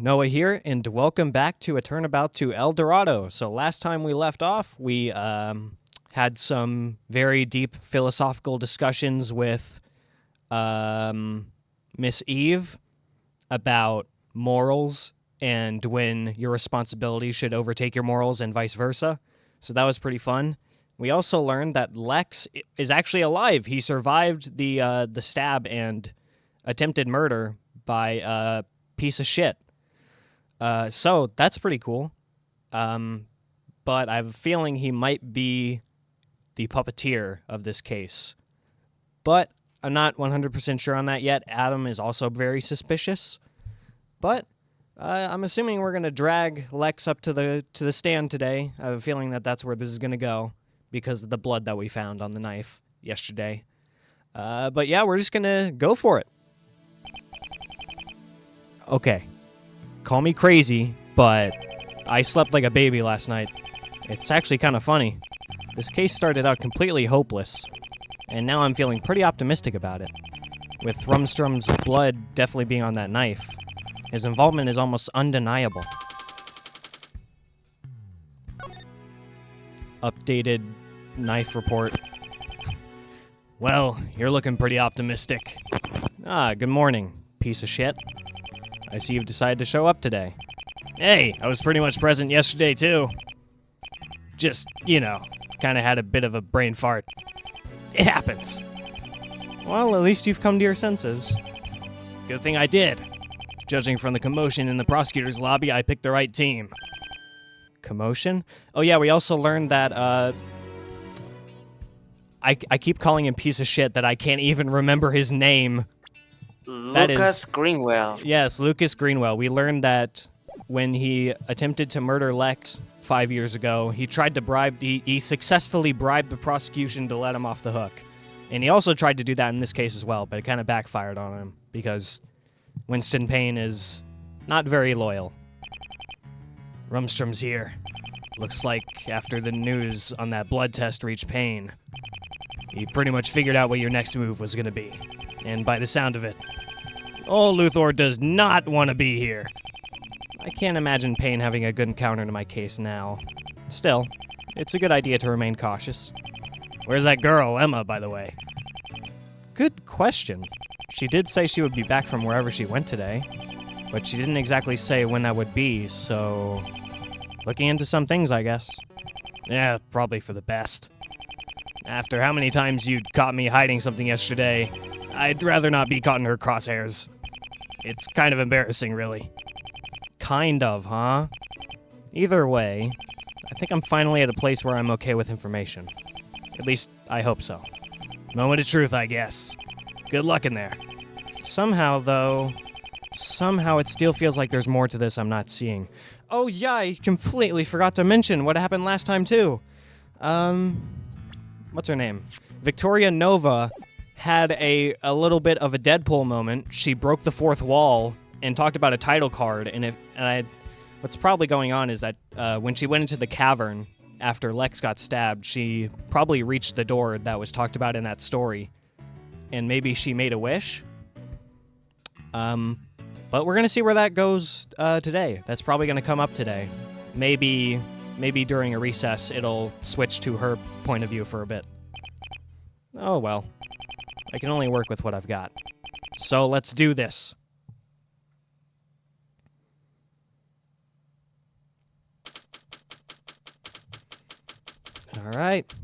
Noah here, and welcome back to a Turnabout to El Dorado. So last time we left off, we had some very deep philosophical discussions with Miss Eve about morals and when your responsibility should overtake your morals and vice versa. So that was pretty fun. We also learned that Lex is actually alive. He survived the stab and attempted murder by a piece of shit. So that's pretty cool. But I have a feeling he might be the puppeteer of this case. But I'm not 100% sure on that yet. Adam is also very suspicious. But I'm assuming we're going to drag Lex up to the stand today. I have a feeling that that's where this is going to go because of the blood that we found on the knife yesterday. But yeah, we're just going to go for it. Okay. Call me crazy, but I slept like a baby last night. It's actually kind of funny. This case started out completely hopeless, and now I'm feeling pretty optimistic about it. With Rumstrum's blood definitely being on that knife, his involvement is almost undeniable. Updated knife report. Well, you're looking pretty optimistic. Good morning, piece of shit. I see you've decided to show up today. Hey, I was pretty much present yesterday, too. Just, kind of had a bit of a brain fart. It happens. Well, at least you've come to your senses. Good thing I did. Judging from the commotion in the prosecutor's lobby, I picked the right team. Commotion? Oh yeah, we also learned that, I keep calling him piece of shit that I can't even remember his name. Lucas Greenwell. Yes, Lucas Greenwell. We learned that when he attempted to murder Lex 5 years ago, he tried to he successfully bribed the prosecution to let him off the hook. And he also tried to do that in this case as well, but it kind of backfired on him because Winston Payne is not very loyal. Rumstrum's here. Looks like after the news on that blood test reached Payne, he pretty much figured out what your next move was going to be. And by the sound of it, old Luthor does not want to be here. I can't imagine Payne having a good counter to my case now. Still, it's a good idea to remain cautious. Where's that girl, Emma, by the way? Good question. She did say she would be back from wherever she went today, but she didn't exactly say when that would be, so looking into some things, I guess. Yeah, probably for the best. After how many times you'd caught me hiding something yesterday, I'd rather not be caught in her crosshairs. It's kind of embarrassing, really. Kind of, huh? Either way, I think I'm finally at a place where I'm okay with information. At least, I hope so. Moment of truth, I guess. Good luck in there. Somehow it still feels like there's more to this I'm not seeing. Oh yeah, I completely forgot to mention what happened last time, too. What's her name? Victoria Nova had a little bit of a Deadpool moment. She broke the fourth wall and talked about a title card. What's probably going on is that when she went into the cavern after Lex got stabbed, she probably reached the door that was talked about in that story. And maybe she made a wish. But we're going to see where that goes today. That's probably going to come up today. Maybe during a recess, it'll switch to her point of view for a bit. Oh well. I can only work with what I've got. So let's do this. All right.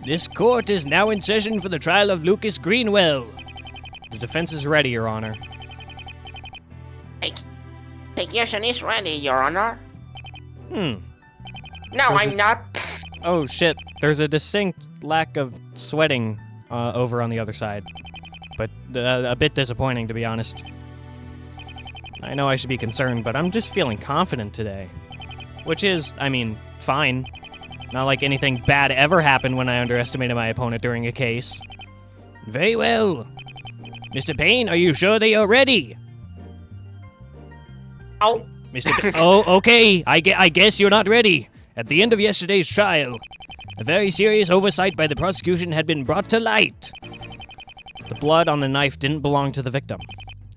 This court is now in session for the trial of Lucas Greenwell. The defense is ready, Your Honor. Execution is ready, Your Honor. No, I'm not. Oh, shit. There's a distinct lack of sweating over on the other side. But a bit disappointing, to be honest. I know I should be concerned, but I'm just feeling confident today. Which is, fine. Not like anything bad ever happened when I underestimated my opponent during a case. Very well. Mr. Payne, are you sure they are ready? Oh. Oh, okay. I guess you're not ready. At the end of yesterday's trial, A very serious oversight by the prosecution had been brought to light. The blood on the knife didn't belong to the victim.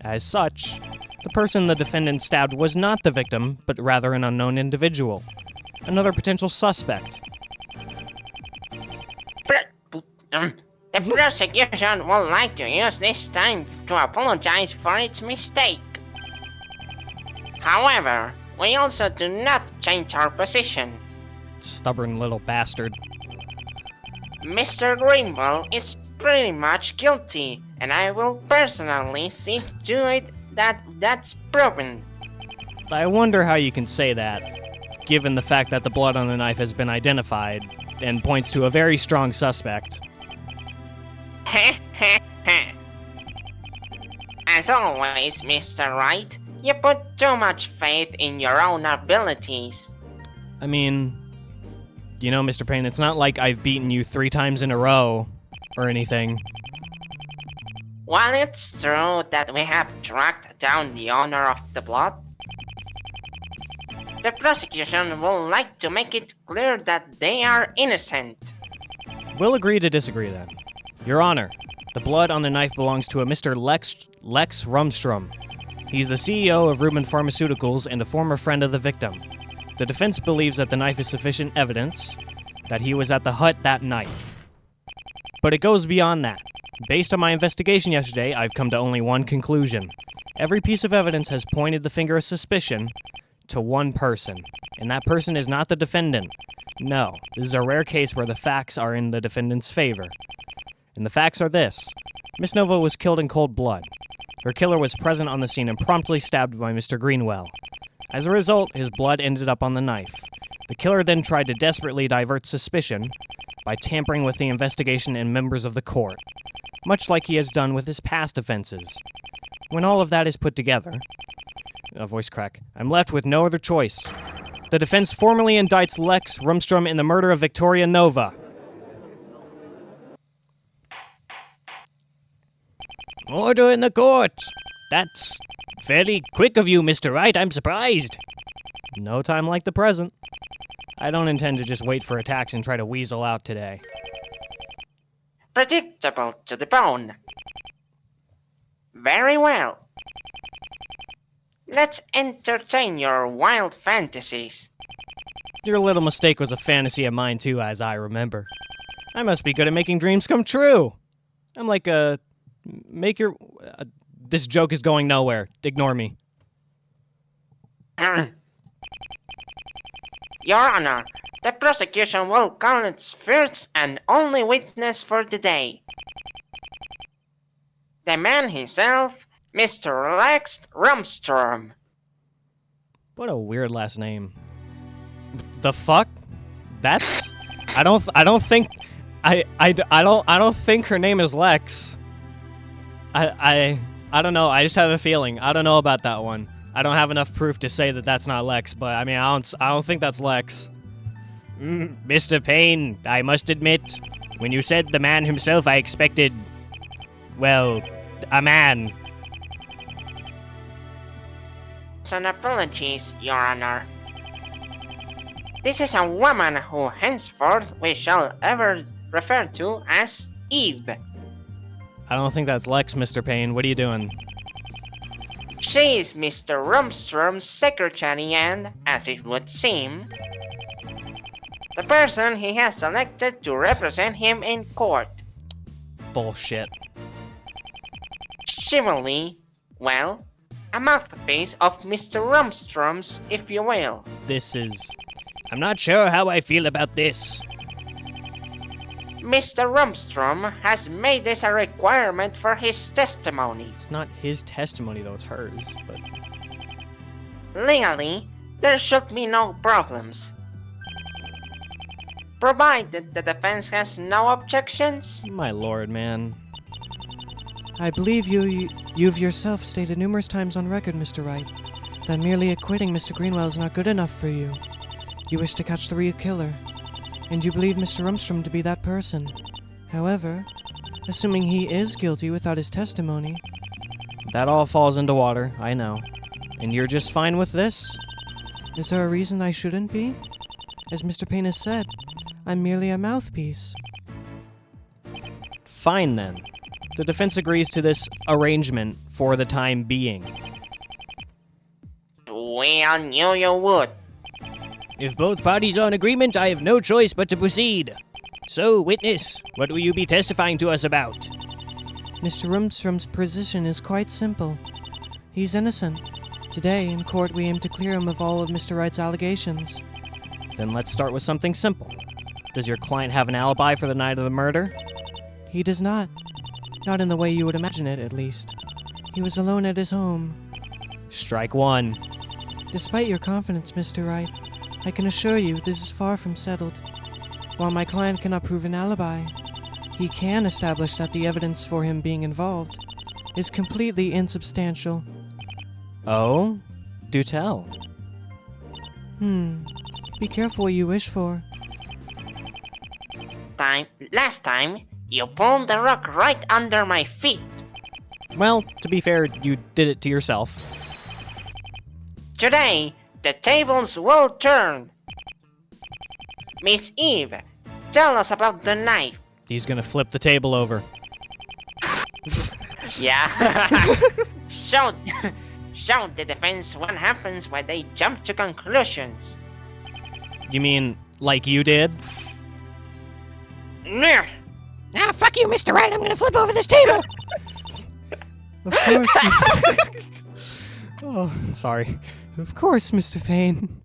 As such, the person the defendant stabbed was not the victim, but rather an unknown individual. Another potential suspect. The prosecution would like to use this time to apologize for its mistake. However, we also do not change our position. Stubborn little bastard. Mr. Greenwell is pretty much guilty, and I will personally see to it that that's proven. I wonder how you can say that, given the fact that the blood on the knife has been identified and points to a very strong suspect. As always, Mr. Wright, you put too much faith in your own abilities. I mean, you know, Mr. Payne, it's not like I've beaten you 3 times in a row or anything. While it's true that we have tracked down the owner of the blood, the prosecution would like to make it clear that they are innocent. We'll agree to disagree then. Your Honor, the blood on the knife belongs to a Mr. Lex Rumstrom. He's the CEO of Rubin Pharmaceuticals and a former friend of the victim. The defense believes that the knife is sufficient evidence that he was at the hut that night. But it goes beyond that. Based on my investigation yesterday, I've come to only one conclusion. Every piece of evidence has pointed the finger of suspicion to one person, and that person is not the defendant. No, this is a rare case where the facts are in the defendant's favor. And the facts are this. Miss Nova was killed in cold blood. Her killer was present on the scene and promptly stabbed by Mr. Greenwell. As a result, his blood ended up on the knife. The killer then tried to desperately divert suspicion by tampering with the investigation and members of the court, much like he has done with his past offenses. When all of that is put together, voice crack, I'm left with no other choice. The defense formally indicts Lex Rumstrom in the murder of Victoria Nova. Order in the court! That's fairly quick of you, Mr. Wright. I'm surprised. No time like the present. I don't intend to just wait for attacks and try to weasel out today. Predictable to the bone. Very well. Let's entertain your wild fantasies. Your little mistake was a fantasy of mine too, as I remember. I must be good at making dreams come true. I'm like a... this joke is going nowhere. Ignore me. Your Honor, the prosecution will call its first and only witness for the day. The man himself, Mr. Lex Rumstrom. What a weird last name. The fuck? That's... I don't think her name is Lex. I don't know. I just have a feeling. I don't know about that one. I don't have enough proof to say that that's not Lex, but I mean, I don't think that's Lex. Mr. Payne, I must admit, when you said the man himself, I expected, well, a man. Some apologies, Your Honor. This is a woman who henceforth we shall ever refer to as Eve. I don't think that's Lex, Mr. Payne. What are you doing? She is Mr. Rumstrom's secretary and, as it would seem, the person he has selected to represent him in court. Bullshit. She will be, well, a mouthpiece of Mr. Rumstrom's, if you will. I'm not sure how I feel about this. Mr. Rumstrom has made this a requirement for his testimony. It's not his testimony, though, it's hers, but... Legally, there should be no problems. Provided the defense has no objections. My lord, man. I believe you've yourself stated numerous times on record, Mr. Wright, that merely acquitting Mr. Greenwell is not good enough for you. You wish to catch the real killer, and you believe Mr. Rumstrom to be that person. However, assuming he is guilty without his testimony... That all falls into water, I know. And you're just fine with this? Is there a reason I shouldn't be? As Mr. Payne has said, I'm merely a mouthpiece. Fine then. The defense agrees to this arrangement for the time being. We all knew you would. If both parties are in agreement, I have no choice but to proceed. So, witness, what will you be testifying to us about? Mr. Rumstrom's position is quite simple. He's innocent. Today, in court, we aim to clear him of all of Mr. Wright's allegations. Then let's start with something simple. Does your client have an alibi for the night of the murder? He does not. Not in the way you would imagine it, at least. He was alone at his home. Strike one. Despite your confidence, Mr. Wright, I can assure you this is far from settled. While my client cannot prove an alibi, he can establish that the evidence for him being involved is completely insubstantial. Oh? Do tell. Be careful what you wish for. Last time, you pulled the rock right under my feet. Well, to be fair, you did it to yourself. Today, the tables will turn. Miss Eve, tell us about the knife. He's gonna flip the table over. Yeah. Show the defense what happens when they jump to conclusions. You mean, like you did? Nah. Ah, fuck you, Mr. Wright. I'm gonna flip over this table. Of course. Oh, sorry. Of course, Mr. Payne.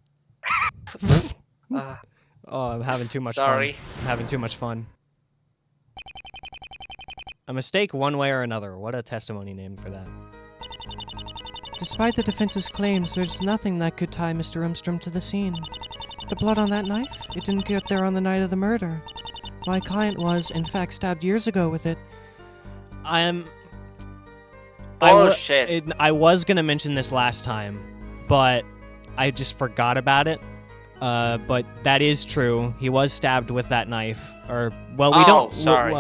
Oh, I'm having too much Sorry. fun. I'm having too much fun. A mistake one way or another. What a testimony name for that. Despite the defense's claims, there's nothing that could tie Mr. Rumstrom to the scene. The blood on that knife, it didn't get there on the night of the murder. My client was, in fact, stabbed years ago with it. Bullshit. I was gonna mention this last time, but I just forgot about it. But that is true. He was stabbed with that knife. Or well, we don't. Sorry.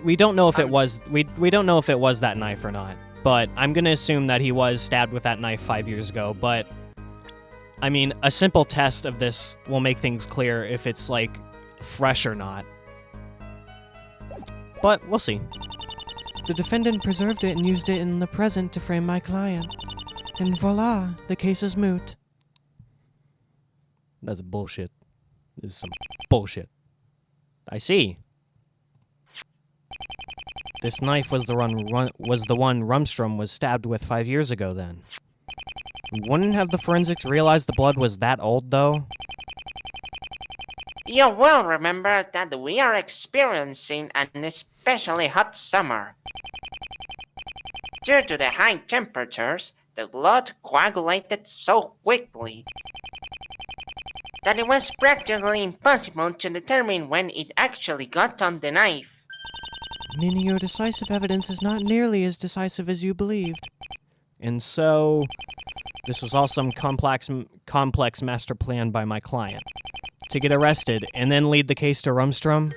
We don't know if it was. We don't know if it was that knife or not. But I'm gonna assume that he was stabbed with that knife 5 years ago. But I mean, a simple test of this will make things clear if it's like fresh or not. But we'll see. The defendant preserved it and used it in the present to frame my client. And voila, the case is moot. That's bullshit. This is some bullshit. I see. This knife was the one Rumstrom was stabbed with 5 years ago, then. Wouldn't have the forensics realized the blood was that old, though? You will remember that we are experiencing an especially hot summer. Due to the high temperatures, the blood coagulated so quickly that it was practically impossible to determine when it actually got on the knife. Meaning your decisive evidence is not nearly as decisive as you believed. And so, this was all some complex master plan by my client. To get arrested and then lead the case to Rumstrom?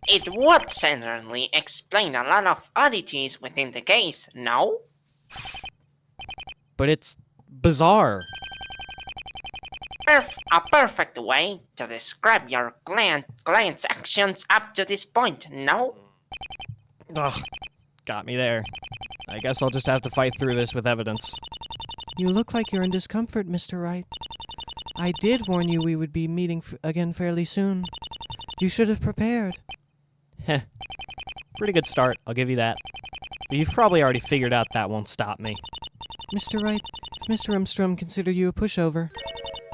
It would certainly explain a lot of oddities within the case, no? But it's bizarre. A perfect way to describe your client's actions up to this point, no? Ugh, got me there. I guess I'll just have to fight through this with evidence. You look like you're in discomfort, Mr. Wright. I did warn you we would be meeting again fairly soon. You should have prepared. Heh. Pretty good start, I'll give you that. But you've probably already figured out that won't stop me. Mr. Wright, if Mr. Rumstrom considered you a pushover,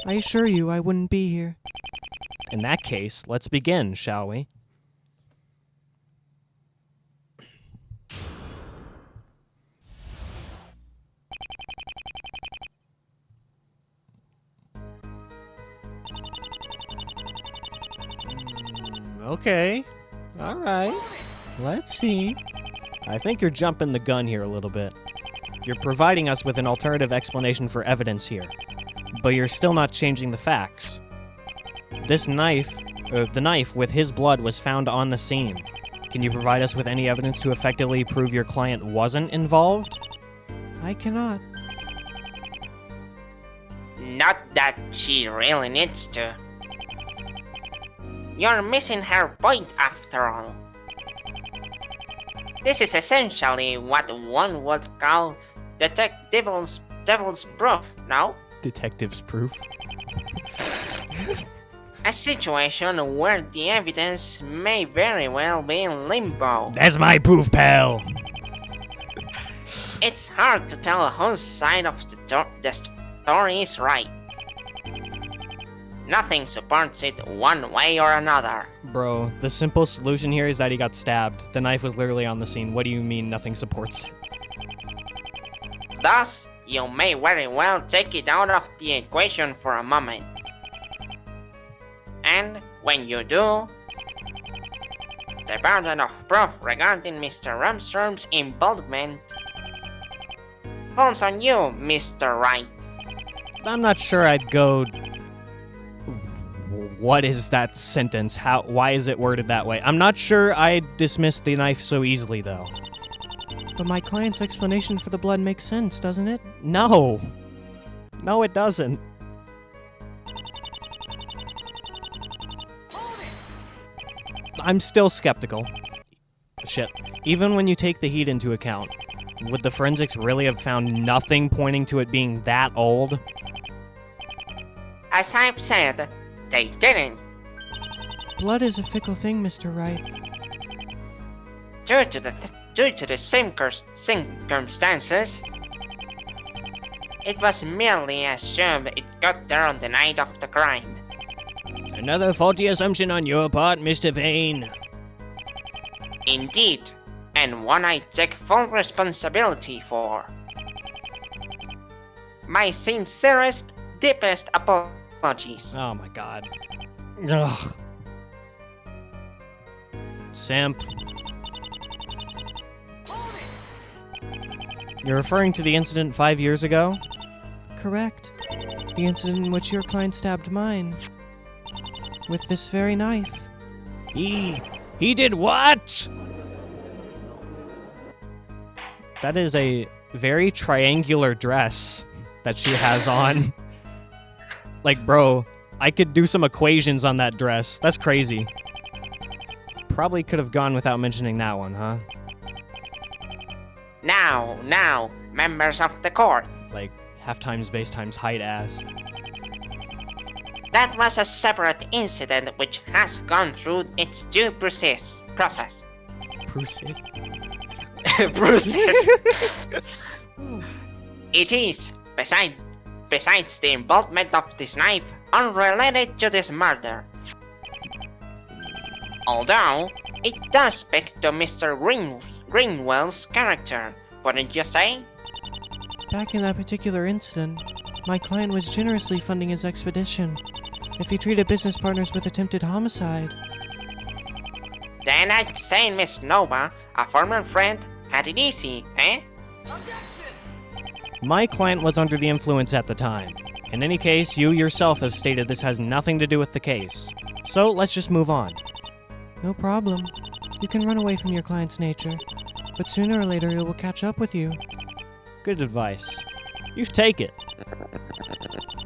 I assure you I wouldn't be here. In that case, let's begin, shall we? Okay. All right. Let's see. I think you're jumping the gun here a little bit. You're providing us with an alternative explanation for evidence here, but you're still not changing the facts. This knife, the knife with his blood was found on the scene. Can you provide us with any evidence to effectively prove your client wasn't involved? I cannot. Not that she really needs to. you're missing her point after all. This is essentially what one would call devil's proof, no? Detective's proof. A situation where the evidence may very well be in limbo. That's my proof, pal. It's hard to tell whose side of the story is right. Nothing supports it one way or another. Bro, the simple solution here is that he got stabbed. The knife was literally on the scene. What do you mean nothing supports it? Thus, you may very well take it out of the equation for a moment. And when you do, the burden of proof regarding Mr. Armstrong's involvement falls on you, Mr. Wright. I'm not sure I'd go... What is that sentence? Why is it worded that way? I'm not sure I'd dismiss the knife so easily, though. But my client's explanation for the blood makes sense, doesn't it? No. No, it doesn't. I'm still skeptical. Shit. Even when you take the heat into account, would the forensics really have found nothing pointing to it being that old? As I've said, they didn't. Blood is a fickle thing, Mr. Wright. Due to the circumstances, it was merely assumed it got there on the night of the crime. Another faulty assumption on your part, Mr. Payne. Indeed, and one I take full responsibility for. My sincerest, deepest apologies. Oh my god. Ugh. Simp. You're referring to the incident 5 years ago? Correct. The incident in which your client stabbed mine. With this very knife. He did what? That is a very triangular dress that she has on. Like, bro, I could do some equations on that dress. That's crazy. Probably could have gone without mentioning that one, huh? Now, members of the court. Like, half times base times height ass. That was a separate incident which has gone through its due process. Process? Process. It is, besides the involvement of this knife, unrelated to this murder. Although, it does speak to Mr. Greenwell's character, wouldn't you say? Back in that particular incident, my client was generously funding his expedition. If he treated business partners with attempted homicide. Then I'd say Miss Nova, a former friend, had it easy, eh? My client was under the influence at the time. In any case, you yourself have stated this has nothing to do with the case. So let's just move on. No problem. You can run away from your client's nature, but sooner or later it will catch up with you. Good advice. You should take it.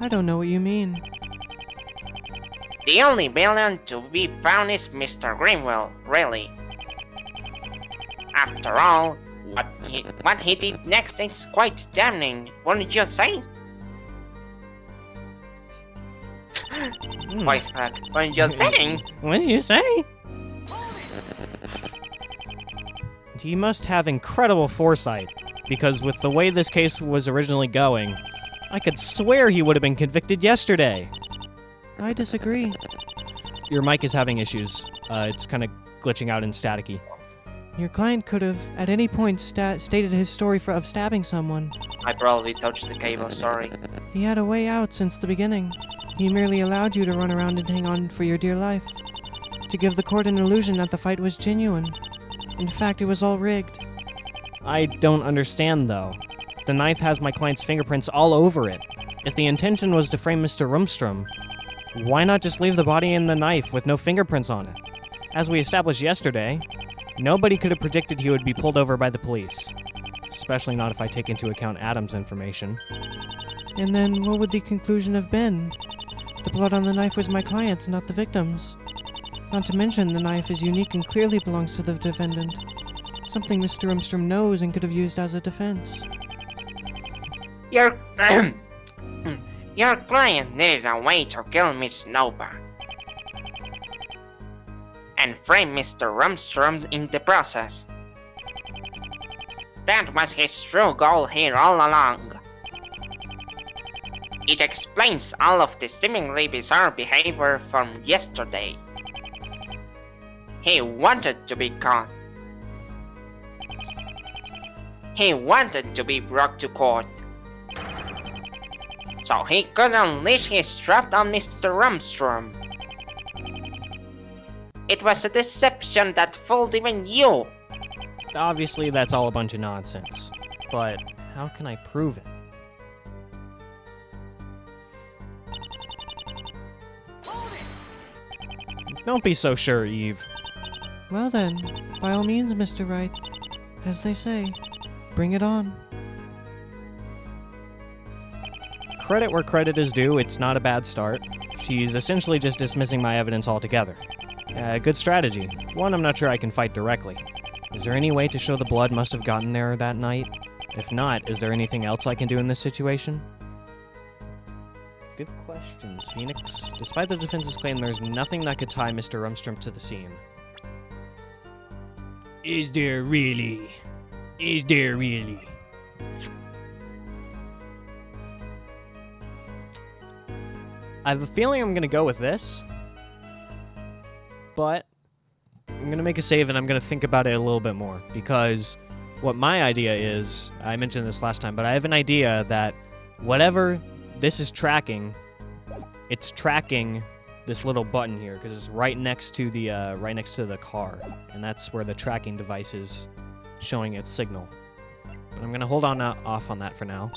I don't know what you mean. The only villain to be found is Mr. Greenwell, really. After all, what he did next is quite damning, wouldn't you say? Voice crack, wouldn't you say? What did you say? He must have incredible foresight, because with the way this case was originally going, I could swear he would have been convicted yesterday. I disagree. Your mic is having issues. It's kind of glitching out and staticky. Your client could have, at any point, stated his story of stabbing someone. I probably touched the cable, sorry. He had a way out since the beginning. He merely allowed you to run around and hang on for your dear life. To give the court an illusion that the fight was genuine. In fact, it was all rigged. I don't understand, though. The knife has my client's fingerprints all over it. If the intention was to frame Mr. Rumstrom, why not just leave the body and the knife with no fingerprints on it? As we established yesterday, nobody could have predicted he would be pulled over by the police. Especially not if I take into account Adam's information. And then what would the conclusion have been? The blood on the knife was my client's, not the victim's. Not to mention, the knife is unique and clearly belongs to the defendant. Something Mr. Rumstrom knows and could have used as a defense. Your your client needed a way to kill Miss Nova and frame Mr. Rumstrom in the process. That was his true goal here all along. It explains all of the seemingly bizarre behavior from yesterday. He wanted to be caught. He wanted to be brought to court, so he could unleash his wrath on Mr. Rumstrom. It was a deception that fooled even you. Obviously, that's all a bunch of nonsense. But how can I prove it? Don't be so sure, Eve. Well then, by all means, Mr. Wright. As they say, bring it on. Credit where credit is due, it's not a bad start. She's essentially just dismissing my evidence altogether. Good strategy. One, I'm not sure I can fight directly. Is there any way to show the blood must have gotten there that night? If not, is there anything else I can do in this situation? Good questions, Phoenix. Despite the defense's claim, there's nothing that could tie Mr. Rumstrom to the scene. Is there really? Is there really? I have a feeling I'm gonna go with this, but I'm gonna make a save and I'm gonna think about it a little bit more, because what my idea is, I mentioned this last time, but I have an idea that whatever this is tracking, it's tracking this little button here because it's right next to the car, and that's where the tracking device is showing its signal. But I'm gonna hold on off on that for now.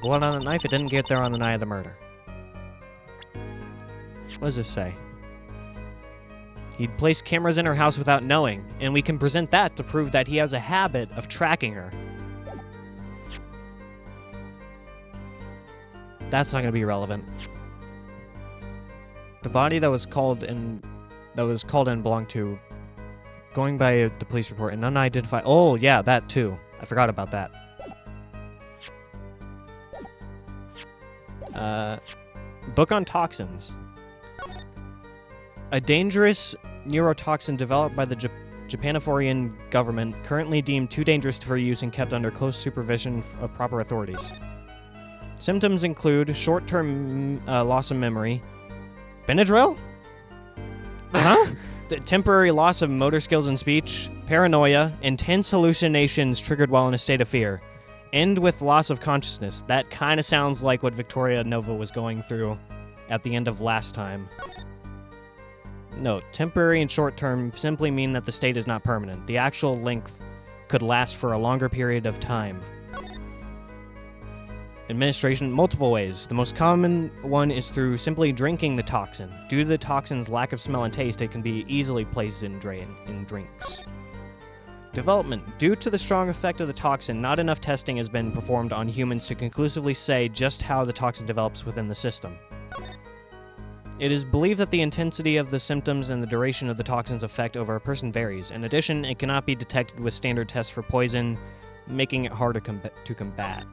Blood on the knife, it didn't get there on the night of the murder. What does this say? He'd placed cameras in her house without knowing, and we can present that to prove that he has a habit of tracking her. That's not going to be relevant. The body that was called in belonged to, going by the police report, an unidentified. Oh yeah, that too. I forgot about that. Book on toxins. A dangerous neurotoxin developed by the Japanifornian government, currently deemed too dangerous for use and kept under close supervision of proper authorities. Symptoms include short-term loss of memory. Benadryl? Huh? The temporary loss of motor skills and speech, paranoia, intense hallucinations triggered while in a state of fear. End with loss of consciousness. That kind of sounds like what Victoria Nova was going through at the end of last time. No, temporary and short-term simply mean that the state is not permanent. The actual length could last for a longer period of time. Administration, multiple ways. The most common one is through simply drinking the toxin. Due to the toxin's lack of smell and taste, it can be easily placed in drinks. Development. Due to the strong effect of the toxin, not enough testing has been performed on humans to conclusively say just how the toxin develops within the system. It is believed that the intensity of the symptoms and the duration of the toxin's effect over a person varies. In addition, it cannot be detected with standard tests for poison, making it hard to combat.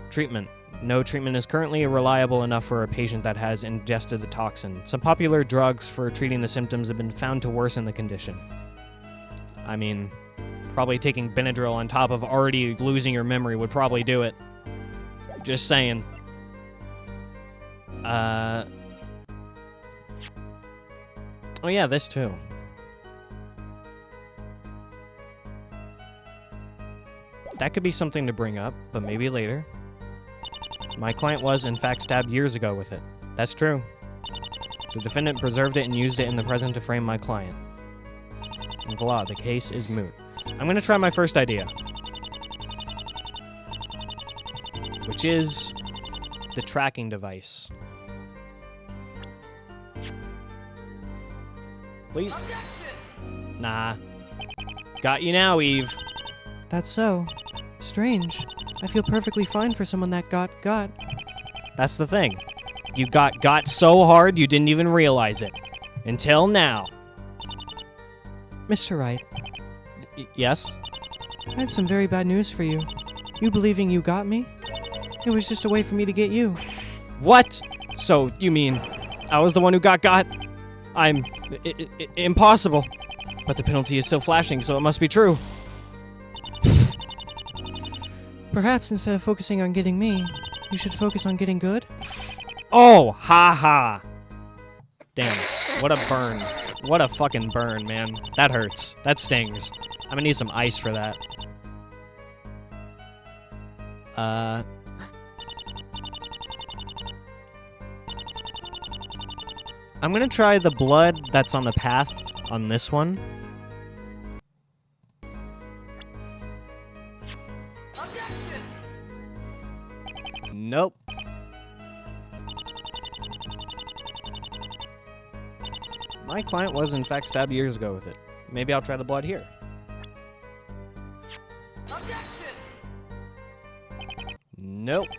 Treatment. No treatment is currently reliable enough for a patient that has ingested the toxin. Some popular drugs for treating the symptoms have been found to worsen the condition. I mean, probably taking Benadryl on top of already losing your memory would probably do it. Just saying. Oh yeah, this too. That could be something to bring up, but maybe later. My client was, in fact, stabbed years ago with it. That's true. The defendant preserved it and used it in the present to frame my client. And voila, the case is moot. I'm gonna try my first idea. Which is the tracking device. Please? Nah. Got you now, Eve. That's so. Strange. I feel perfectly fine for someone that got. That's the thing. You got so hard you didn't even realize it. Until now. Mr. Wright, Yes? I have some very bad news for you. You believing you got me? It was just a way for me to get you. What? So, you mean I was the one who got? I'm... impossible. But the penalty is still flashing, so it must be true. Perhaps instead of focusing on getting me, you should focus on getting good? Oh, ha ha. Damn, what a burn. What a fucking burn, man. That hurts. That stings. I'm gonna need some ice for that. I'm gonna try the blood that's on the path on this one. Nope. My client was in fact stabbed years ago with it. Maybe I'll try the blood here. Nope.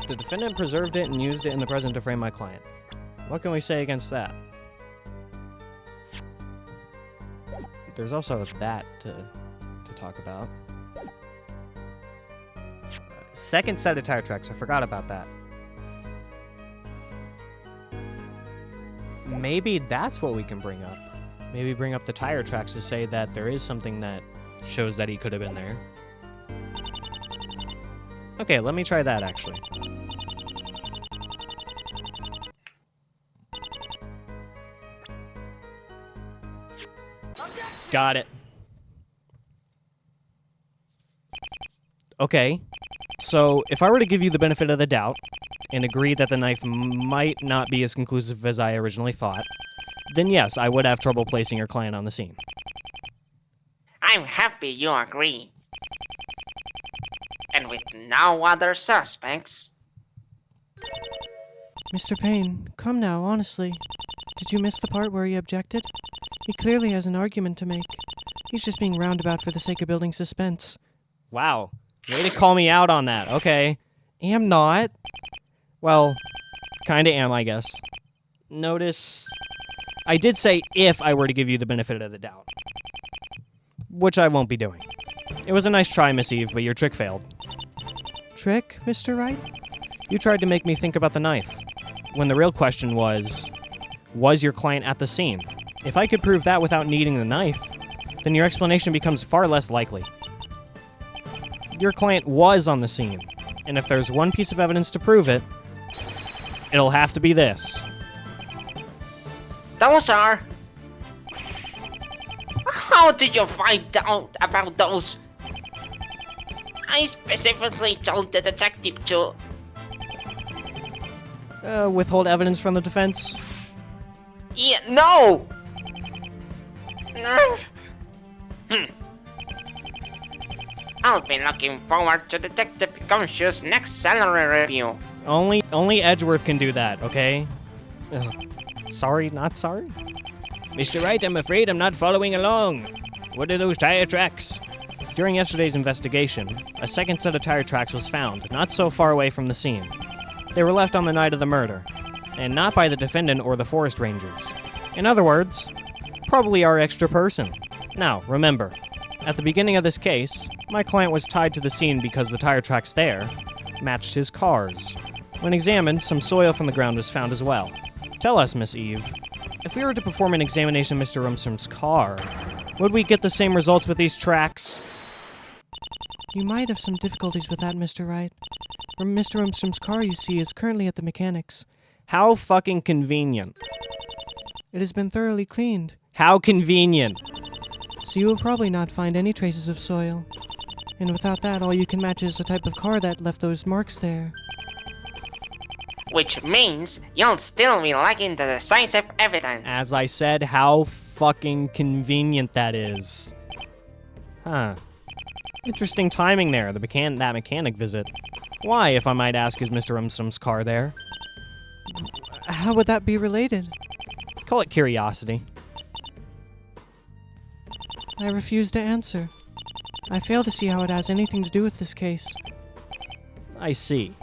The defendant preserved it and used it in the present to frame my client. What can we say against that? There's also that to talk about. Second set of tire tracks. I forgot about that. Maybe that's what we can bring up. Maybe bring up the tire tracks to say that there is something that shows that he could have been there. Okay, let me try that actually. Got it. Okay, so if I were to give you the benefit of the doubt and agree that the knife might not be as conclusive as I originally thought, then yes, I would have trouble placing your client on the scene. I'm happy you agree. And with no other suspects... Mr. Payne, come now, honestly. Did you miss the part where he objected? He clearly has an argument to make. He's just being roundabout for the sake of building suspense. Wow. Way to call me out on that. Okay. Am not. Well, kinda am, I guess. Notice... I did say if I were to give you the benefit of the doubt. Which I won't be doing. It was a nice try, Miss Eve, but your trick failed. Trick, Mr. Wright? You tried to make me think about the knife, when the real question was your client at the scene? If I could prove that without needing the knife, then your explanation becomes far less likely. Your client was on the scene, and if there's one piece of evidence to prove it, it'll have to be this. Those are... How did you find out about those? I specifically told the detective to... Withhold evidence from the defense? Yeah, no! I'll be looking forward to Detective Conscious' next salary review. Only Edgeworth can do that, okay? Sorry, not sorry? Mr. Wright, I'm afraid I'm not following along. What are those tire tracks? During yesterday's investigation, a second set of tire tracks was found, not so far away from the scene. They were left on the night of the murder, and not by the defendant or the forest rangers. In other words, probably our extra person. Now, remember, at the beginning of this case, my client was tied to the scene because the tire tracks there matched his car's. When examined, some soil from the ground was found as well. Tell us, Miss Eve, if we were to perform an examination of Mr. Rumstrom's car, would we get the same results with these tracks? You might have some difficulties with that, Mr. Wright. Mr. Rumstrom's car, you see, is currently at the mechanics. How fucking convenient. It has been thoroughly cleaned, How convenient. so you will probably not find any traces of soil. And without that, all you can match is the type of car that left those marks there. Which means you'll still be lacking the decisive evidence. As I said, how fucking convenient that is. Huh. Interesting timing there, that mechanic visit. Why, if I might ask, is Mr. Rumstrom's car there? How would that be related? Call it curiosity. I refuse to answer. I fail to see how it has anything to do with this case. I see.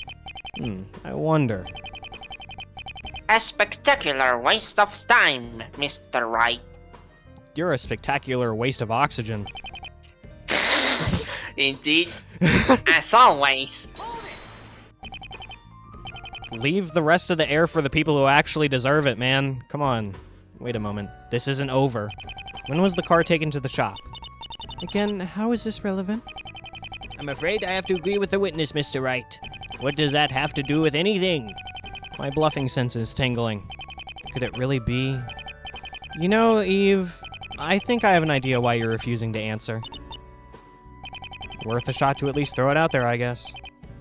I wonder. A spectacular waste of time, Mr. Wright. You're a spectacular waste of oxygen. Indeed. As always. Leave the rest of the air for the people who actually deserve it, man. Come on. Wait a moment. This isn't over. When was the car taken to the shop? Again, how is this relevant? I'm afraid I have to agree with the witness, Mr. Wright. What does that have to do with anything? My bluffing sense is tingling. Could it really be? You know, Eve, I think I have an idea why you're refusing to answer. Worth a shot to at least throw it out there, I guess.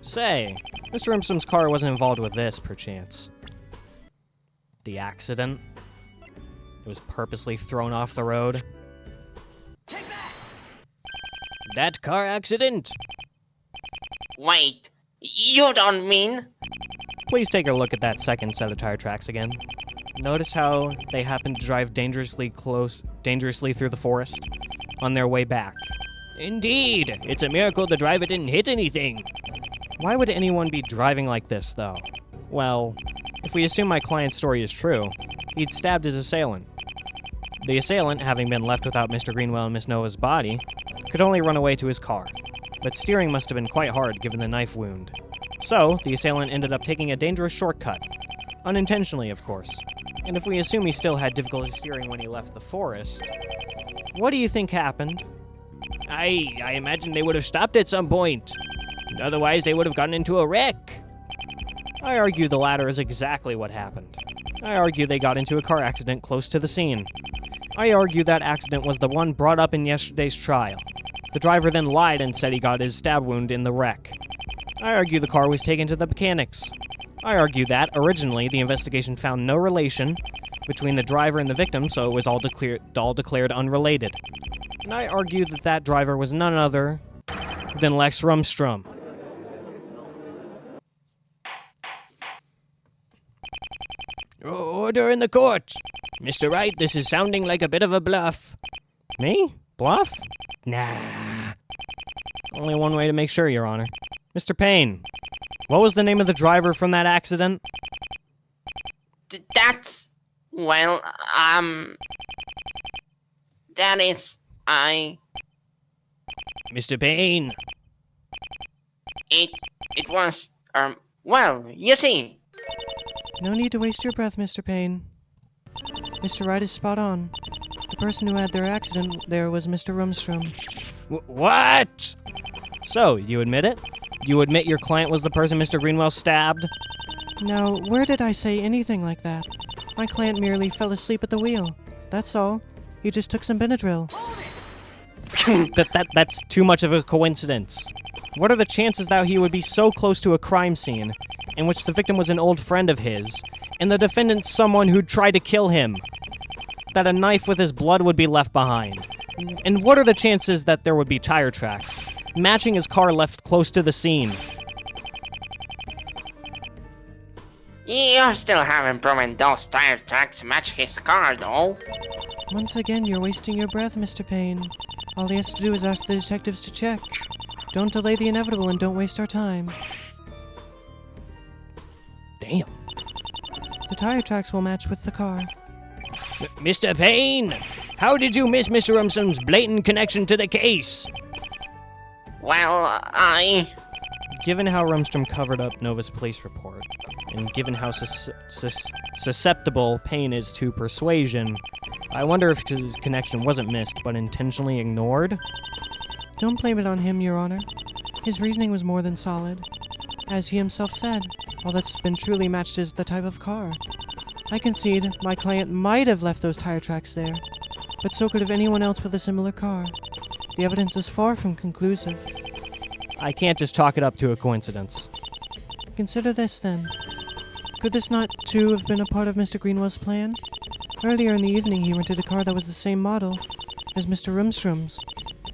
Say, Mr. Imstrom's car wasn't involved with this, perchance. The accident? It was purposely thrown off the road? That car accident? Wait, you don't mean? Please take a look at that second set of tire tracks again. Notice how they happen to drive dangerously through the forest on their way back. Indeed! It's a miracle the driver didn't hit anything. Why would anyone be driving like this, though? Well, if we assume my client's story is true, he'd stabbed his assailant. The assailant, having been left without Mr. Greenwell and Miss Noah's body, could only run away to his car, but steering must have been quite hard given the knife wound. So, the assailant ended up taking a dangerous shortcut. Unintentionally, of course. And if we assume he still had difficulty steering when he left the forest, what do you think happened? I imagine they would have stopped at some point. Otherwise, they would have gotten into a wreck. I argue the latter is exactly what happened. I argue they got into a car accident close to the scene. I argue that accident was the one brought up in yesterday's trial. The driver then lied and said he got his stab wound in the wreck. I argue the car was taken to the mechanics. I argue that, originally, the investigation found no relation between the driver and the victim, so it was all declared unrelated. And I argue that that driver was none other than Lex Rumstrom. Order in the court! Mr. Wright, this is sounding like a bit of a bluff. Me? Bluff? Nah. Only one way to make sure, Your Honor. Mr. Payne, what was the name of the driver from that accident? That's... well, that is... Mr. Payne. It was... well, you see... No need to waste your breath, Mr. Payne. Mr. Wright is spot on. The person who had their accident there was Mr. Rumstrom. What? So, you admit it? You admit your client was the person Mr. Greenwell stabbed? Now, where did I say anything like that? My client merely fell asleep at the wheel. That's all. He just took some Benadryl. That's too much of a coincidence. What are the chances that he would be so close to a crime scene in which the victim was an old friend of his, and the defendant someone who'd tried to kill him, that a knife with his blood would be left behind? And what are the chances that there would be tire tracks, matching his car left close to the scene? You still haven't proven those tire tracks match his car, though. Once again, you're wasting your breath, Mr. Payne. All he has to do is ask the detectives to check. Don't delay the inevitable and don't waste our time. Damn. The tire tracks will match with the car. Mr. Payne, how did you miss Mr. Rumstrom's blatant connection to the case? Well, Given how Rumstrom covered up Nova's police report, and given how susceptible Payne is to persuasion, I wonder if his connection wasn't missed, but intentionally ignored? Don't blame it on him, Your Honor. His reasoning was more than solid. As he himself said, all that's been truly matched is the type of car. I concede my client might have left those tire tracks there, but so could have anyone else with a similar car. The evidence is far from conclusive. I can't just chalk it up to a coincidence. Consider this, then. Could this not, too, have been a part of Mr. Greenwell's plan? Earlier in the evening, he rented a car that was the same model as Mr. Rumstrom's.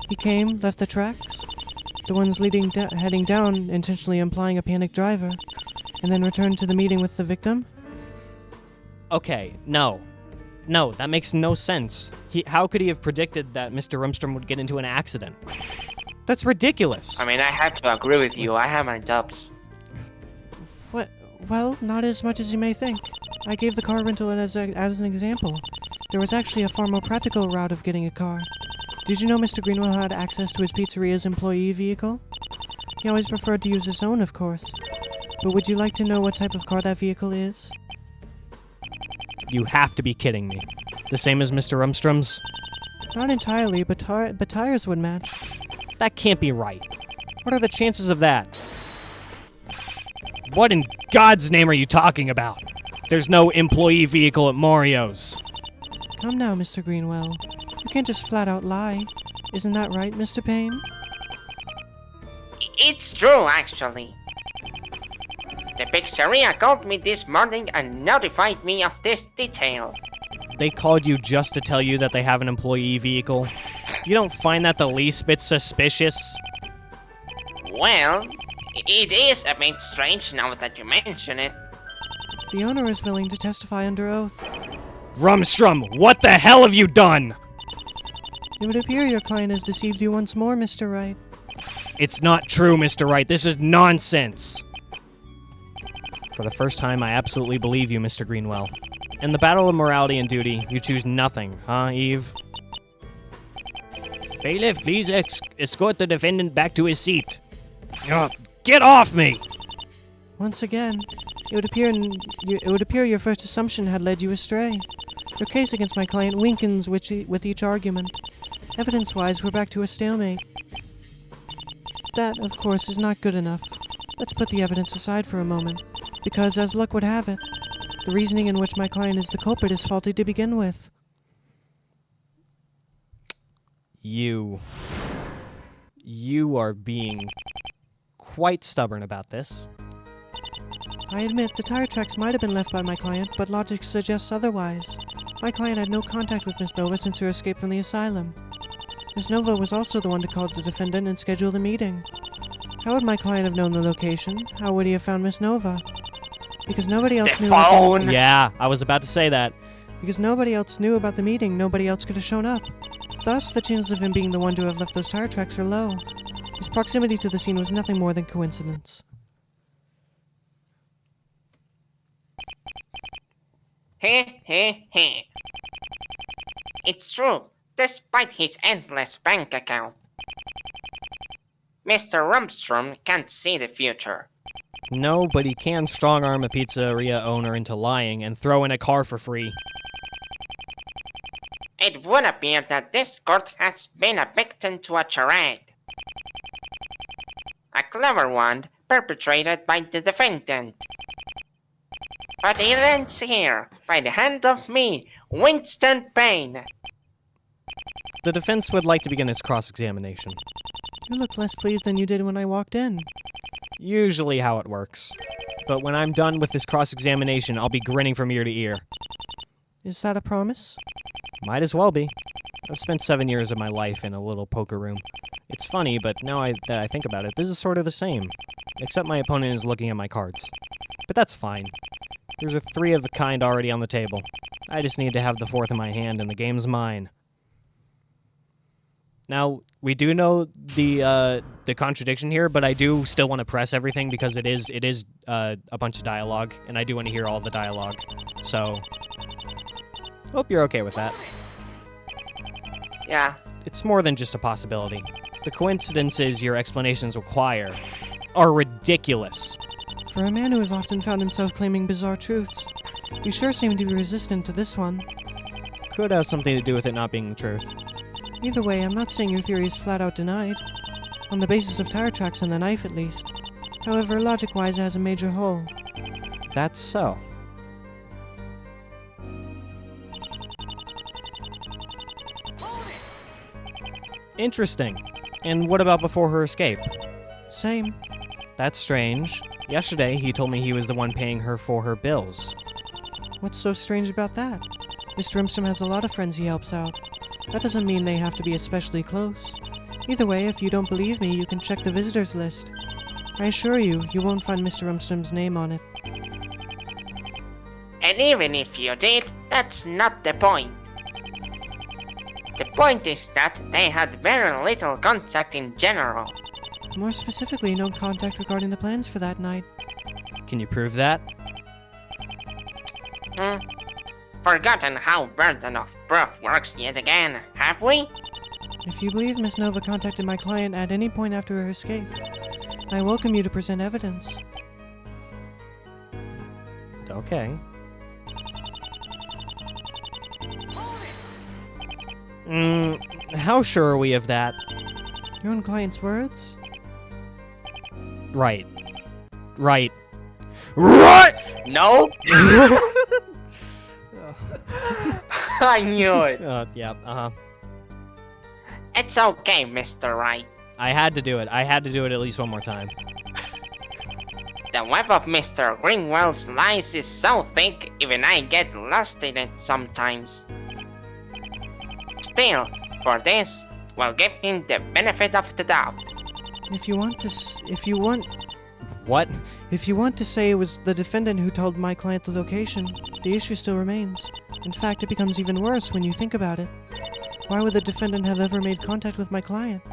He came, left the tracks, the ones heading down, intentionally implying a panicked driver, and then returned to the meeting with the victim? Okay, no. No, that makes no sense. How could he have predicted that Mr. Rumstrom would get into an accident? That's ridiculous. I mean, I have to agree with you. I have my doubts. What? Well, not as much as you may think. I gave the car rental as an example. There was actually a far more practical route of getting a car. Did you know Mr. Greenwell had access to his pizzeria's employee vehicle? He always preferred to use his own, of course. But would you like to know what type of car that vehicle is? You have to be kidding me. The same as Mr. Rumstrom's? Not entirely, but tires would match. That can't be right. What are the chances of that? What in God's name are you talking about? There's no employee vehicle at Mario's. Come now, Mr. Greenwell. You can't just flat out lie. Isn't that right, Mr. Payne? It's true, actually. The pizzeria called me this morning and notified me of this detail. They called you just to tell you that they have an employee vehicle? You don't find that the least bit suspicious? Well, it is a bit strange now that you mention it. The owner is willing to testify under oath. Rumstrom, what the hell have you done? It would appear your client has deceived you once more, Mr. Wright. It's not true, Mr. Wright. This is nonsense. For the first time, I absolutely believe you, Mr. Greenwell. In the battle of morality and duty, you choose nothing, huh, Eve? Bailiff, please escort the defendant back to his seat. Get off me! Once again, it would appear your first assumption had led you astray. Your case against my client weakens with each argument. Evidence-wise, we're back to a stalemate. That, of course, is not good enough. Let's put the evidence aside for a moment, because as luck would have it, the reasoning in which my client is the culprit is faulty to begin with. You are being quite stubborn about this. I admit the tire tracks might have been left by my client, but logic suggests otherwise. My client had no contact with Miss Nova since her escape from the asylum. Miss Nova was also the one to call the defendant and schedule the meeting. How would my client have known the location? How would he have found Miss Nova? Because nobody else The knew. phone! Yeah, I was about to say that. Because nobody else knew about the meeting, nobody else could have shown up. Thus, the chances of him being the one to have left those tire tracks are low. His proximity to the scene was nothing more than coincidence. Heh heh heh. It's true, despite his endless bank account. Mr. Rumstrom can't see the future. No, but he can strong-arm a pizzeria owner into lying and throw in a car for free. It would appear that this court has been a victim to a charade. A clever one perpetrated by the defendant. But it ends here, by the hand of me, Winston Payne. The defense would like to begin its cross-examination. You look less pleased than you did when I walked in. Usually how it works. But when I'm done with this cross-examination, I'll be grinning from ear to ear. Is that a promise? Might as well be. I've spent 7 years of my life in a little poker room. It's funny, but now that I think about it, this is sort of the same. Except my opponent is looking at my cards. But that's fine. There's a 3 of a kind already on the table. I just need to have the 4th in my hand, and the game's mine. Now, we do know the contradiction here, but I do still want to press everything because it is a bunch of dialogue, and I do want to hear all the dialogue. So, hope you're okay with that. Yeah, It's more than just a possibility. The coincidences your explanations require are ridiculous. For a man who has often found himself claiming bizarre truths, you sure seem to be resistant to this one. Could have something to do with it not being the truth. Either way, I'm not saying your theory is flat out denied. On the basis of tire tracks and the knife, at least. However, logic-wise, it has a major hole. That's so. Interesting. And what about before her escape? Same. That's strange. Yesterday, he told me he was the one paying her for her bills. What's so strange about that? Mr. Rimstrom has a lot of friends he helps out. That doesn't mean they have to be especially close. Either way, if you don't believe me, you can check the visitors list. I assure you, you won't find Mr. Rumstrom's name on it. and even if you did, that's not the point. The point is that they had very little contact in general. More specifically, no contact regarding the plans for that night. Can you prove that? Forgotten how burden of proof works yet again, have we? If you believe Miss Nova contacted my client at any point after her escape, I welcome you to present evidence. Okay. How sure are we of that? Your own client's words? Right. Right! No? I knew it. Yeah, uh-huh. It's okay, Mr. Wright. I had to do it. I had to do it at least one more time. The web of Mr. Greenwell's lies is so thick, even I get lost in it sometimes. Still, for this, we'll give him the benefit of the doubt. If you want What? If you want to say it was the defendant who told my client the location, the issue still remains. In fact, it becomes even worse when you think about it. Why would the defendant have ever made contact with my client?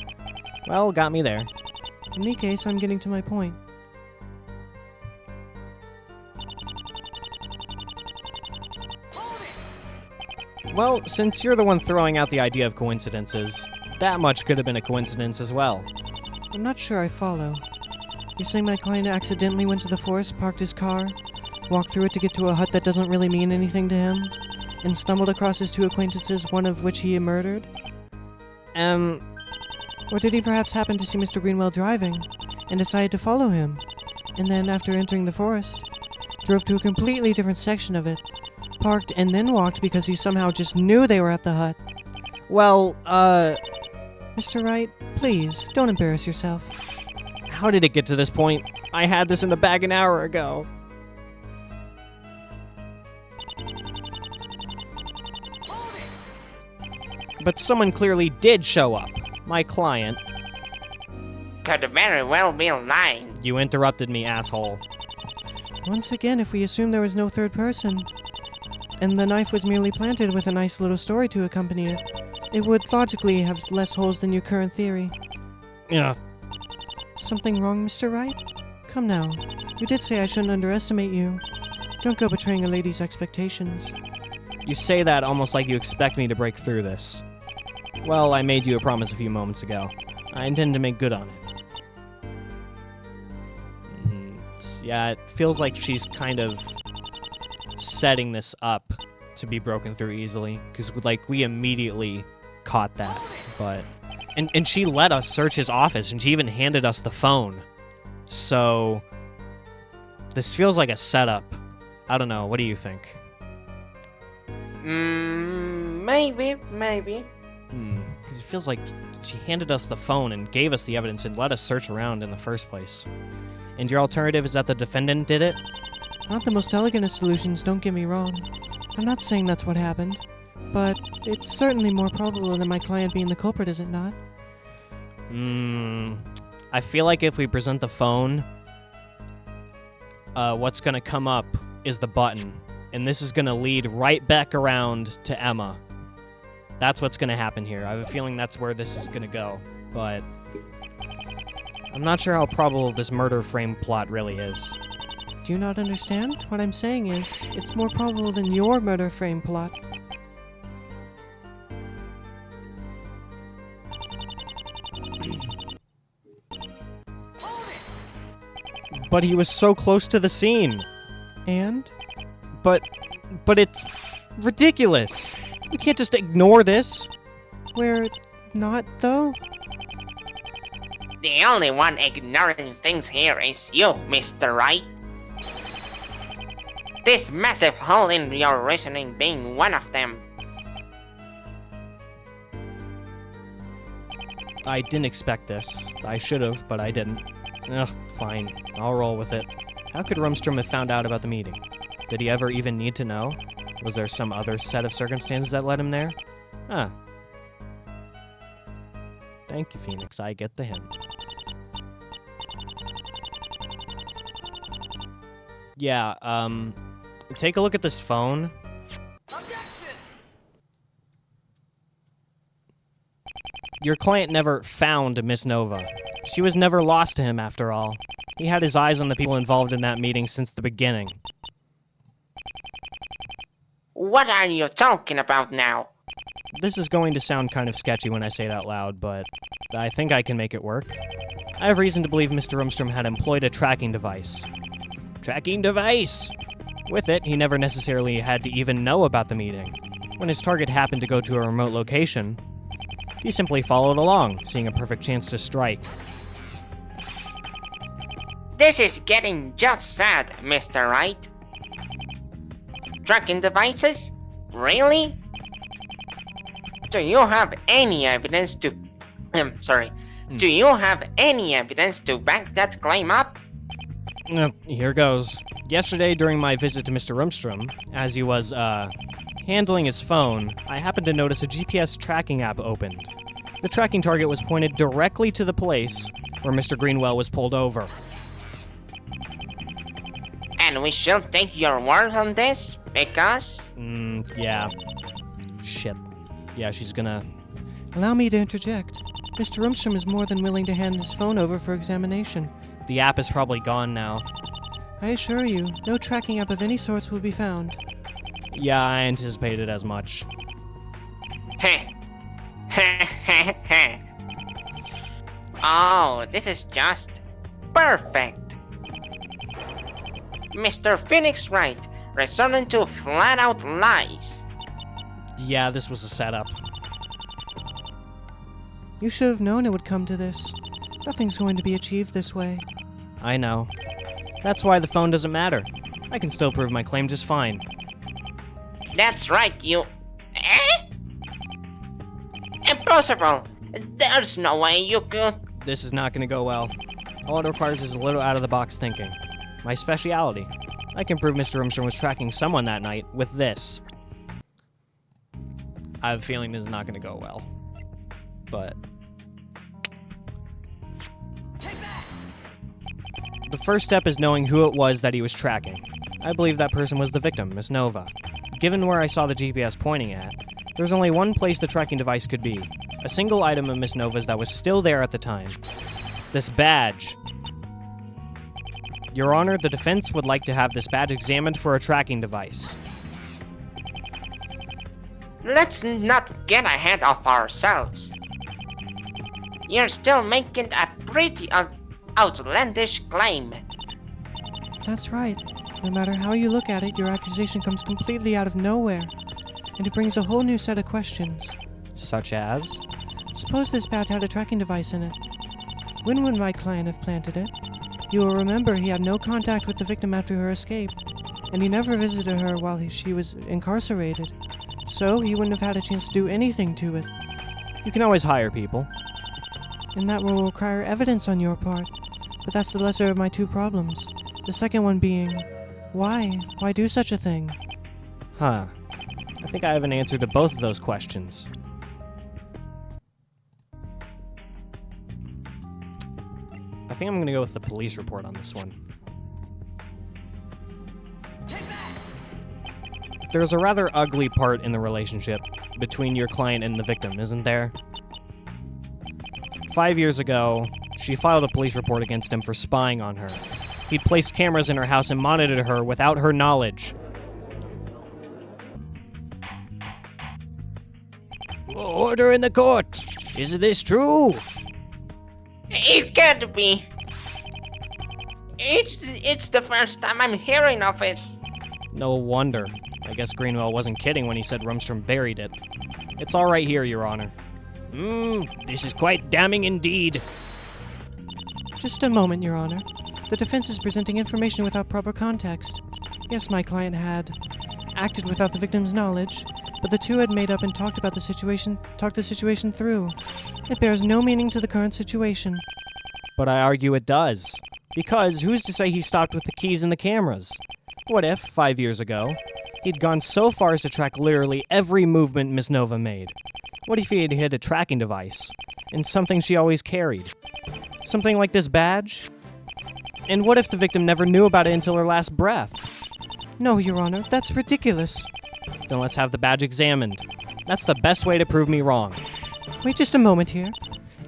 Well, got me there. In any case, I'm getting to my point. Well, since you're the one throwing out the idea of coincidences, that much could have been a coincidence as well. I'm not sure I follow. You're saying my client accidentally went to the forest, parked his car, walked through it to get to a hut that doesn't really mean anything to him, and stumbled across his two acquaintances, one of which he murdered? Or did he perhaps happen to see Mr. Greenwell driving, and decided to follow him, and then, after entering the forest, drove to a completely different section of it, parked and then walked because he somehow just knew they were at the hut? Well, Mr. Wright, please, don't embarrass yourself. how did it get to this point? I had this in the bag an hour ago. But someone clearly did show up. My client. Could very well be lying. You interrupted me, asshole. Once again, if we assume there was no third person, and the knife was merely planted with a nice little story to accompany it, it would logically have less holes than your current theory. Yeah. Something wrong, Mr. Wright? Come now. You did say I shouldn't underestimate you. Don't go betraying a lady's expectations. You say that almost like you expect me to break through this. Well, I made you a promise a few moments ago. I intend to make good on it. Yeah, it feels like she's kind of setting this up to be broken through easily, because like we immediately caught that. But and she let us search his office, and she even handed us the phone. So this feels like a setup. I don't know. What do you think? Maybe. Because it feels like she handed us the phone and gave us the evidence and let us search around in the first place. And your alternative is that the defendant did it? Not the most elegant of solutions, don't get me wrong. I'm not saying that's what happened, but it's certainly more probable than my client being the culprit, is it not? I feel like if we present the phone, what's going to come up is the button. And this is going to lead right back around to Emma. That's what's going to happen here. I have a feeling that's where this is going to go. But I'm not sure how probable this murder frame plot really is. Do you not understand? What I'm saying is, it's more probable than your murder frame plot. But he was so close to the scene. And? But it's ridiculous. We can't just ignore this. We're not, though? The only one ignoring things here is you, Mr. Wright. This massive hole in your reasoning being one of them. I didn't expect this. I should have, but I didn't. Ugh, fine. I'll roll with it. How could Rumstrom have found out about the meeting? Did he ever even need to know? Was there some other set of circumstances that led him there? Huh. Thank you, Phoenix. I get the hint. Yeah, take a look at this phone. Your client never found Miss Nova. She was never lost to him, after all. He had his eyes on the people involved in that meeting since the beginning. What are you talking about now? This is going to sound kind of sketchy when I say it out loud, but I think I can make it work. I have reason to believe Mr. Rumstrom had employed a tracking device. Tracking device! With it, he never necessarily had to even know about the meeting. When his target happened to go to a remote location, he simply followed along, seeing a perfect chance to strike. This is getting just sad, Mr. Wright. Tracking devices? Really? Do you have any evidence to... Do you have any evidence to back that claim up? Here goes. Yesterday, during my visit to Mr. Rumstrom, as he was, handling his phone, I happened to notice a GPS tracking app opened. The tracking target was pointed directly to the place where Mr. Greenwell was pulled over. And we should take your word on this, because... Yeah. Shit. Yeah, she's gonna... Allow me to interject. Mr. Rumstrom is more than willing to hand his phone over for examination. The app is probably gone now. I assure you, no tracking app of any sorts will be found. Yeah, I anticipated as much. Heh. Heh heh heh. Oh, this is just perfect. Mr. Phoenix Wright, resorting to flat-out lies. Yeah, this was a setup. You should have known it would come to this. Nothing's going to be achieved this way. I know. That's why the phone doesn't matter. I can still prove my claim just fine. That's right, you... Eh? Impossible! There's no way you could... This is not going to go well. All it requires is a little out-of-the-box thinking. My speciality. I can prove Mr. Rumstrom was tracking someone that night with this. I have a feeling this is not going to go well. But... The first step is knowing who it was that he was tracking. I believe that person was the victim, Miss Nova. Given where I saw the GPS pointing at, there's only one place the tracking device could be. A single item of Miss Nova's that was still there at the time. This badge. Your Honor, the defense would like to have this badge examined for a tracking device. Let's not get ahead of ourselves. You're still making a pretty outlandish claim. That's right. No matter how you look at it, your accusation comes completely out of nowhere. And it brings a whole new set of questions. Such as? Suppose this badge had a tracking device in it. When would my client have planted it? You will remember he had no contact with the victim after her escape, and he never visited her while she was incarcerated. So he wouldn't have had a chance to do anything to it. You can always hire people. And that will require evidence on your part. But that's the lesser of my two problems. The second one being, why? Why do such a thing? Huh. I think I have an answer to both of those questions. I think I'm going to go with the police report on this one. There's a rather ugly part in the relationship between your client and the victim, isn't there? 5 years ago, she filed a police report against him for spying on her. He'd placed cameras in her house and monitored her without her knowledge. Order in the court! Is this true? It can't be. It's the first time I'm hearing of it. No wonder. I guess Greenwell wasn't kidding when he said Rumstrom buried it. It's all right here, Your Honor. This is quite damning indeed. Just a moment, Your Honor. The defense is presenting information without proper context. Yes, my client had acted without the victim's knowledge, but the two had made up and talked the situation through. It bears no meaning to the current situation. But I argue it does. Because who's to say he stopped with the keys and the cameras? What if, 5 years ago, he'd gone so far as to track literally every movement Miss Nova made? What if he had hid a tracking device? And something she always carried? Something like this badge? And what if the victim never knew about it until her last breath? No, Your Honor, that's ridiculous. Then let's have the badge examined. That's the best way to prove me wrong. Wait just a moment here.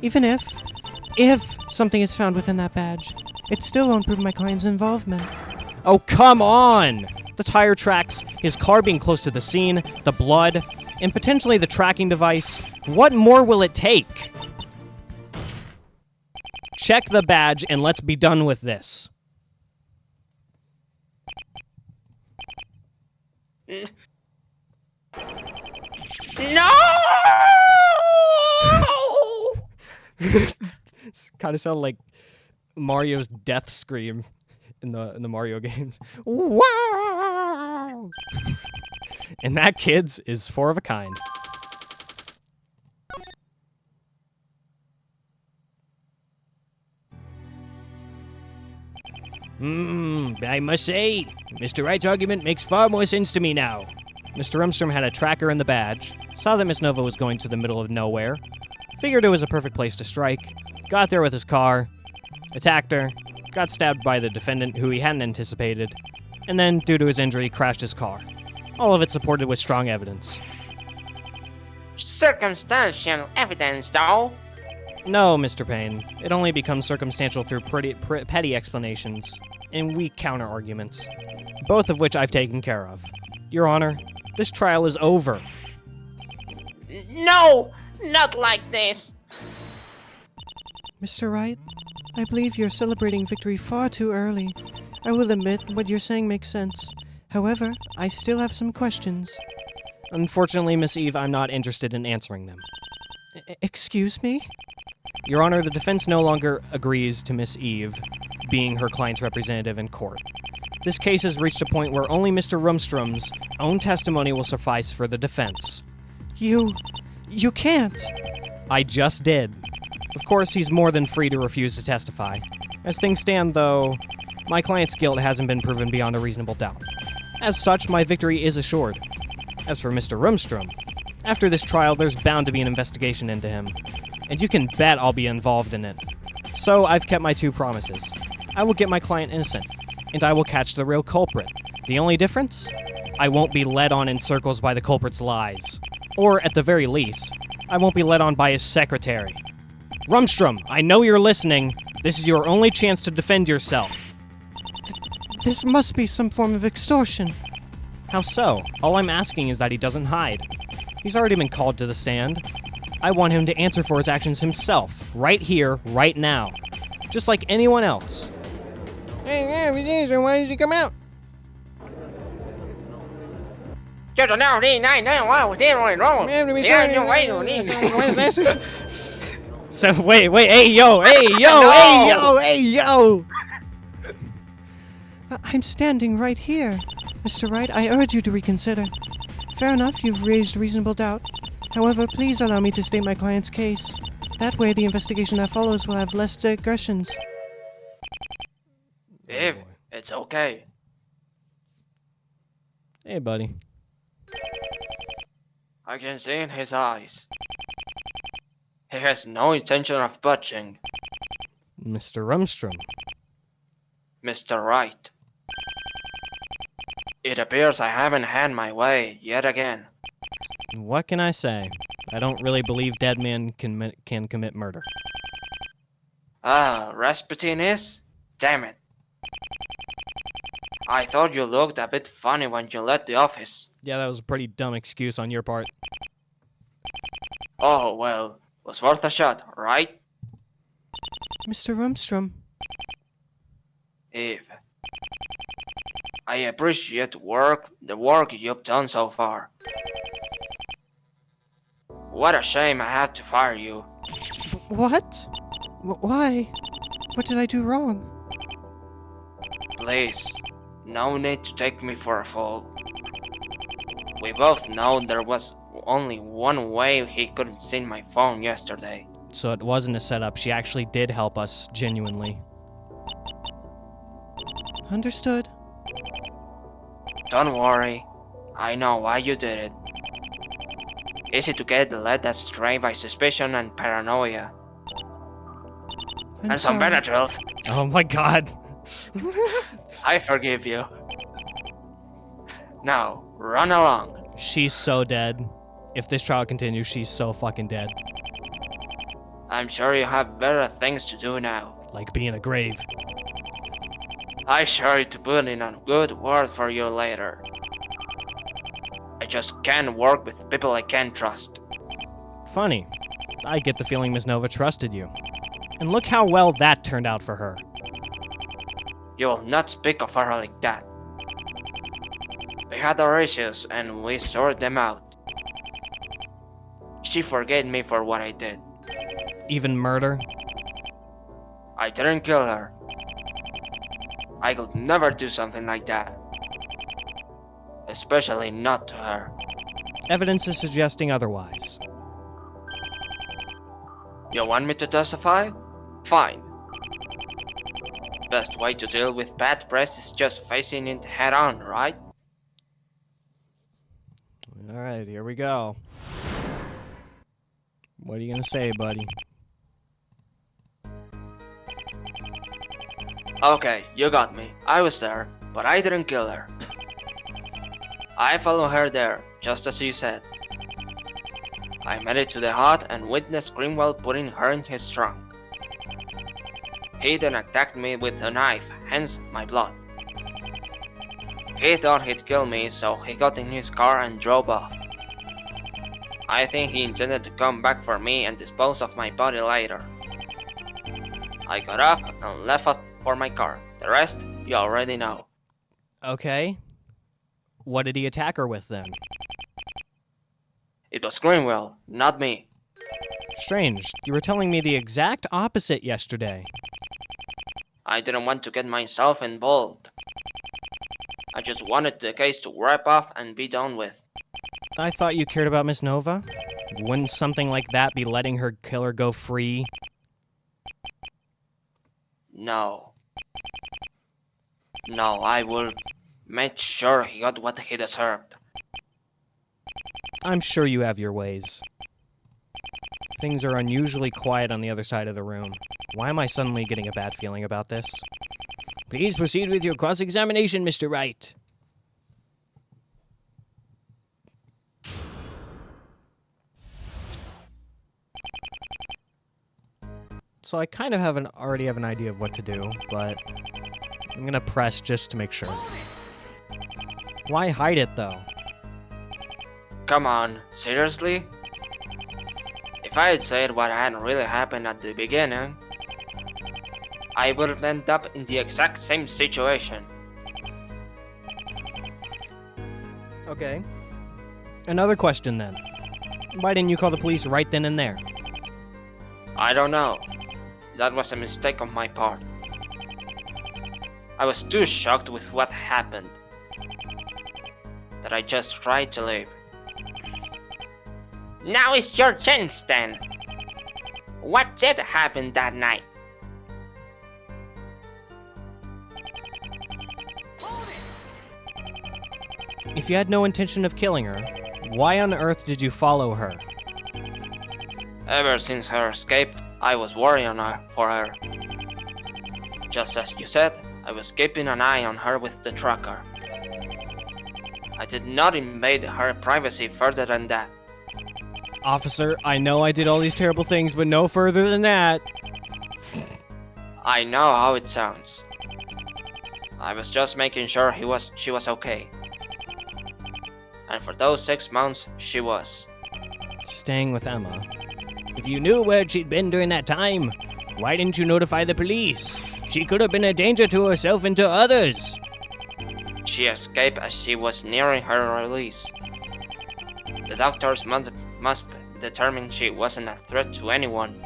Even if something is found within that badge, it still won't prove my client's involvement. Oh, come on! The tire tracks, his car being close to the scene, the blood, and potentially the tracking device. What more will it take? Check the badge and let's be done with this. No! Kind of sound like Mario's death scream in the Mario games. Wow! And that, kids, is four of a kind. I must say, Mr. Wright's argument makes far more sense to me now. Mr. Rumstrom had a tracker in the badge, saw that Miss Nova was going to the middle of nowhere, figured it was a perfect place to strike, got there with his car, attacked her, got stabbed by the defendant who he hadn't anticipated, and then, due to his injury, crashed his car. All of it supported with strong evidence. Circumstantial evidence, though. No, Mr. Payne. It only becomes circumstantial through petty explanations and weak counter-arguments, both of which I've taken care of. Your Honor, this trial is over. No! Not like this! Mr. Wright, I believe you're celebrating victory far too early. I will admit what you're saying makes sense. However, I still have some questions. Unfortunately, Miss Eve, I'm not interested in answering them. Excuse me? Your Honor, the defense no longer agrees to Miss Eve being her client's representative in court. This case has reached a point where only Mr. Rumstrom's own testimony will suffice for the defense. You can't. I just did. Of course, he's more than free to refuse to testify. As things stand, though, my client's guilt hasn't been proven beyond a reasonable doubt. As such, my victory is assured. As for Mr. Rumstrom, after this trial, there's bound to be an investigation into him, and you can bet I'll be involved in it. So I've kept my two promises. I will get my client innocent, and I will catch the real culprit. The only difference? I won't be led on in circles by the culprit's lies. Or, at the very least, I won't be led on by his secretary. Rumstrom, I know you're listening. This is your only chance to defend yourself. This must be some form of extortion. How so? All I'm asking is that he doesn't hide. He's already been called to the stand. I want him to answer for his actions himself, right here, right now. Just like anyone else. Hey, why did you come out? You don't know, So, wait, hey, yo! I'm standing right here. Mr. Wright, I urge you to reconsider. Fair enough, you've raised reasonable doubt. However, please allow me to state my client's case. That way, the investigation that follows will have less digressions. Eve, it's okay. Hey, buddy. I can see in his eyes. He has no intention of budging. Mr. Rumstrom. Mr. Wright. It appears I haven't had my way yet again. What can I say? I don't really believe dead men can commit murder. Ah, Rasputin is? Damn it. I thought you looked a bit funny when you left the office. Yeah, that was a pretty dumb excuse on your part. Oh, well, was worth a shot, right? Mr. Rumstrom. Eve. I appreciate the work you've done so far. What a shame I had to fire you. What? Why? What did I do wrong? Please, no need to take me for a fool. We both know there was only one way he could have seen my phone yesterday. So it wasn't a setup. She actually did help us, genuinely. Understood. Don't worry, I know why you did it. Easy to get led astray by suspicion and paranoia. I'm And some sorry. Benadryls. Oh my god. I forgive you. Now, run along. She's so dead. If this trial continues, she's so fucking dead. I'm sure you have better things to do now. Like being a grave. I sure to put in a good word for you later. I just can't work with people I can't trust. Funny. I get the feeling Miss Nova trusted you. And look how well that turned out for her. You will not speak of her like that. We had our issues and we sorted them out. She forgave me for what I did. Even murder? I didn't kill her. I could never do something like that. Especially not to her. Evidence is suggesting otherwise. You want me to testify? Fine. Best way to deal with bad press is just facing it head on, right? Alright, here we go. What are you gonna say, buddy? Okay, you got me. I was there, but I didn't kill her. I followed her there, just as you said. I made it to the hut and witnessed Greenwell putting her in his trunk. He then attacked me with a knife, hence my blood. He thought he'd kill me, so he got in his car and drove off. I think he intended to come back for me and dispose of my body later. I got up and left for my car. The rest, you already know. Okay. What did he attack her with then? It was Greenwell, not me. Strange. You were telling me the exact opposite yesterday. I didn't want to get myself involved. I just wanted the case to wrap up and be done with. I thought you cared about Miss Nova. Wouldn't something like that be letting her killer go free? No. No, I will make sure he got what he deserved. I'm sure you have your ways. Things are unusually quiet on the other side of the room. Why am I suddenly getting a bad feeling about this? Please proceed with your cross-examination, Mr. Wright. So I kind of already have an idea of what to do, but I'm gonna press just to make sure. Why hide it, though? Come on, seriously? If I had said what had really happened at the beginning, I would have ended up in the exact same situation. Okay. Another question, then. Why didn't you call the police right then and there? I don't know. That was a mistake on my part. I was too shocked with what happened that I just tried to leave. Now is your chance then. What did happen that night? If you had no intention of killing her, why on earth did you follow her? Ever since her escape, I was worrying for her. Just as you said, I was keeping an eye on her with the tracker. I did not invade her privacy further than that. Officer, I know I did all these terrible things, but no further than that. I know how it sounds. I was just making sure she was okay. And for those 6 months, she was. Staying with Emma. If you knew where she'd been during that time, why didn't you notify the police? She could have been a danger to herself and to others. She escaped as she was nearing her release. The doctors must determine she wasn't a threat to anyone.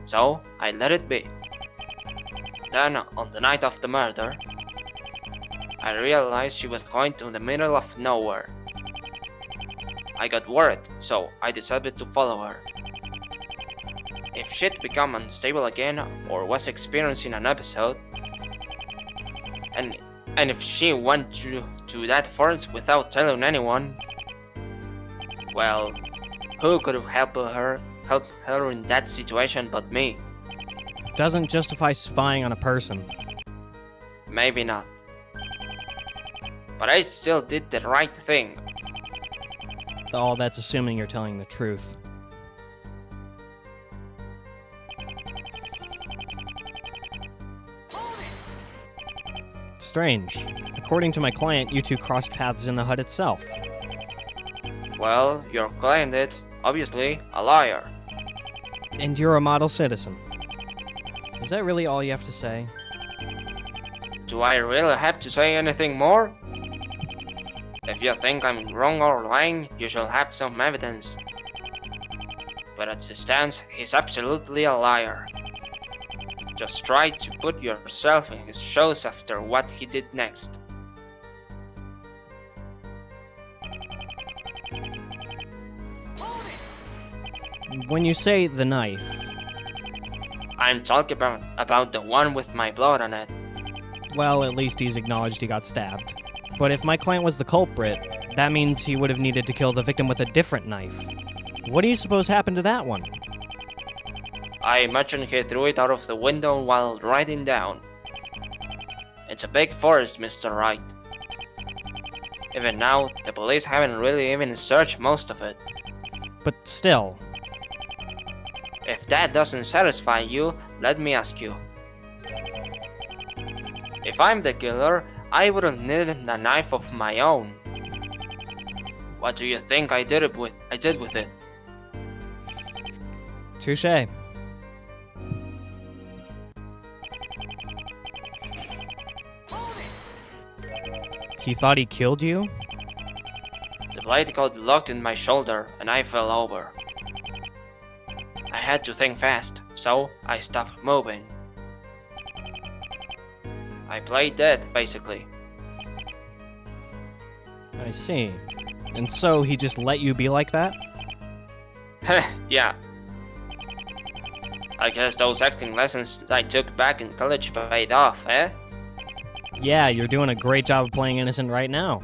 So, I let it be. Then, on the night of the murder, I realized she was going to the middle of nowhere. I got worried, so I decided to follow her. If she'd become unstable again or was experiencing an episode, and if she went to that forest without telling anyone, well, who could have helped her in that situation but me? Doesn't justify spying on a person. Maybe not. But I still did the right thing. All that's assuming you're telling the truth. strange. According to my client, you two crossed paths in the hut itself. Well, your client is, obviously, a liar. And you're a model citizen. Is that really all you have to say? Do I really have to say anything more? If you think I'm wrong or lying, you shall have some evidence. But as it stands, he's absolutely a liar. Just try to put yourself in his shoes after what he did next. When you say the knife, I'm talking about the one with my blood on it. well, at least he's acknowledged he got stabbed. But if my client was the culprit, that means he would have needed to kill the victim with a different knife. What do you suppose happened to that one? I imagine he threw it out of the window while riding down. It's a big forest, Mr. Wright. Even now, the police haven't really even searched most of it. But still, If that doesn't satisfy you, let me ask you. If I'm the killer, I wouldn't need a knife of my own. What do you think I did with it? touche. He thought he killed you? The blade got locked in my shoulder and I fell over. I had to think fast, so I stopped moving. I played dead, basically. I see. And so he just let you be like that? Heh, yeah. I guess those acting lessons I took back in college paid off, eh? Yeah, you're doing a great job of playing innocent right now.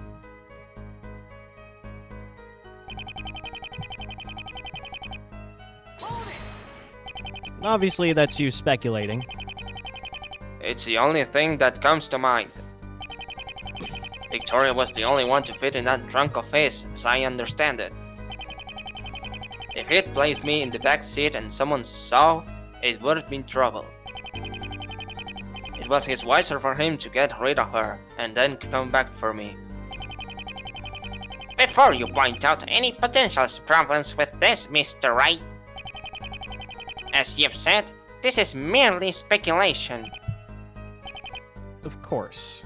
Obviously, that's you speculating. It's the only thing that comes to mind. Victoria was the only one to fit in that trunk of his, as I understand it. If he'd placed me in the back seat and someone saw, it would have been trouble. It was his wiser for him to get rid of her and then come back for me. Before you point out any potential problems with this, Mr. Wright, as you've said, this is merely speculation. Of course.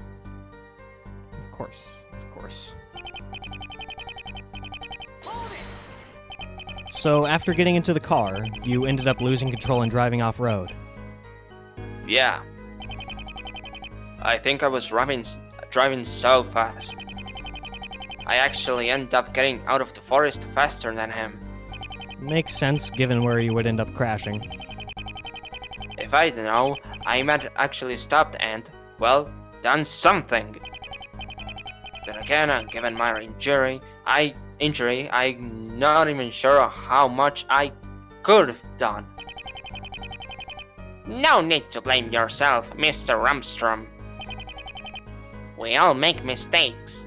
Of course. Of course. So, after getting into the car, you ended up losing control and driving off-road. Yeah. I think I was driving so fast. I actually ended up getting out of the forest faster than him. Makes sense, given where you would end up crashing. If I didn't know, I might actually stopped and, well, done something. Then again, given my injury, I'm not even sure how much I could have done. No need to blame yourself, Mr. Rumstrom. We all make mistakes.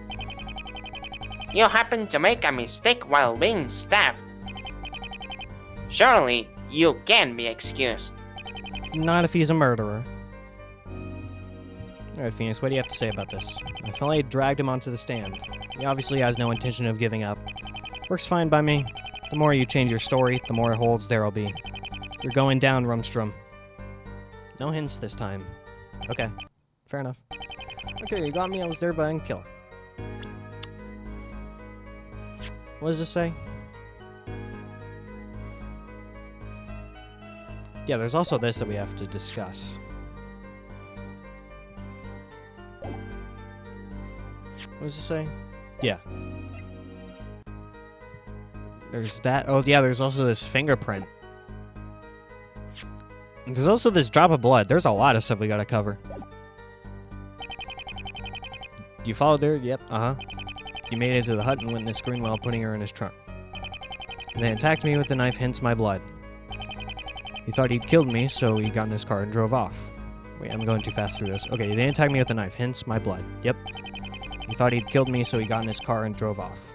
You happened to make a mistake while being stabbed. Surely, you can be excused. Not if he's a murderer. Alright, Phoenix, what do you have to say about this? I felt like I dragged him onto the stand. He obviously has no intention of giving up. Works fine by me. The more you change your story, the more holds there'll be. You're going down, Rumstrom. No hints this time. Okay, fair enough. Okay, you got me, I was there, but I didn't kill her. What does this say? Yeah, there's also this that we have to discuss. What does it say? Yeah. There's that. Oh, yeah, there's also this fingerprint. And there's also this drop of blood. There's a lot of stuff we gotta cover. You followed there? Yep, You made it to the hut and witnessed Greenwell putting her in his trunk. And they attacked me with the knife, hence my blood. He thought he'd killed me, so he got in his car and drove off. Wait, I'm going too fast through this. Okay, they attacked me with the knife, hence my blood. Yep. He thought he'd killed me, so he got in his car and drove off.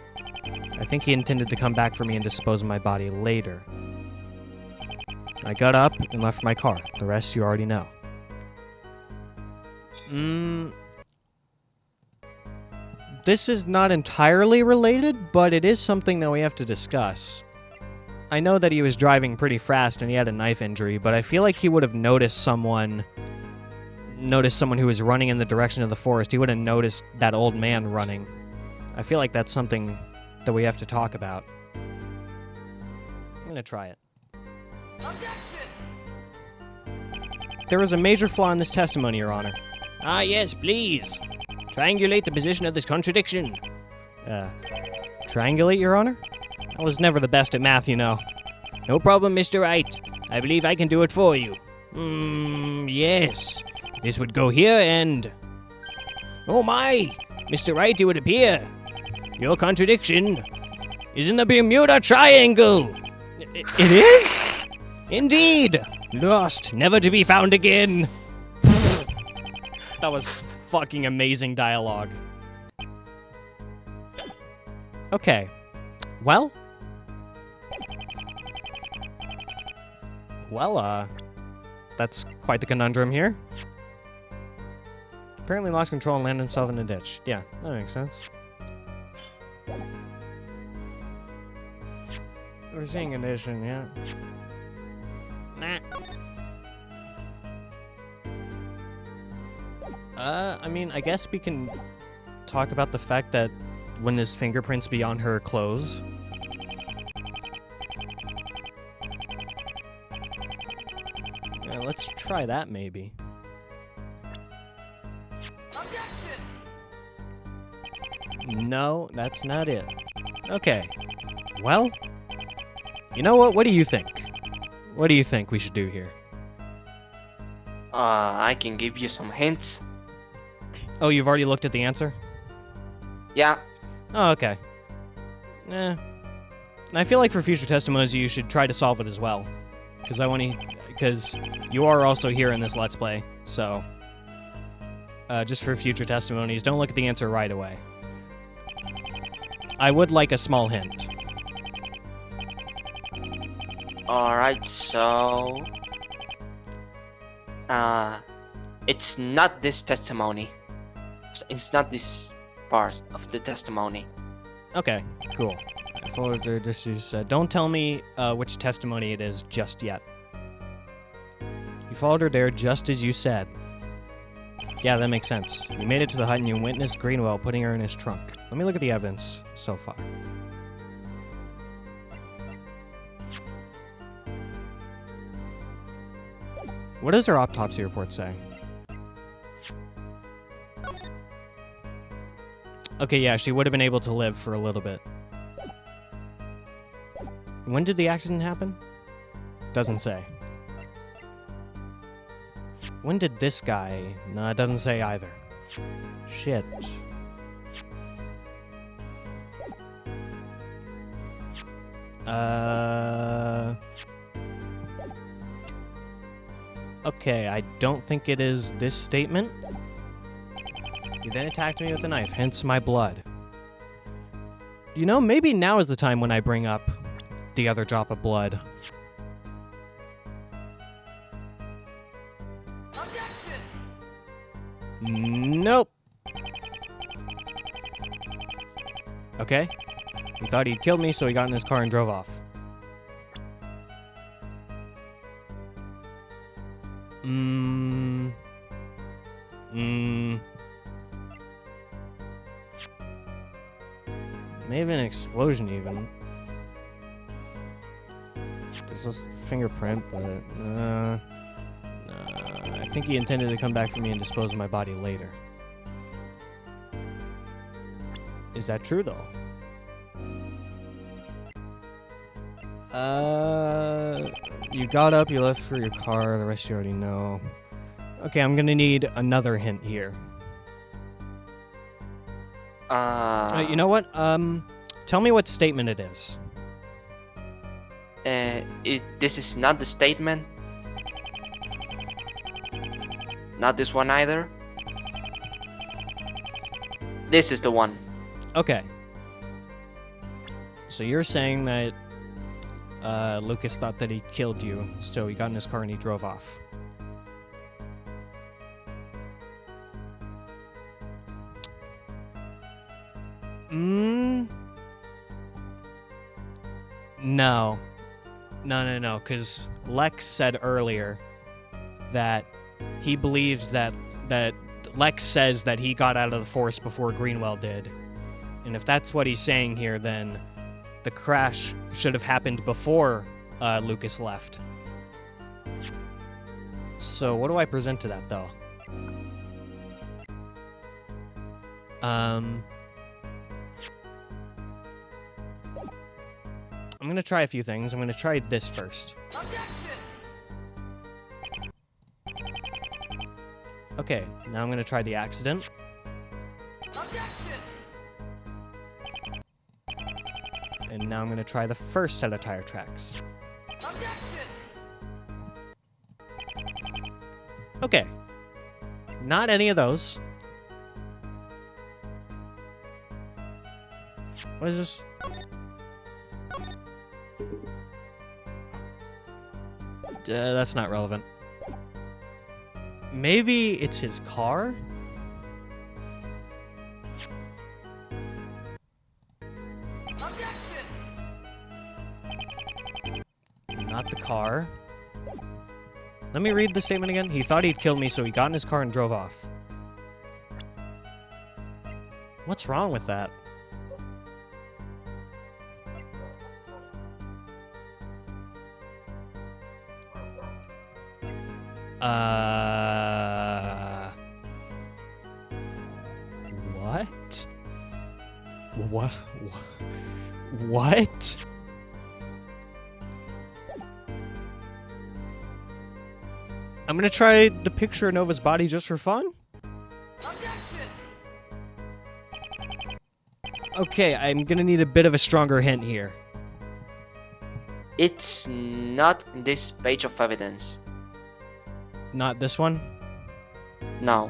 I think he intended to come back for me and dispose of my body later. I got up and left my car. The rest you already know. this is not entirely related, but it is something that we have to discuss. I know that he was driving pretty fast and he had a knife injury, but I feel like he would have noticed someone who was running in the direction of the forest. He would have noticed that old man running. I feel like that's something that we have to talk about. I'm gonna try it. There was a major flaw in this testimony, Your Honor. Ah, yes, please. Triangulate the position of this contradiction. Triangulate, Your Honor? I was never the best at math, you know. No problem, Mr. Wright. I believe I can do it for you. Yes. This would go here and... Oh my! Mr. Wright, it would appear. Your contradiction is in the Bermuda Triangle. It is? Indeed. Lost, never to be found again. That was fucking amazing dialogue. Okay. Well, that's quite the conundrum here. Apparently lost control and landed himself in a ditch. Yeah, that makes sense. We're seeing condition, yeah. Nah. I mean, I guess we can talk about the fact that wouldn't his fingerprints be on her clothes? Yeah, let's try that, maybe. No, that's not it. Okay. Well, you know what? What do you think? What do you think we should do here? I can give you some hints. Oh, you've already looked at the answer? Yeah. Oh, okay. I feel like for future testimonies, you should try to solve it as well. Because you are also here in this Let's Play, so... just for future testimonies, don't look at the answer right away. I would like a small hint. Alright, so... it's not this testimony. It's not this part of the testimony. Okay, cool. I followed her just as you said. Don't tell me which testimony it is just yet. You followed her there just as you said. Yeah, that makes sense. You made it to the hut and you witnessed Greenwell putting her in his trunk. Let me look at the evidence so far. What does her autopsy report say? Okay, yeah, she would have been able to live for a little bit. When did the accident happen? Doesn't say. When did this guy... No, it doesn't say either. Shit. Okay, I don't think it is this statement. You then attacked me with a knife, hence my blood. You know, maybe now is the time when I bring up the other drop of blood. Nope. Okay. He thought he'd killed me, so he got in his car and drove off. Maybe an explosion, even. There's this fingerprint, but... I think he intended to come back for me and dispose of my body later. Is that true, though? You got up, you left for your car, the rest you already know. Okay, I'm gonna need another hint here. You know what? Tell me what statement it is. This is not the statement. Not this one either. This is the one. Okay. So you're saying that Lucas thought that he killed you, so he got in his car and he drove off. No. No, because Lex said earlier that he believes that Lex says that he got out of the Force before Greenwell did. And if that's what he's saying here, then the crash should have happened before Lucas left. So what do I present to that, though? I'm going to try a few things. I'm going to try this first. Okay, now I'm going to try the accident. And now I'm going to try the first set of tire tracks. Okay. Not any of those. What is this? That's not relevant. Maybe it's his car? Not the car. Let me read the statement again. He thought he'd killed me, so he got in his car and drove off. What's wrong with that? What? What? I'm gonna try to picture Nova's body just for fun? Okay, I'm gonna need a bit of a stronger hint here. It's not this page of evidence. Not this one? No.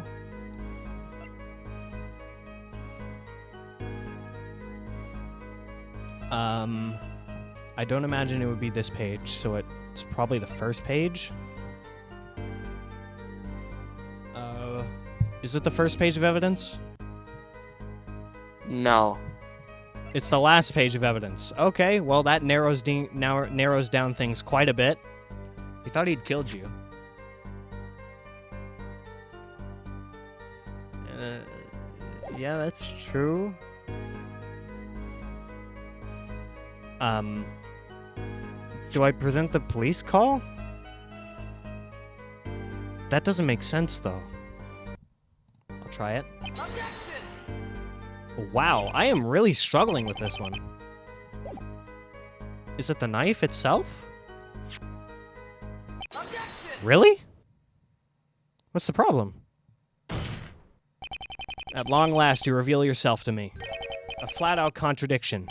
I don't imagine it would be this page, so it's probably the first page. Is it the first page of evidence? No. It's the last page of evidence. Okay, well that narrows down things quite a bit. He thought he'd killed you. Yeah, that's true. Do I present the police call? That doesn't make sense, though. I'll try it. Wow, I am really struggling with this one. Is it the knife itself? Really? What's the problem? At long last, you reveal yourself to me. A flat-out contradiction.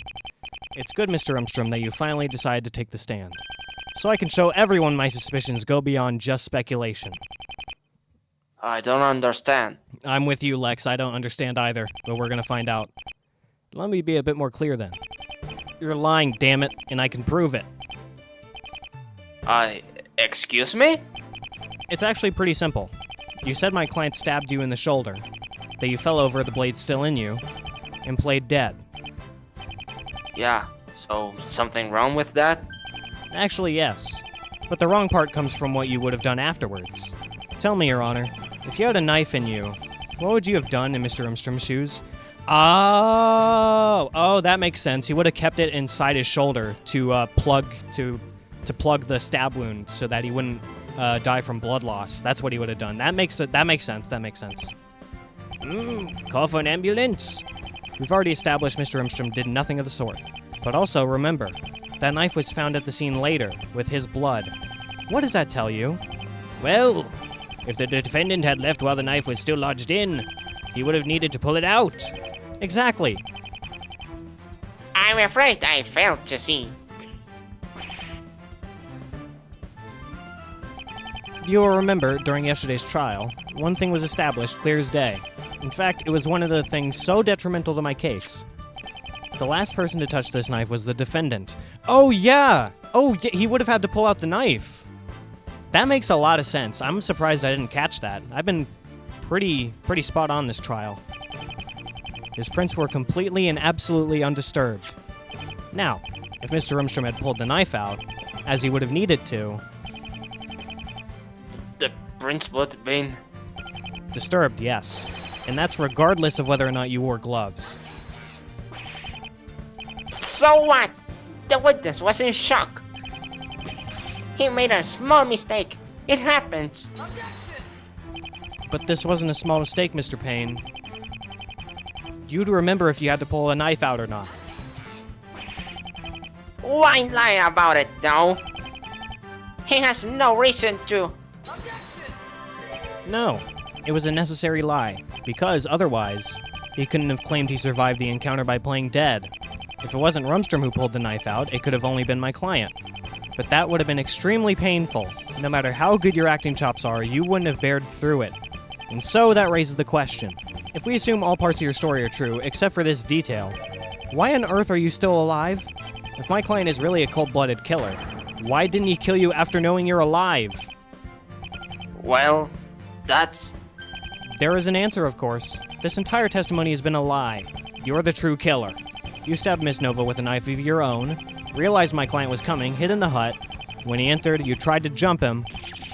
It's good, Mr. Umstrom, that you finally decided to take the stand. So I can show everyone my suspicions go beyond just speculation. I don't understand. I'm with you, Lex. I don't understand either, but we're gonna find out. Let me be a bit more clear, then. You're lying, damn it, and I can prove it. Excuse me? It's actually pretty simple. You said my client stabbed you in the shoulder, that you fell over, the blade still in you, and played dead. Yeah, so something wrong with that? Actually, yes. But the wrong part comes from what you would have done afterwards. Tell me, Your Honor, if you had a knife in you, what would you have done in Mr. Umstrom's shoes? Oh, that makes sense. He would have kept it inside his shoulder to plug the stab wound so that he wouldn't die from blood loss. That's what he would have done. That makes sense. Call for an ambulance. We've already established Mr. Umstrom did nothing of the sort. But also, remember, that knife was found at the scene later, with his blood. What does that tell you? Well, if the defendant had left while the knife was still lodged in, he would have needed to pull it out. Exactly. I'm afraid I failed to see. You will remember, during yesterday's trial, one thing was established clear as day. In fact, it was one of the things so detrimental to my case. The last person to touch this knife was the defendant. Oh, yeah! He would have had to pull out the knife. That makes a lot of sense. I'm surprised I didn't catch that. I've been pretty spot on this trial. His prints were completely and absolutely undisturbed. Now, If Mr. Rumstrom had pulled the knife out, as he would have needed to, The prince would have been... disturbed, yes. And that's regardless of whether or not you wore gloves. So what? The witness was in shock. He made a small mistake. It happens. But this wasn't a small mistake, Mr. Payne. You'd remember if you had to pull a knife out or not. Why lie about it, though? He has no reason to. No, it was a necessary lie, because otherwise, he couldn't have claimed he survived the encounter by playing dead. If it wasn't Rumstrom who pulled the knife out, it could have only been my client. But that would have been extremely painful. No matter how good your acting chops are, you wouldn't have bared through it. And so that raises the question. If we assume all parts of your story are true, except for this detail, why on earth are you still alive? If my client is really a cold-blooded killer, why didn't he kill you after knowing you're alive? Well, that's... There is an answer, of course. This entire testimony has been a lie. You're the true killer. You stabbed Miss Nova with a knife of your own, realized my client was coming, hid in the hut. When he entered, you tried to jump him,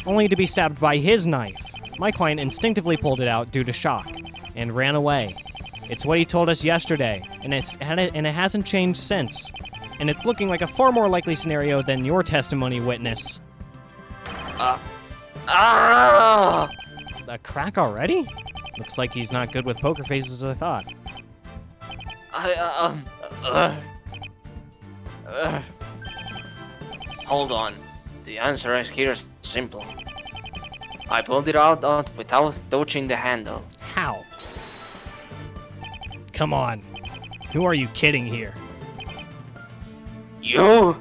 only to be stabbed by his knife. My client instinctively pulled it out due to shock, and ran away. It's what he told us yesterday, and it hasn't changed since. And it's looking like a far more likely scenario than your testimony, witness. A crack already? Looks like he's not good with poker faces as I thought. Hold on. The answer is here is simple. I pulled it out without touching the handle. How? Come on. Who are you kidding here? You?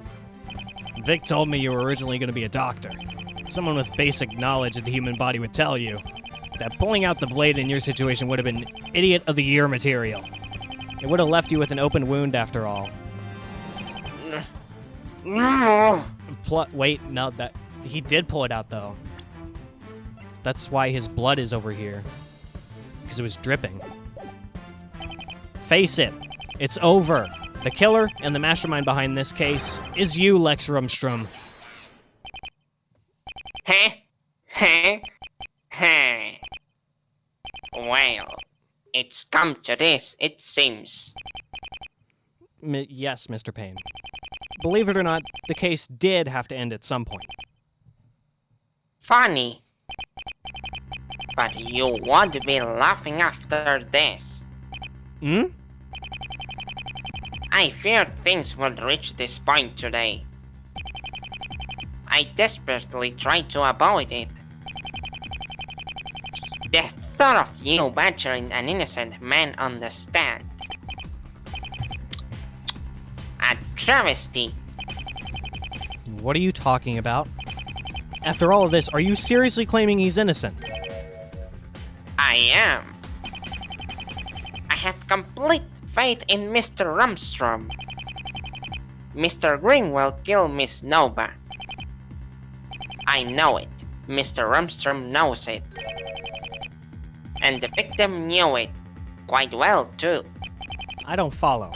Vic told me you were originally going to be a doctor. Someone with basic knowledge of the human body would tell you that pulling out the blade in your situation would have been Idiot of the Year material. It would have left you with an open wound after all. Wait, no, he did pull it out though. That's why his blood is over here. Because it was dripping. Face it, it's over. The killer and the mastermind behind this case is you, Lex Rumstrom. Well, it's come to this, it seems. Yes, Mr. Payne. Believe it or not, the case did have to end at some point. Funny. But you won't be laughing after this. Hmm? I feared things would reach this point today. I desperately tried to avoid it. The thought of you badgering an innocent man on the stand. A travesty. What are you talking about? After all of this, are you seriously claiming he's innocent? I am. I have complete faith in Mr. Rumstrom. Mr. Greenwell killed Miss Nova. I know it. Mr. Rumstrom knows it. And the victim knew it. Quite well, too. I don't follow.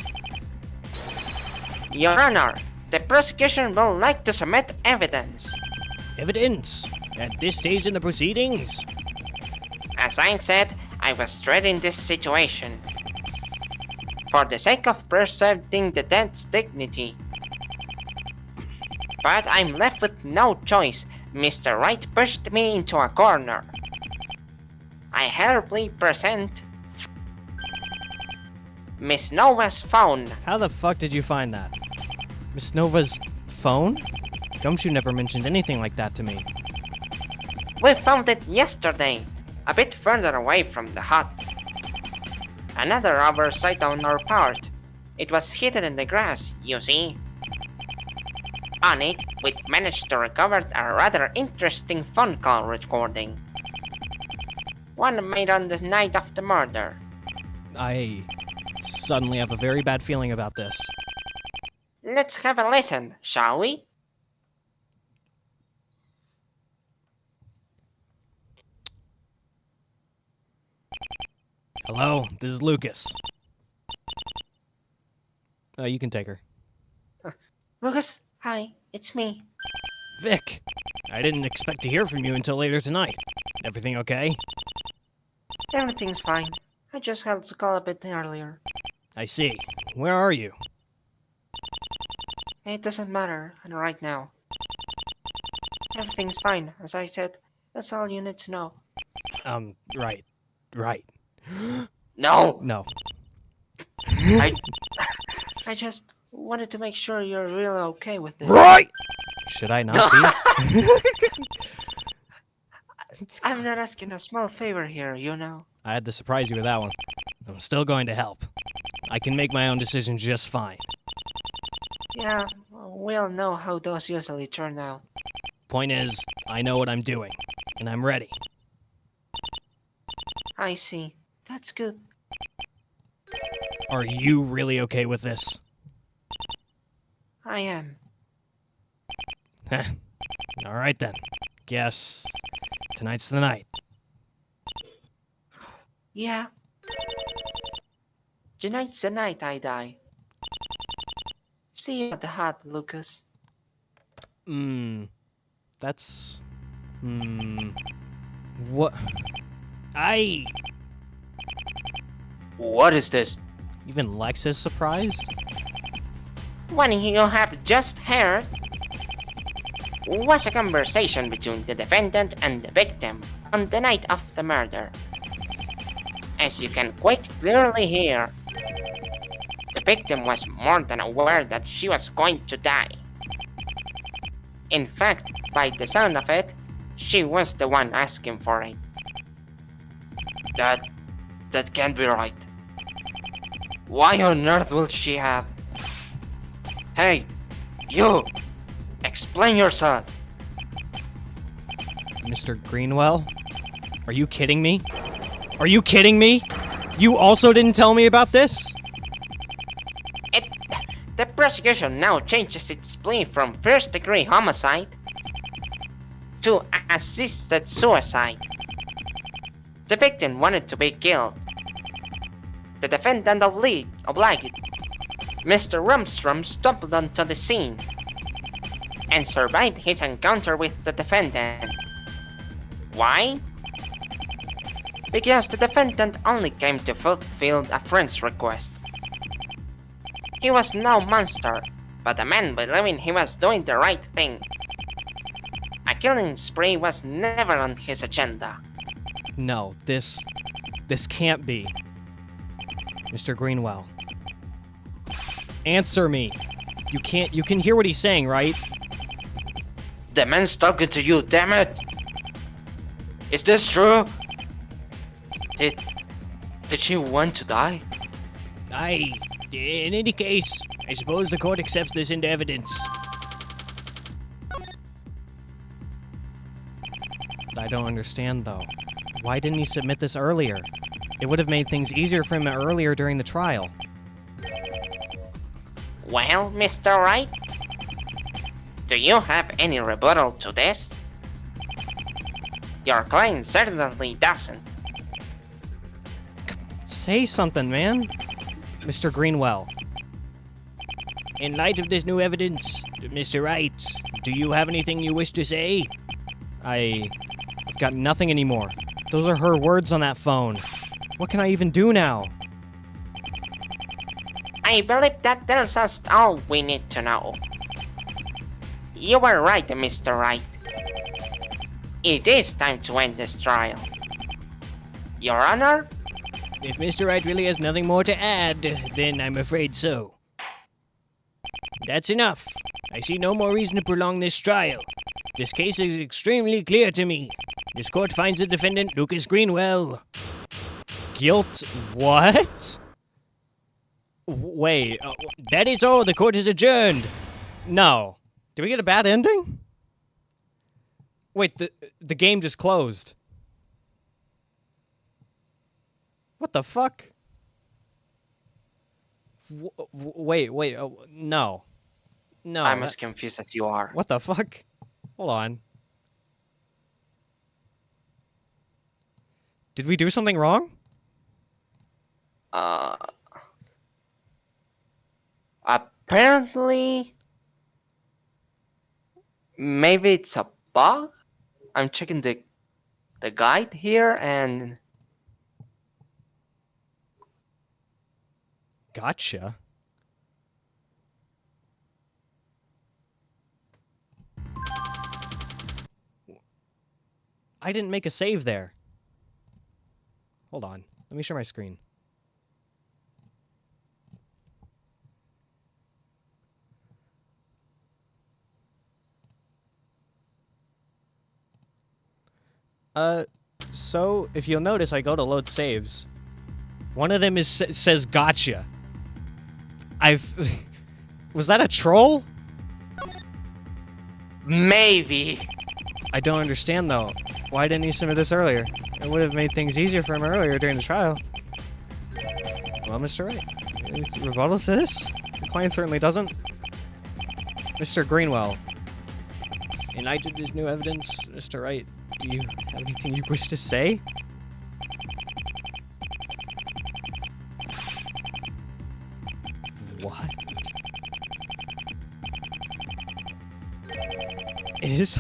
Your Honor, the prosecution will like to submit evidence. Evidence? At this stage in the proceedings? As I said, I was dreading this situation. For the sake of preserving the dead's dignity. But I'm left with no choice. Mr. Wright pushed me into a corner. I hurriedly present Miss Nova's phone. How the fuck did you find that? Miss Nova's phone? Gumshoe never mentioned anything like that to me. We found it yesterday, a bit further away from the hut. Another oversight on our part. It was hidden in the grass, you see. On it, we managed to recover a rather interesting phone call recording. One made on the night of the murder. I suddenly have a very bad feeling about this. Let's have a listen, shall we? Hello, this is Lucas. You can take her. Lucas, hi, it's me. Vic, I didn't expect to hear from you until later tonight. Everything okay? Everything's fine. I just had to call a bit earlier. I see. Where are you? It doesn't matter right now. Everything's fine, as I said. That's all you need to know. Right. Right. No! No. I I just wanted to make sure you're really okay with this. Right! Should I not be? I'm not asking a small favor here, you know. I had to surprise you with that one. I'm still going to help. I can make my own decisions just fine. Yeah, we all know how those usually turn out. Point is, I know what I'm doing, and I'm ready. I see. That's good. Are you really okay with this? I am. Heh. All right then. Guess tonight's the night. Yeah. Tonight's the night I die. See you at the hut, Lucas. That's... What? What is this? Even Lex is surprised? What you have just heard was a conversation between the defendant and the victim on the night of the murder. As you can quite clearly hear, the victim was more than aware that she was going to die. In fact, by the sound of it, she was the one asking for it. That can't be right. Why on earth will she have? Hey, you! Explain yourself! Mr. Greenwell? Are you kidding me? Are you kidding me? You also didn't tell me about this? The prosecution now changes its plea from first-degree homicide to assisted suicide. The victim wanted to be killed. The defendant obliged. Mr. Rumstrom stumbled onto the scene and survived his encounter with the defendant. Why? Because the defendant only came to fulfill a friend's request. He was no monster, but a man believing he was doing the right thing. A killing spree was never on his agenda. No, this can't be. Mr. Greenwell. Answer me. You can hear what he's saying, right? The man's talking to you, damn it! Is this true? Did she want to die? In any case, I suppose the court accepts this into evidence. I don't understand, though. Why didn't he submit this earlier? It would have made things easier for him earlier during the trial. Well, Mr. Wright? Do you have any rebuttal to this? Your client certainly doesn't. Say something, man. Mr. Greenwell. In light of this new evidence, Mr. Wright, do you have anything you wish to say? I've got nothing anymore. Those are her words on that phone. What can I even do now? I believe that tells us all we need to know. You were right, Mr. Wright. It is time to end this trial. Your Honor? If Mr. Wright really has nothing more to add, then I'm afraid so. That's enough. I see no more reason to prolong this trial. This case is extremely clear to me. This court finds the defendant, Lucas Greenwell. Guilt? What? Wait, that is all. The court is adjourned. No. Did we get a bad ending? Wait, the game just closed. What the fuck? Wait, no. No. I'm as confused as you are. What the fuck? Hold on. Did we do something wrong? Apparently, Maybe it's a bug? I'm checking the guide here and Gotcha. I didn't make a save there. Hold on. Let me share my screen. So if you'll notice, I go to load saves. One of them says gotcha. Was that a troll? maybe. I don't understand though. Why didn't he submit this earlier? It would have made things easier for him earlier during the trial. Well, Mr. Wright, any rebuttal to this? The client certainly doesn't. Mr. Greenwell, in light of this new evidence, Mr. Wright, do you have anything you wish to say? What? It is.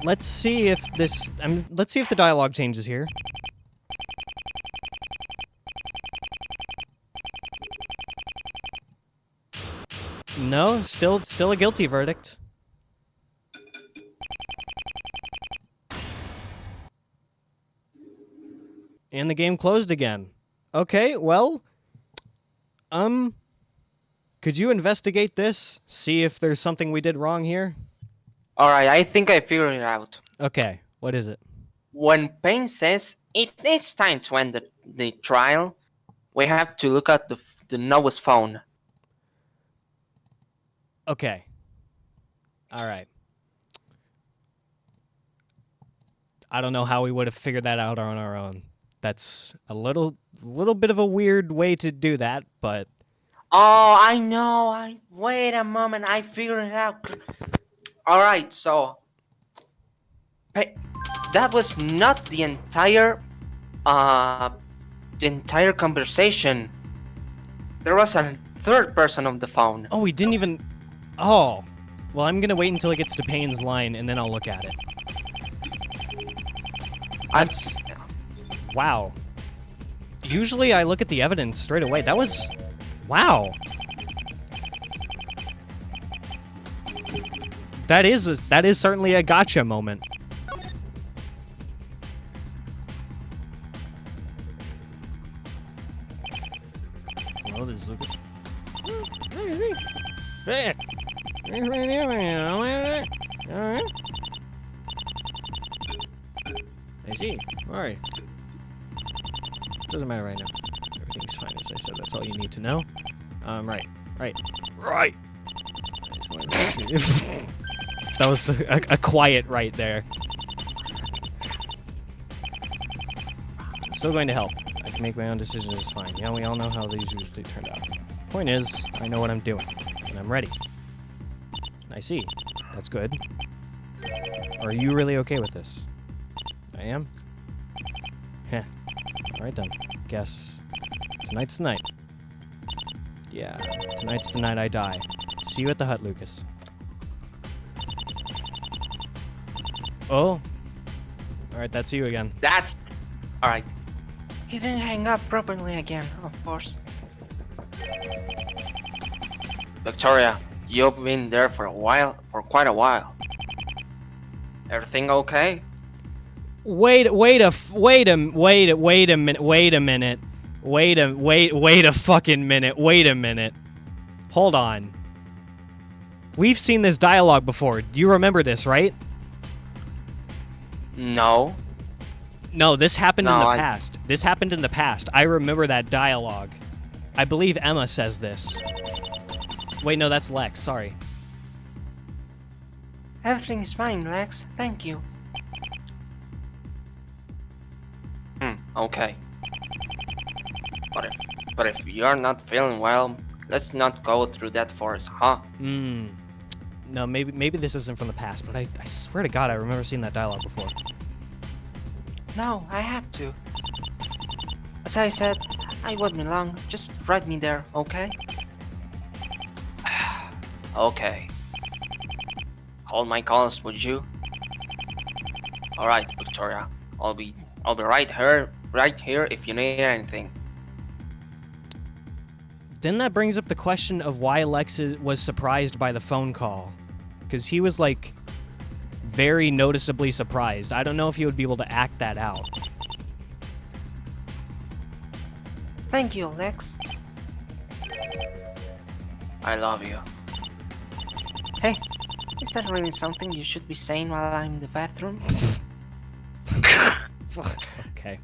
Let's see if this. Let's see if the dialogue changes here. No, still a guilty verdict. And the game closed again. Okay, well, could you investigate this? See if there's something we did wrong here? Alright, I think I figured it out. Okay, what is it? When Payne says it is time to end the trial, we have to look at the Noah's phone. Okay. All right. I don't know how we would have figured that out on our own. That's a little bit of a weird way to do that, but Oh, I know. Wait a moment. I figured it out. All right, so that was not the entire conversation. There was a third person on the phone. oh, we didn't even. Oh, well, I'm gonna wait until it gets to Payne's line, and then I'll look at it. That's wow. Usually, I look at the evidence straight away. That was wow. That is certainly a gotcha moment. Well, this look. I see. Alright. Doesn't matter right now. Everything's fine, as I said. That's all you need to know. Right. Right! That was a quiet right there. I'm still going to help. I can make my own decisions, it's fine. Yeah, we all know how these usually turn out. Point is, I know what I'm doing, and I'm ready. I see. That's good. Are you really okay with this? I am? Heh. Alright then. Guess. Tonight's the night. Yeah, tonight's the night I die. See you at the hut, Lucas. Oh. Alright, that's you again. That's... Alright. He didn't hang up properly again, of course. Victoria, you've been there for quite a while. Everything okay? Wait a minute. Hold on. We've seen this dialogue before. Do you remember this, right? No. No, this happened in the No, past. This happened in the past. I remember that dialogue. I believe Emma says this. Wait, no, that's Lex. Sorry. Everything's fine, Lex. Thank you. Okay. But if you're not feeling well, let's not go through that forest, huh? No, maybe this isn't from the past, but I swear to God, I remember seeing that dialogue before. No, I have to. As I said, I won't be long. Just ride me there, okay? Okay. Hold my calls, would you? Alright, Victoria. I'll be right here if you need anything. Then that brings up the question of why Lex was surprised by the phone call. Because he was, like, very noticeably surprised. I don't know if he would be able to act that out. Thank you, Lex. I love you. Hey, is that really something you should be saying while I'm in the bathroom? Okay.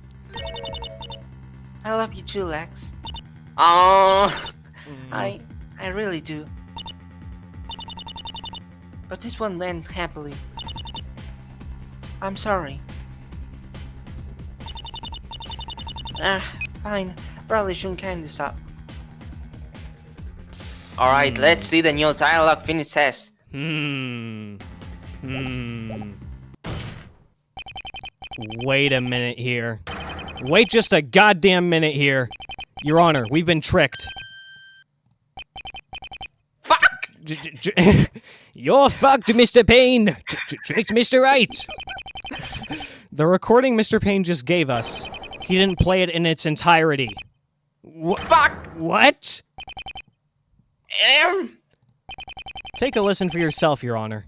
I love you too, Lex. Oh, I really do. But this won't end happily. I'm sorry. Fine. Probably shouldn't kind this up. Alright, let's see the new dialogue finishes. Wait a minute here. Wait just a goddamn minute here. Your Honor, we've been tricked. Fuck! You're fucked, Mr. Payne! Tricked Mr. Wright! The recording Mr. Payne just gave us, he didn't play it in its entirety. Fuck! What? Take a listen for yourself, Your Honor.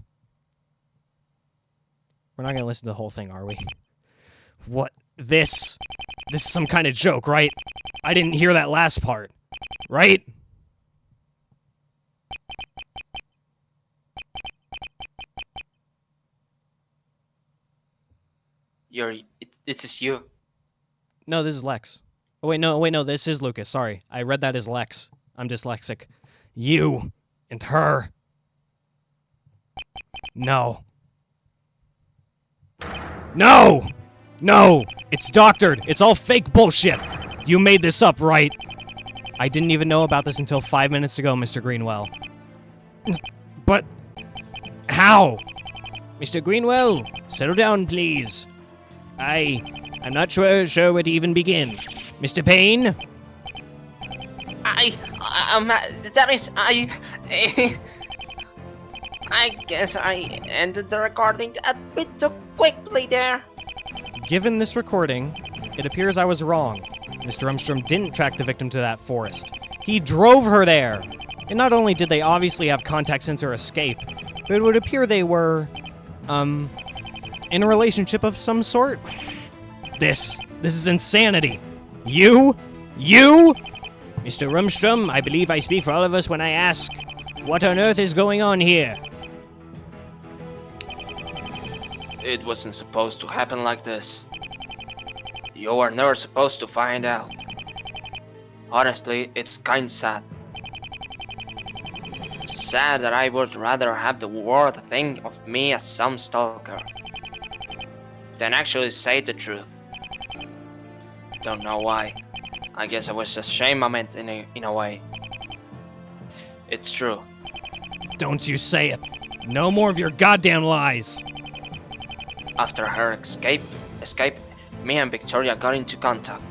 We're not gonna listen to the whole thing, are we? What? This is some kind of joke, right? I didn't hear that last part, right? It is you. No, this is Lex. Oh, wait, no, this is Lucas. Sorry. I read that as Lex. I'm dyslexic. You and her. No. No! No! It's doctored. It's all fake bullshit. You made this up, right? I didn't even know about this until 5 minutes ago, Mr. Greenwell. But how? Mr. Greenwell, settle down, please. I'm not sure where to even begin. Mr. Payne? I guess I ended the recording a bit too quickly there. Given this recording, it appears I was wrong. Mr. Umstrom didn't track the victim to that forest. He drove her there! And not only did they obviously have contact sensor escape, but it would appear they were, in a relationship of some sort. This is insanity. You? Mr. Rumstrom, I believe I speak for all of us when I ask, what on earth is going on here? It wasn't supposed to happen like this. You were never supposed to find out. Honestly, it's kinda sad. Sad that I would rather have the world think of me as some stalker than actually say the truth. Don't know why. I guess I was ashamed of it in a way. It's true. Don't you say it. No more of your goddamn lies. After her escape, me and Victoria got into contact.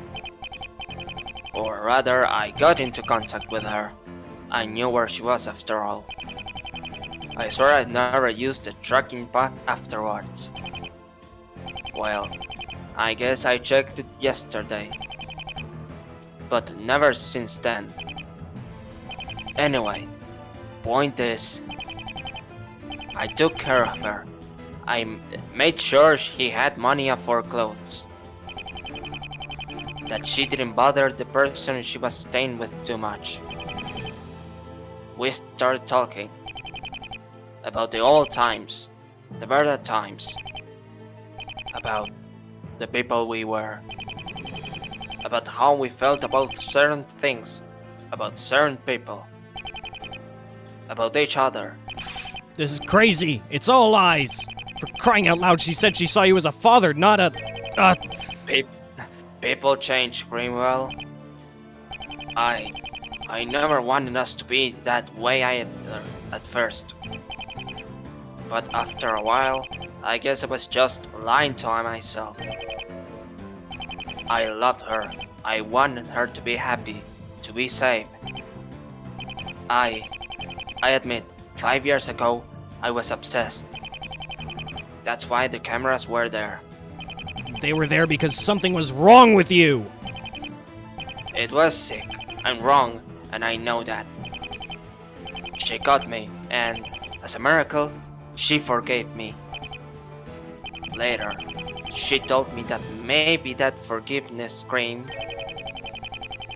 Or rather, I got into contact with her. I knew where she was after all. I swear I'd never used the tracking path afterwards. Well, I guess I checked it yesterday. But never since then. Anyway, point is, I took care of her. I made sure she had money for clothes. That she didn't bother the person she was staying with too much. We started talking about the old times, the better times, about the people we were, about how we felt about certain things, about certain people, about each other. This is crazy. It's all lies. For crying out loud, she said she saw you as a father, not a... People change, Greenwell. I never wanted us to be that way at first. But after a while, I guess I was just lying to myself. I loved her. I wanted her to be happy, to be safe. I admit, 5 years ago, I was obsessed. That's why the cameras were there. They were there because something was wrong with you. It was sick and wrong, and I know that. She got me, and as a miracle, she forgave me. Later, she told me that maybe that forgiveness came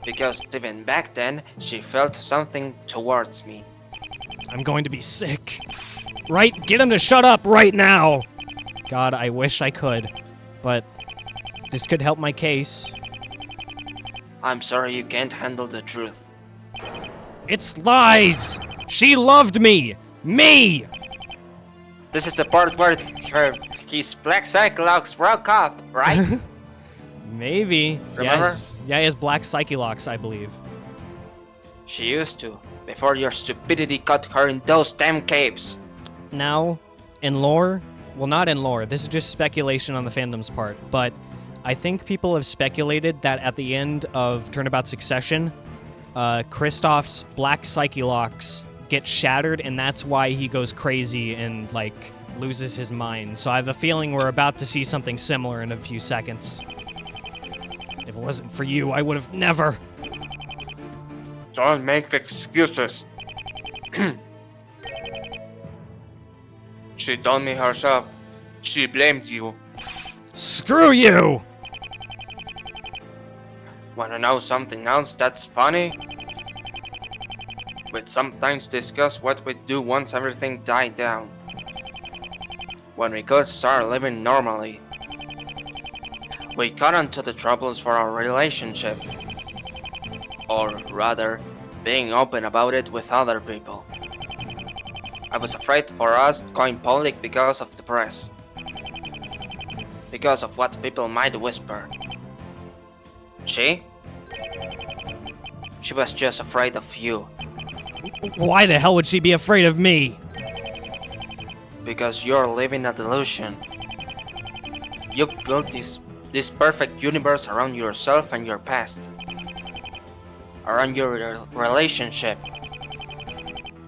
because even back then, she felt something towards me. I'm going to be sick. Right? Get him to shut up right now. God, I wish I could, but this could help my case. I'm sorry you can't handle the truth. It's lies! She loved me! Me! This is the part where his black cyclops broke up, right? Maybe. Remember? Yeah, he has black psyche locks, I believe. She used to, before your stupidity caught her in those damn caves. Now, in lore, well, not in lore, this is just speculation on the fandom's part, but I think people have speculated that at the end of Turnabout Succession, Kristoff's black psyche locks get shattered, and that's why he goes crazy and, like, loses his mind. So I have a feeling we're about to see something similar in a few seconds. If it wasn't for you, I would have never. Don't make excuses. She told me herself. She blamed you. Screw you! Wanna know something else that's funny? We'd sometimes discuss what we'd do once everything died down. When we could start living normally. We got into the troubles for our relationship. Or rather, being open about it with other people. I was afraid for us going public because of the press. Because of what people might whisper. She was just afraid of you. Why the hell would she be afraid of me? Because you're living a delusion. You built this perfect universe around yourself and your past. Around your relationship.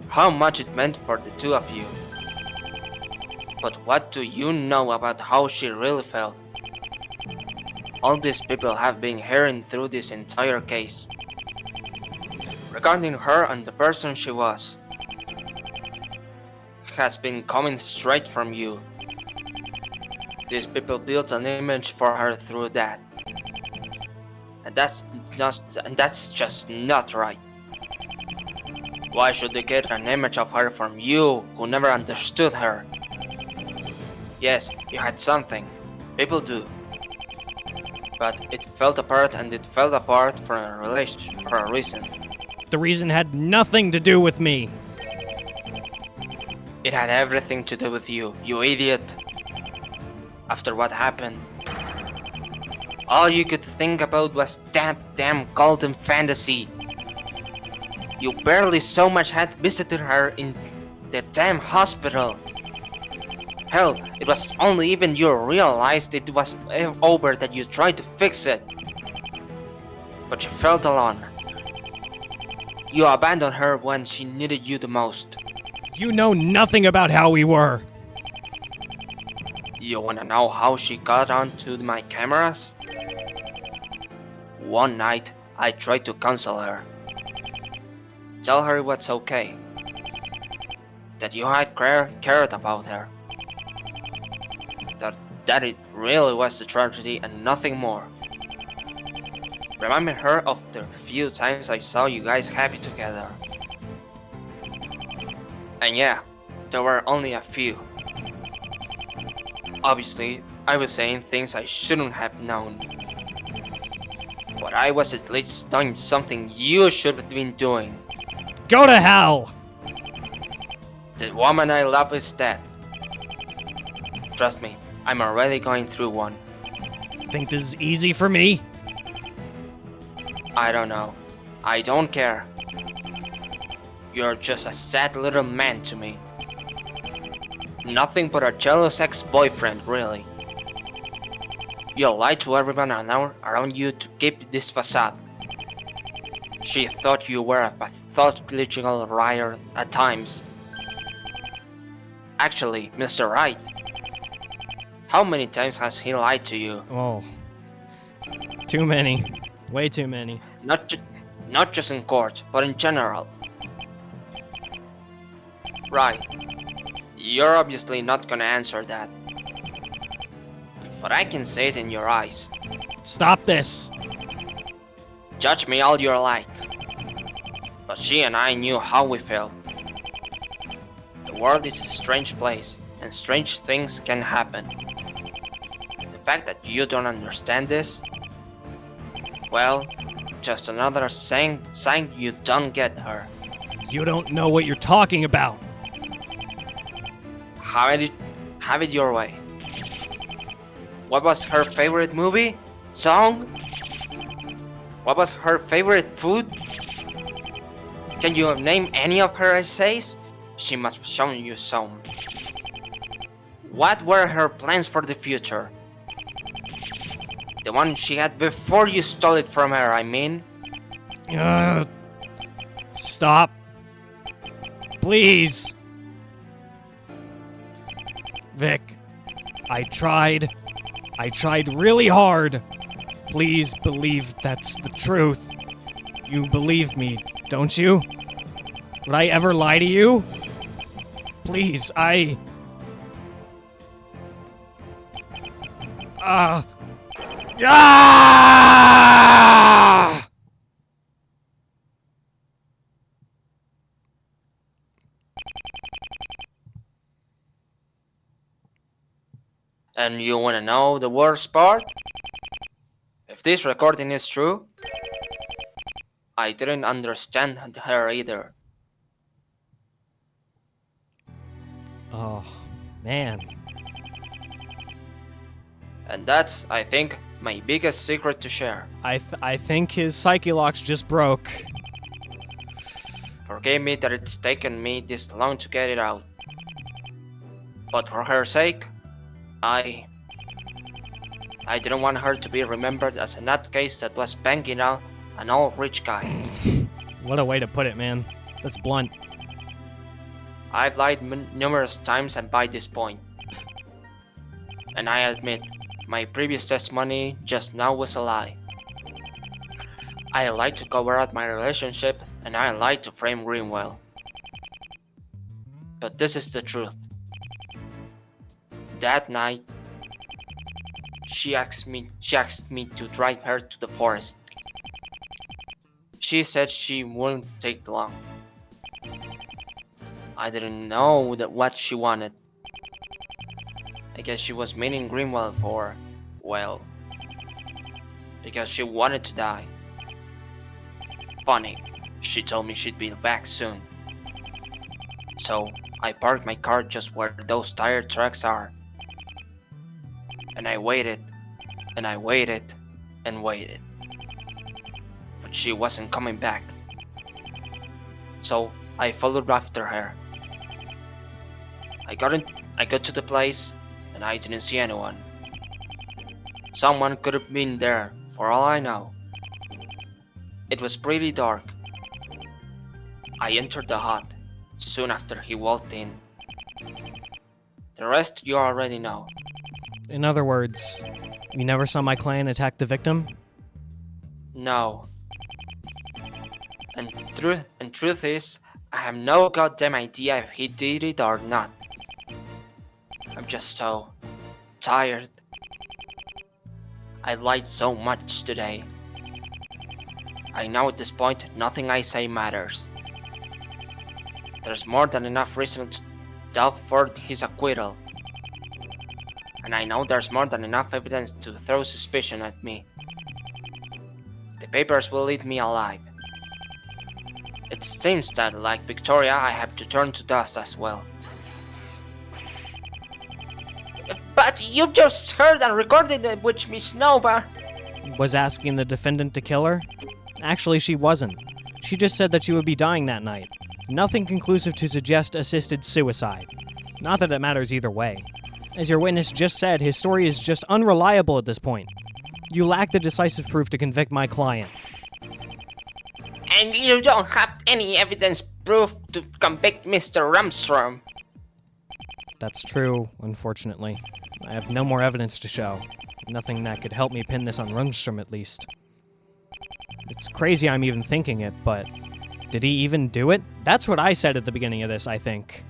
How much it meant for the two of you. But what do you know about how she really felt? All these people have been hearing through this entire case. Regarding her and the person she was. Has been coming straight from you. These people built an image for her through that. And that's just not right. Why should they get an image of her from you who never understood her? Yes, you had something. People do. But it fell apart, and it fell apart for a reason. The reason had nothing to do with me. It had everything to do with you, you idiot. After what happened, all you could think about was damn golden fantasy. You barely so much had visited her in the damn hospital. Hell, it was only even you realized it was over that you tried to fix it. But you felt alone. You abandoned her when she needed you the most. You know nothing about how we were. You wanna know how she got onto my cameras? One night, I tried to console her. Tell her it was okay. That you had cared about her. That it really was a tragedy and nothing more. Reminding her of the few times I saw you guys happy together. And yeah, there were only a few. Obviously, I was saying things I shouldn't have known. But I was at least doing something you should have been doing. Go to hell! The woman I love is dead. Trust me, I'm already going through one. Think this is easy for me? I don't know. I don't care. You're just a sad little man to me. Nothing but a jealous ex-boyfriend, really. You lied to everyone around you to keep this facade. She thought you were a pathological liar at times. Actually, Mr. Wright, How many times has he lied to you? Oh, too many. Way too many. Not just in court, but in general. Right. You're obviously not gonna answer that. But I can see it in your eyes. Stop this! Judge me all you like. But she and I knew how we felt. The world is a strange place, and strange things can happen. The fact that you don't understand this, well, just another sign you don't get her. You don't know what you're talking about. Have it your way. What was her favorite movie? Song? What was her favorite food? Can you name any of her essays? She must have shown you some. What were her plans for the future? The one she had before you stole it from her, I mean. Stop. Please. Vic, I tried really hard. Please believe that's the truth. You believe me, don't you? Would I ever lie to you? Please, Ah! And you wanna know the worst part? If this recording is true, I didn't understand her either. Oh, man. And that's, I think, my biggest secret to share. I think his psyche locks just broke. Forgive me that it's taken me this long to get it out. But for her sake, I didn't want her to be remembered as a nutcase that was banging out an old rich guy. What a way to put it, man. That's blunt. I've lied numerous times and by this point. And I admit, my previous testimony just now was a lie. I lied to cover up my relationship, and I lied to frame Greenwell. But this is the truth. That night, she asked me to drive her to the forest. She said she wouldn't take long. I didn't know what she wanted. I guess she was meaning Greenwell for, well, because she wanted to die. Funny, she told me she'd be back soon. So I parked my car just where those tire tracks are. And I waited, and I waited, and waited. But she wasn't coming back. So I followed after her. I got to the place, and I didn't see anyone. Someone could have been there, for all I know. It was pretty dark. I entered the hut soon after he walked in. The rest you already know. In other words, you never saw my client attack the victim? No. And truth is, I have no goddamn idea if he did it or not. I'm just so tired. I lied so much today. I know at this point nothing I say matters. There's more than enough reason to doubt for his acquittal. And I know there's more than enough evidence to throw suspicion at me. The papers will eat me alive. It seems that, like Victoria, I have to turn to dust as well. But you just heard and recorded it with Miss Nova. Was asking the defendant to kill her? Actually, she wasn't. She just said that she would be dying that night. Nothing conclusive to suggest assisted suicide. Not that it matters either way. As your witness just said, his story is just unreliable at this point. You lack the decisive proof to convict my client. And you don't have any evidence proof to convict Mr. Rumstrom. That's true, unfortunately. I have no more evidence to show. Nothing that could help me pin this on Rundstrom, at least. It's crazy I'm even thinking it, but did he even do it? That's what I said at the beginning of this, I think.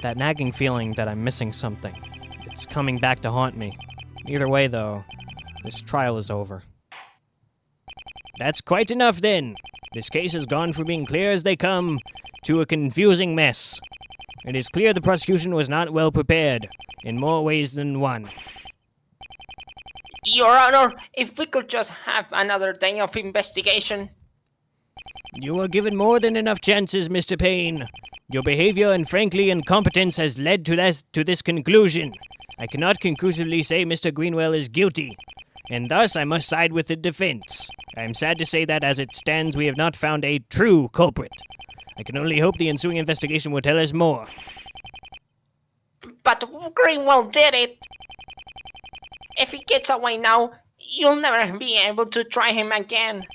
That nagging feeling that I'm missing something. It's coming back to haunt me. Either way, though, this trial is over. That's quite enough, then. This case has gone from being clear as they come to a confusing mess. It is clear the prosecution was not well prepared, in more ways than one. Your Honor, if we could just have another day of investigation. You were given more than enough chances, Mr. Payne. Your behavior and frankly incompetence has led to this conclusion. I cannot conclusively say Mr. Greenwell is guilty, and thus I must side with the defense. I am sad to say that as it stands, we have not found a true culprit. I can only hope the ensuing investigation will tell us more. But Greenwell did it. If he gets away now, you'll never be able to try him again.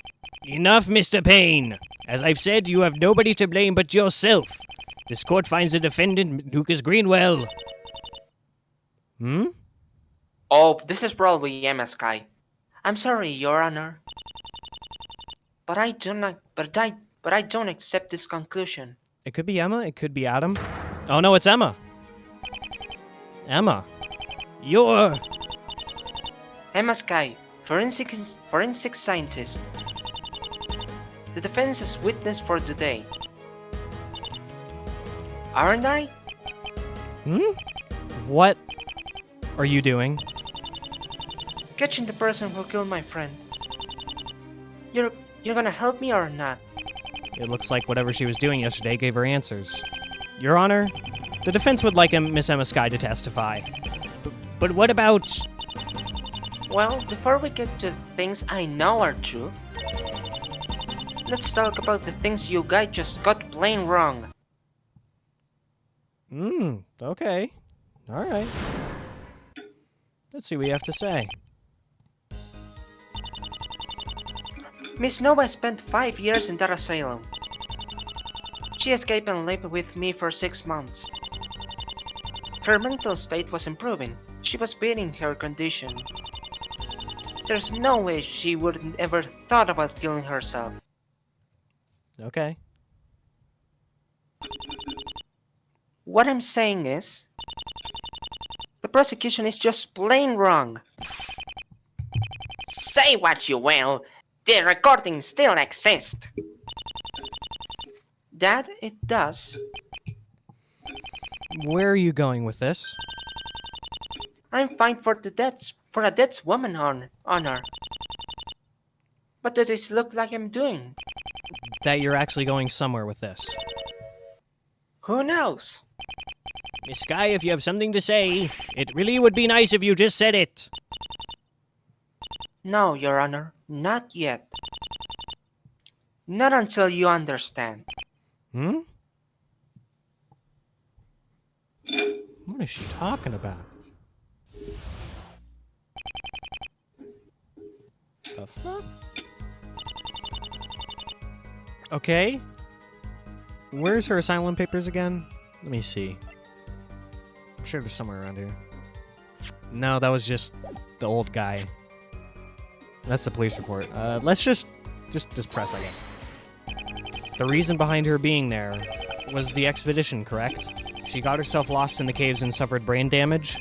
Enough, Mr. Payne. As I've said, you have nobody to blame but yourself. This court finds the defendant, Lucas Greenwell. Oh, this is probably Emma Sky. I'm sorry, Your Honor. But I don't accept this conclusion. It could be Emma, it could be Adam. Oh no, it's Emma. Emma. You're... Emma Sky, forensic scientist. The defense is witness for today. Aren't I? What are you doing? Catching the person who killed my friend. You're gonna help me or not? It looks like whatever she was doing yesterday gave her answers. Your Honor, the defense would like Miss Emma Sky to testify. But what about... Well, before we get to the things I know are true, let's talk about the things you guys just got plain wrong. Okay. Alright. Let's see what you have to say. Miss Nova spent 5 years in that asylum. She escaped and lived with me for 6 months. Her mental state was improving. She was beating her condition. There's no way she would ever thought about killing herself. Okay. What I'm saying is, the prosecution is just plain wrong. Say what you will, the recording still exists. That it does. Where are you going with this? I'm fine for a dead woman honor. What does this look like I'm doing? That you're actually going somewhere with this. Who knows? Miss Sky, if you have something to say, it really would be nice if you just said it. No, Your Honor, not yet. Not until you understand. What is she talking about? The fuck? Okay. Where's her asylum papers again? Let me see. I'm sure they're somewhere around here. No, that was just the old guy. That's the police report. Let's just press, I guess. The reason behind her being there was the expedition, correct? She got herself lost in the caves and suffered brain damage.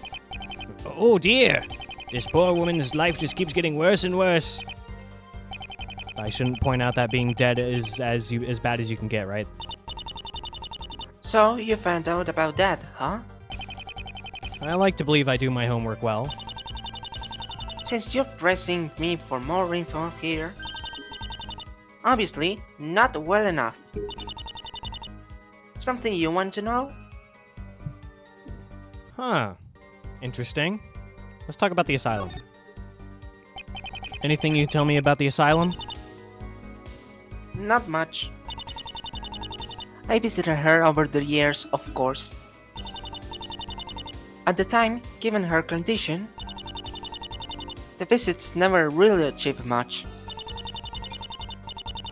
Oh dear! This poor woman's life just keeps getting worse and worse. I shouldn't point out that being dead is as bad as you can get, right? So, you found out about that, huh? I like to believe I do my homework well. Since you're pressing me for more info here, obviously not well enough. Something you want to know? Huh. Interesting. Let's talk about the asylum. Anything you tell me about the asylum? Not much. I visited her over the years, of course. At the time, given her condition, the visits never really achieved much.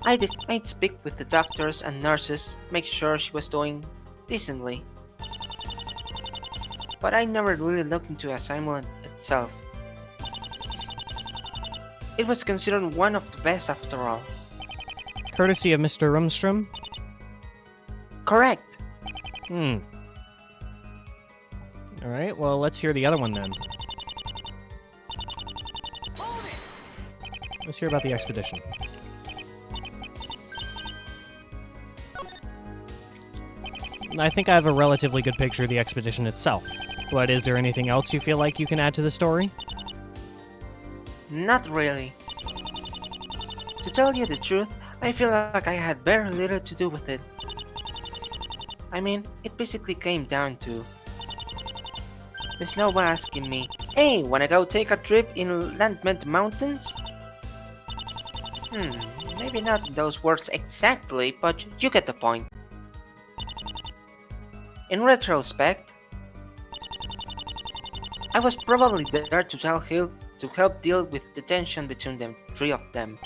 I'd speak with the doctors and nurses, make sure she was doing decently. but I never really looked into the assignment itself. It was considered one of the best after all. Courtesy of Mr. Rumstrom? Correct. Alright, well, let's hear the other one then. Let's hear about the expedition. I think I have a relatively good picture of the expedition itself. But is there anything else you feel like you can add to the story? Not really. To tell you the truth, I feel like I had very little to do with it. I mean, it basically came down to Miss Nova asking me, "Hey, wanna go take a trip in Landment Mountains?" Maybe not in those words exactly, but you get the point. In retrospect, I was probably there to help deal with the tension between the three of them.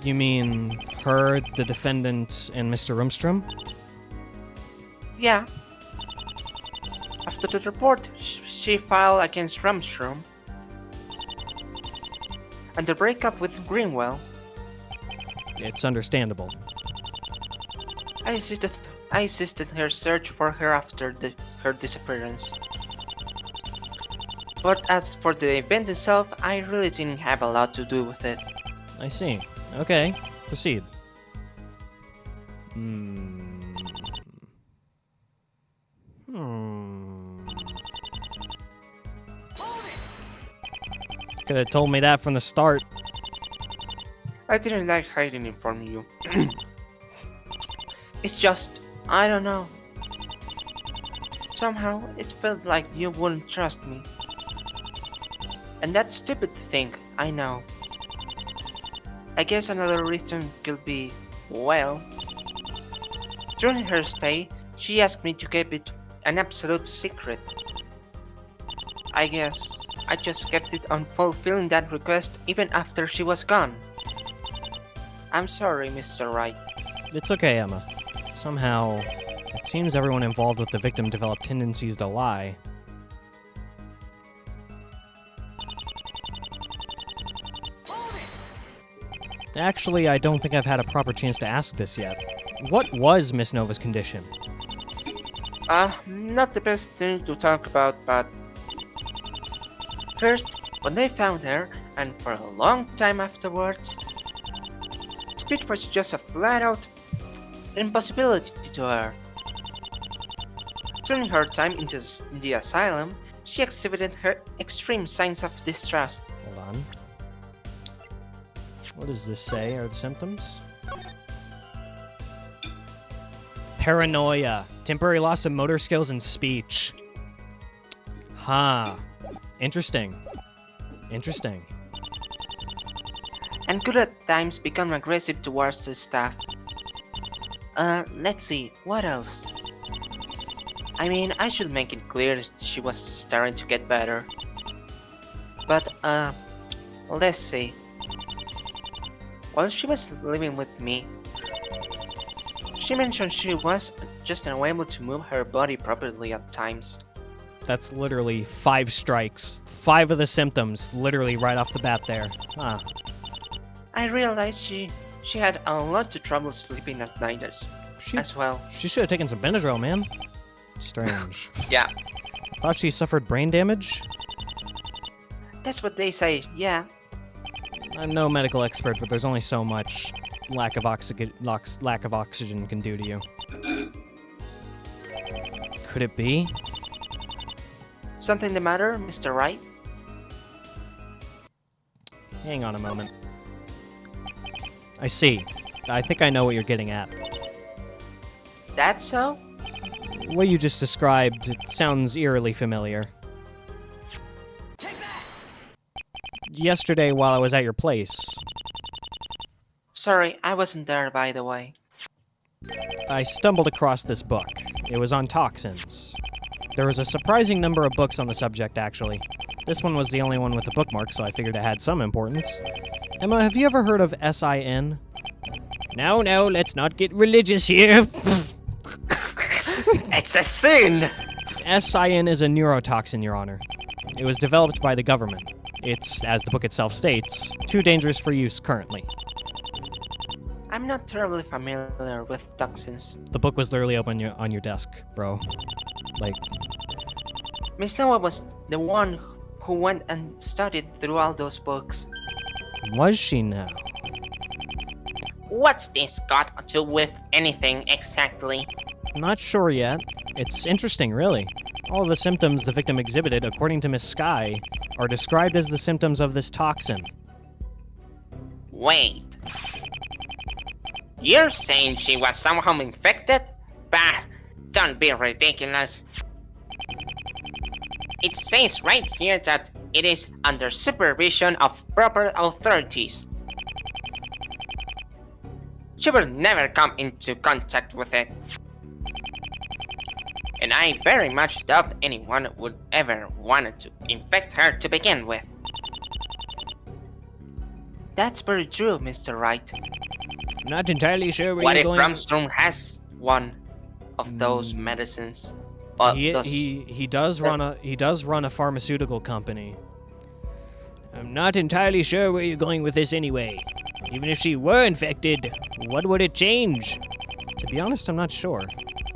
You mean her, the defendant, and Mr. Rumstrom? Yeah. After the report she filed against Rumstrom and the breakup with Greenwell, It's understandable. I assisted her search for her after her disappearance. But as for the event itself, I really didn't have a lot to do with it. I see. Okay, proceed. Could have told me that from the start. I didn't like hiding it from you. It's just, I don't know. Somehow, it felt like you wouldn't trust me. And that's stupid to think, I know. I guess another reason could be, well, during her stay, she asked me to keep it an absolute secret. I guess I just kept it on fulfilling that request even after she was gone. I'm sorry, Mr. Wright. It's okay, Emma. Somehow, it seems everyone involved with the victim developed tendencies to lie. Actually, I don't think I've had a proper chance to ask this yet. What was Miss Nova's condition? Not the best thing to talk about, but first, when they found her, and for a long time afterwards, speech was just a flat-out impossibility to her. During her time in the asylum, she exhibited her extreme signs of distrust. Hold on. What does this say are the symptoms? Paranoia. Temporary loss of motor skills and speech. Huh. Interesting. Interesting. And could at times become aggressive towards the staff. Let's see, what else? I mean, I should make it clear that she was starting to get better. But, let's see. While she was living with me, she mentioned she was just unable to move her body properly at times. That's literally 5 strikes. 5 of the symptoms, literally right off the bat there. Huh. I realized she had a lot of trouble sleeping at night as well. She should have taken some Benadryl, man. Strange. Yeah, Thought she suffered brain damage? that's what they say, yeah. I'm no medical expert, but there's only so much lack of oxygen can do to you. Could it be? Something the matter, Mr. Wright? Hang on a moment. I see. I think I know what you're getting at. That's so? What you just described, it sounds eerily familiar. Yesterday while I was at your place, Sorry, I wasn't there, by the way. I stumbled across this book. It was on toxins. There was a surprising number of books on the subject, actually. This one was the only one with a bookmark, so I figured it had some importance. Emma, have you ever heard of SIN? No, let's not get religious here. It's a sin! S-cyan is a neurotoxin, Your Honor. It was developed by the government. It's, as the book itself states, too dangerous for use currently. I'm not terribly familiar with toxins. The book was literally up on your desk, bro. Like, Miss Noah was the one who went and studied through all those books. was she now? What's this got to do with anything exactly? Not sure yet. It's interesting, really. All the symptoms the victim exhibited, according to Miss Sky, are described as the symptoms of this toxin. Wait. You're saying she was somehow infected? Bah, don't be ridiculous. It says right here that it is under supervision of proper authorities. She will never come into contact with it. And I very much doubt anyone would ever want to infect her to begin with. That's very true, Mr. Wright. I'm not entirely sure where What you're if going. Rumstrom has one of those medicines? He does run a pharmaceutical company. I'm not entirely sure where you're going with this anyway. Even if she were infected, what would it change? To be honest, I'm not sure.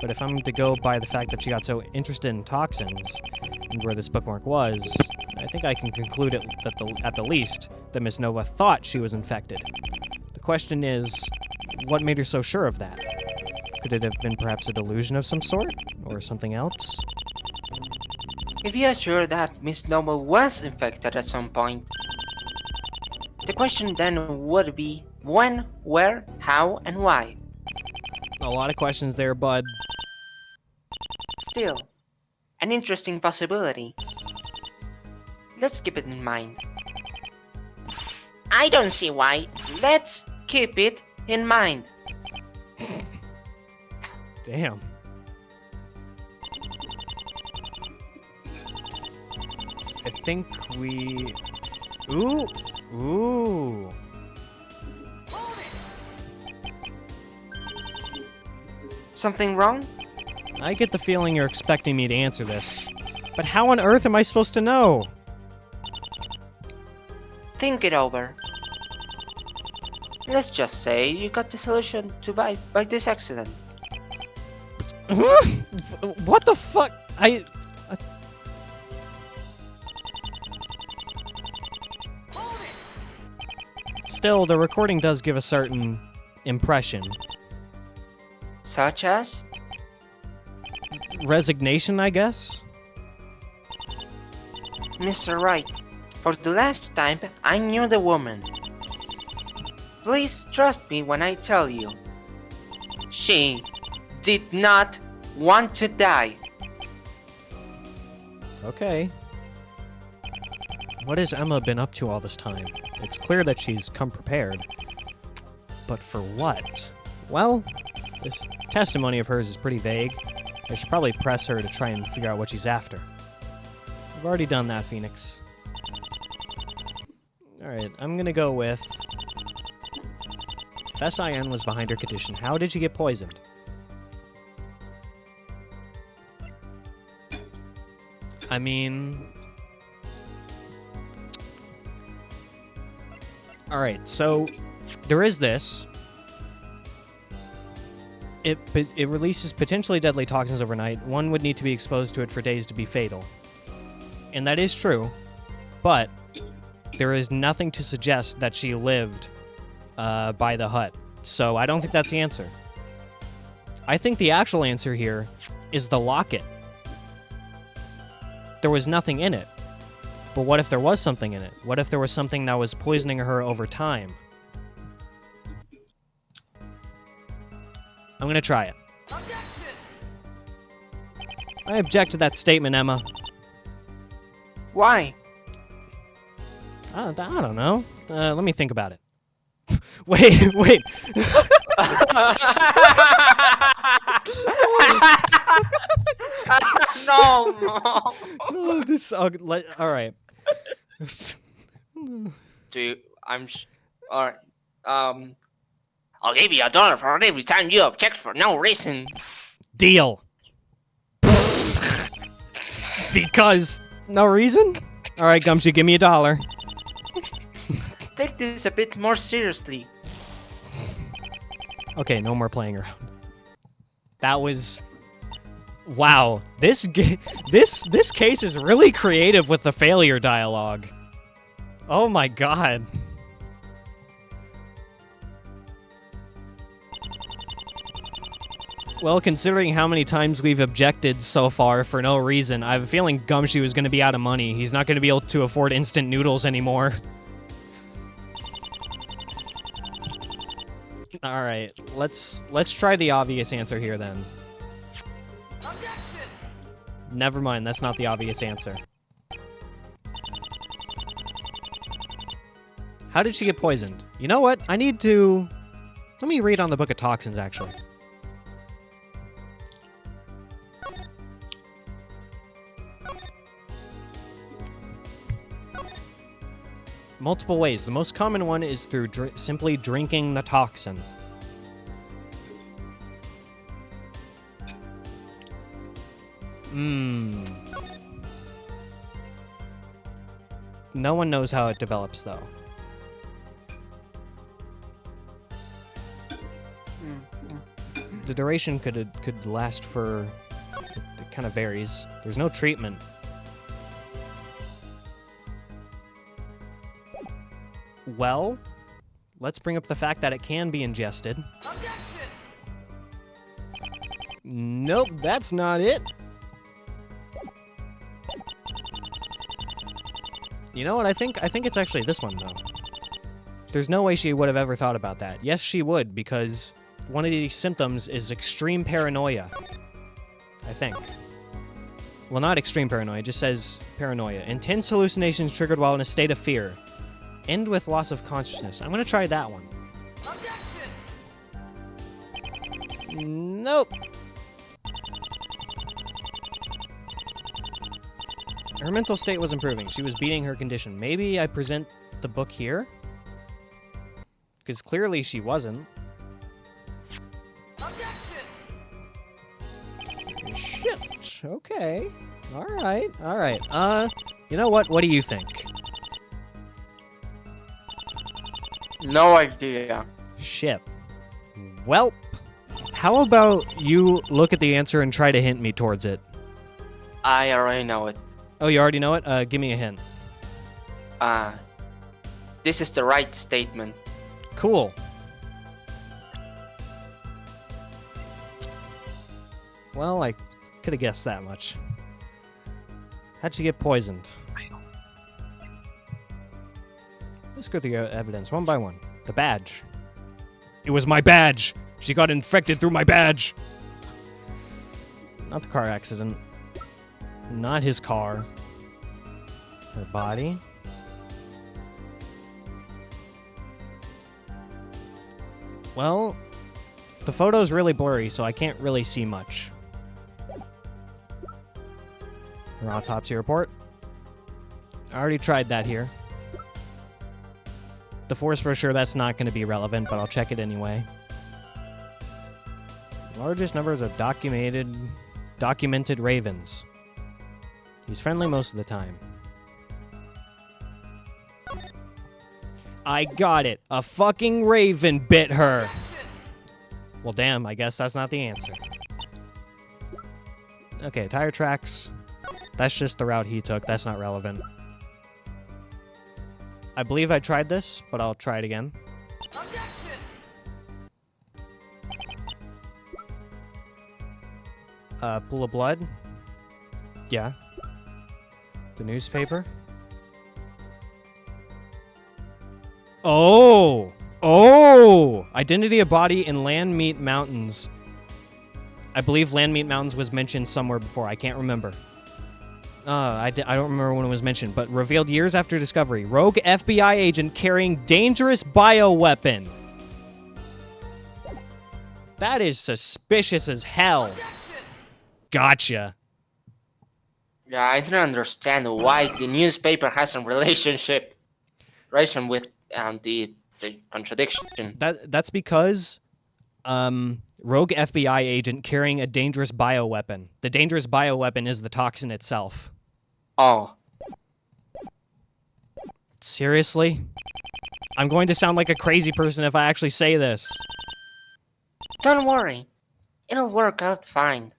But if I'm to go by the fact that she got so interested in toxins and where this bookmark was, I think I can conclude at the least that Miss Nova thought she was infected. The question is, what made her so sure of that? Could it have been perhaps a delusion of some sort? Or something else? If you are sure that Miss Nova was infected at some point, the question then would be when, where, how, and why. A lot of questions there, bud. Still, an interesting possibility. Let's keep it in mind. I don't see why. Let's keep it in mind. Damn. I think we... Ooh. Something wrong? I get the feeling you're expecting me to answer this. But how on earth am I supposed to know? Think it over. Let's just say you got the solution to by this accident. What the fuck? Still, the recording does give a certain impression. Such as? Resignation, I guess? Mr. Wright, for the last time, I knew the woman. Please trust me when I tell you. She did not want to die. Okay. What has Emma been up to all this time? It's clear that she's come prepared. But for what? Well, this testimony of hers is pretty vague. I should probably press her to try and figure out what she's after. I've already done that, Phoenix. Alright, I'm gonna go with... If S.I.N. was behind her condition, how did she get poisoned? I mean... Alright, so there is this. It releases potentially deadly toxins overnight. One would need to be exposed to it for days to be fatal. And that is true, but there is nothing to suggest that she lived by the hut. So I don't think that's the answer. I think the actual answer here is the locket. There was nothing in it. But what if there was something in it? What if there was something that was poisoning her over time? I'm gonna try it. I object to that statement, Emma. Why? I don't know. Let me think about it. Wait. No. Oh, this. All right. Alright. I'll give you $1 for every time you object for no reason. Deal. Because no reason? All right, Gumshoe, give me $1. Take this a bit more seriously. Okay, no more playing around. That was... Wow, this case is really creative with the failure dialogue. Oh my god. Well, considering how many times we've objected so far for no reason, I have a feeling Gumshoe is going to be out of money. He's not going to be able to afford instant noodles anymore. All right, let's try the obvious answer here then. Never mind, that's not the obvious answer. How did she get poisoned? You know what? I need to... Let me read on the Book of Toxins, actually. Multiple ways. The most common one is through simply drinking the toxin. No one knows how it develops, though. The duration could last for... It kind of varies. There's no treatment. Well, let's bring up the fact that it can be ingested. Nope, that's not it. You know what? I think it's actually this one, though. There's no way she would have ever thought about that. Yes, she would, because one of these symptoms is extreme paranoia. I think. Well, not extreme paranoia, it just says paranoia. Intense hallucinations triggered while in a state of fear. End with loss of consciousness. I'm gonna try that one. Nope. Her mental state was improving. She was beating her condition. Maybe I present the book here? Because clearly she wasn't. Shit. Okay. Alright. Alright. You know what? What do you think? No idea. Shit. Welp. How about you look at the answer and try to hint me towards it? I already know it. Oh, you already know it? Give me a hint. This is the right statement. Cool. Well, I could have guessed that much. How'd she get poisoned? Let's go through the evidence one by one. The badge. It was my badge! She got infected through my badge! Not the car accident. Not his car. Her body. Well, the photo's really blurry, so I can't really see much. Her autopsy report. I already tried that here. The force brochure, that's not going to be relevant, but I'll check it anyway. Largest numbers of documented ravens. He's friendly most of the time. I got it. A fucking raven bit her. Well, damn, I guess that's not the answer. Okay, tire tracks. That's just the route he took. That's not relevant. I believe I tried this, but I'll try it again. Pool of blood. Yeah. The newspaper. Oh! Oh! Identity of body in Landmeat Mountains. I believe Landmeat Mountains was mentioned somewhere before. I can't remember. I don't remember when it was mentioned, but revealed years after discovery. Rogue FBI agent carrying dangerous bioweapon. That is suspicious as hell. Gotcha. Yeah, I don't understand why the newspaper has a relation with the contradiction. That's because rogue FBI agent carrying a dangerous bioweapon. The dangerous bioweapon is the toxin itself. Oh, Seriously? I'm going to sound like a crazy person if I actually say this. don't worry. It'll work out fine.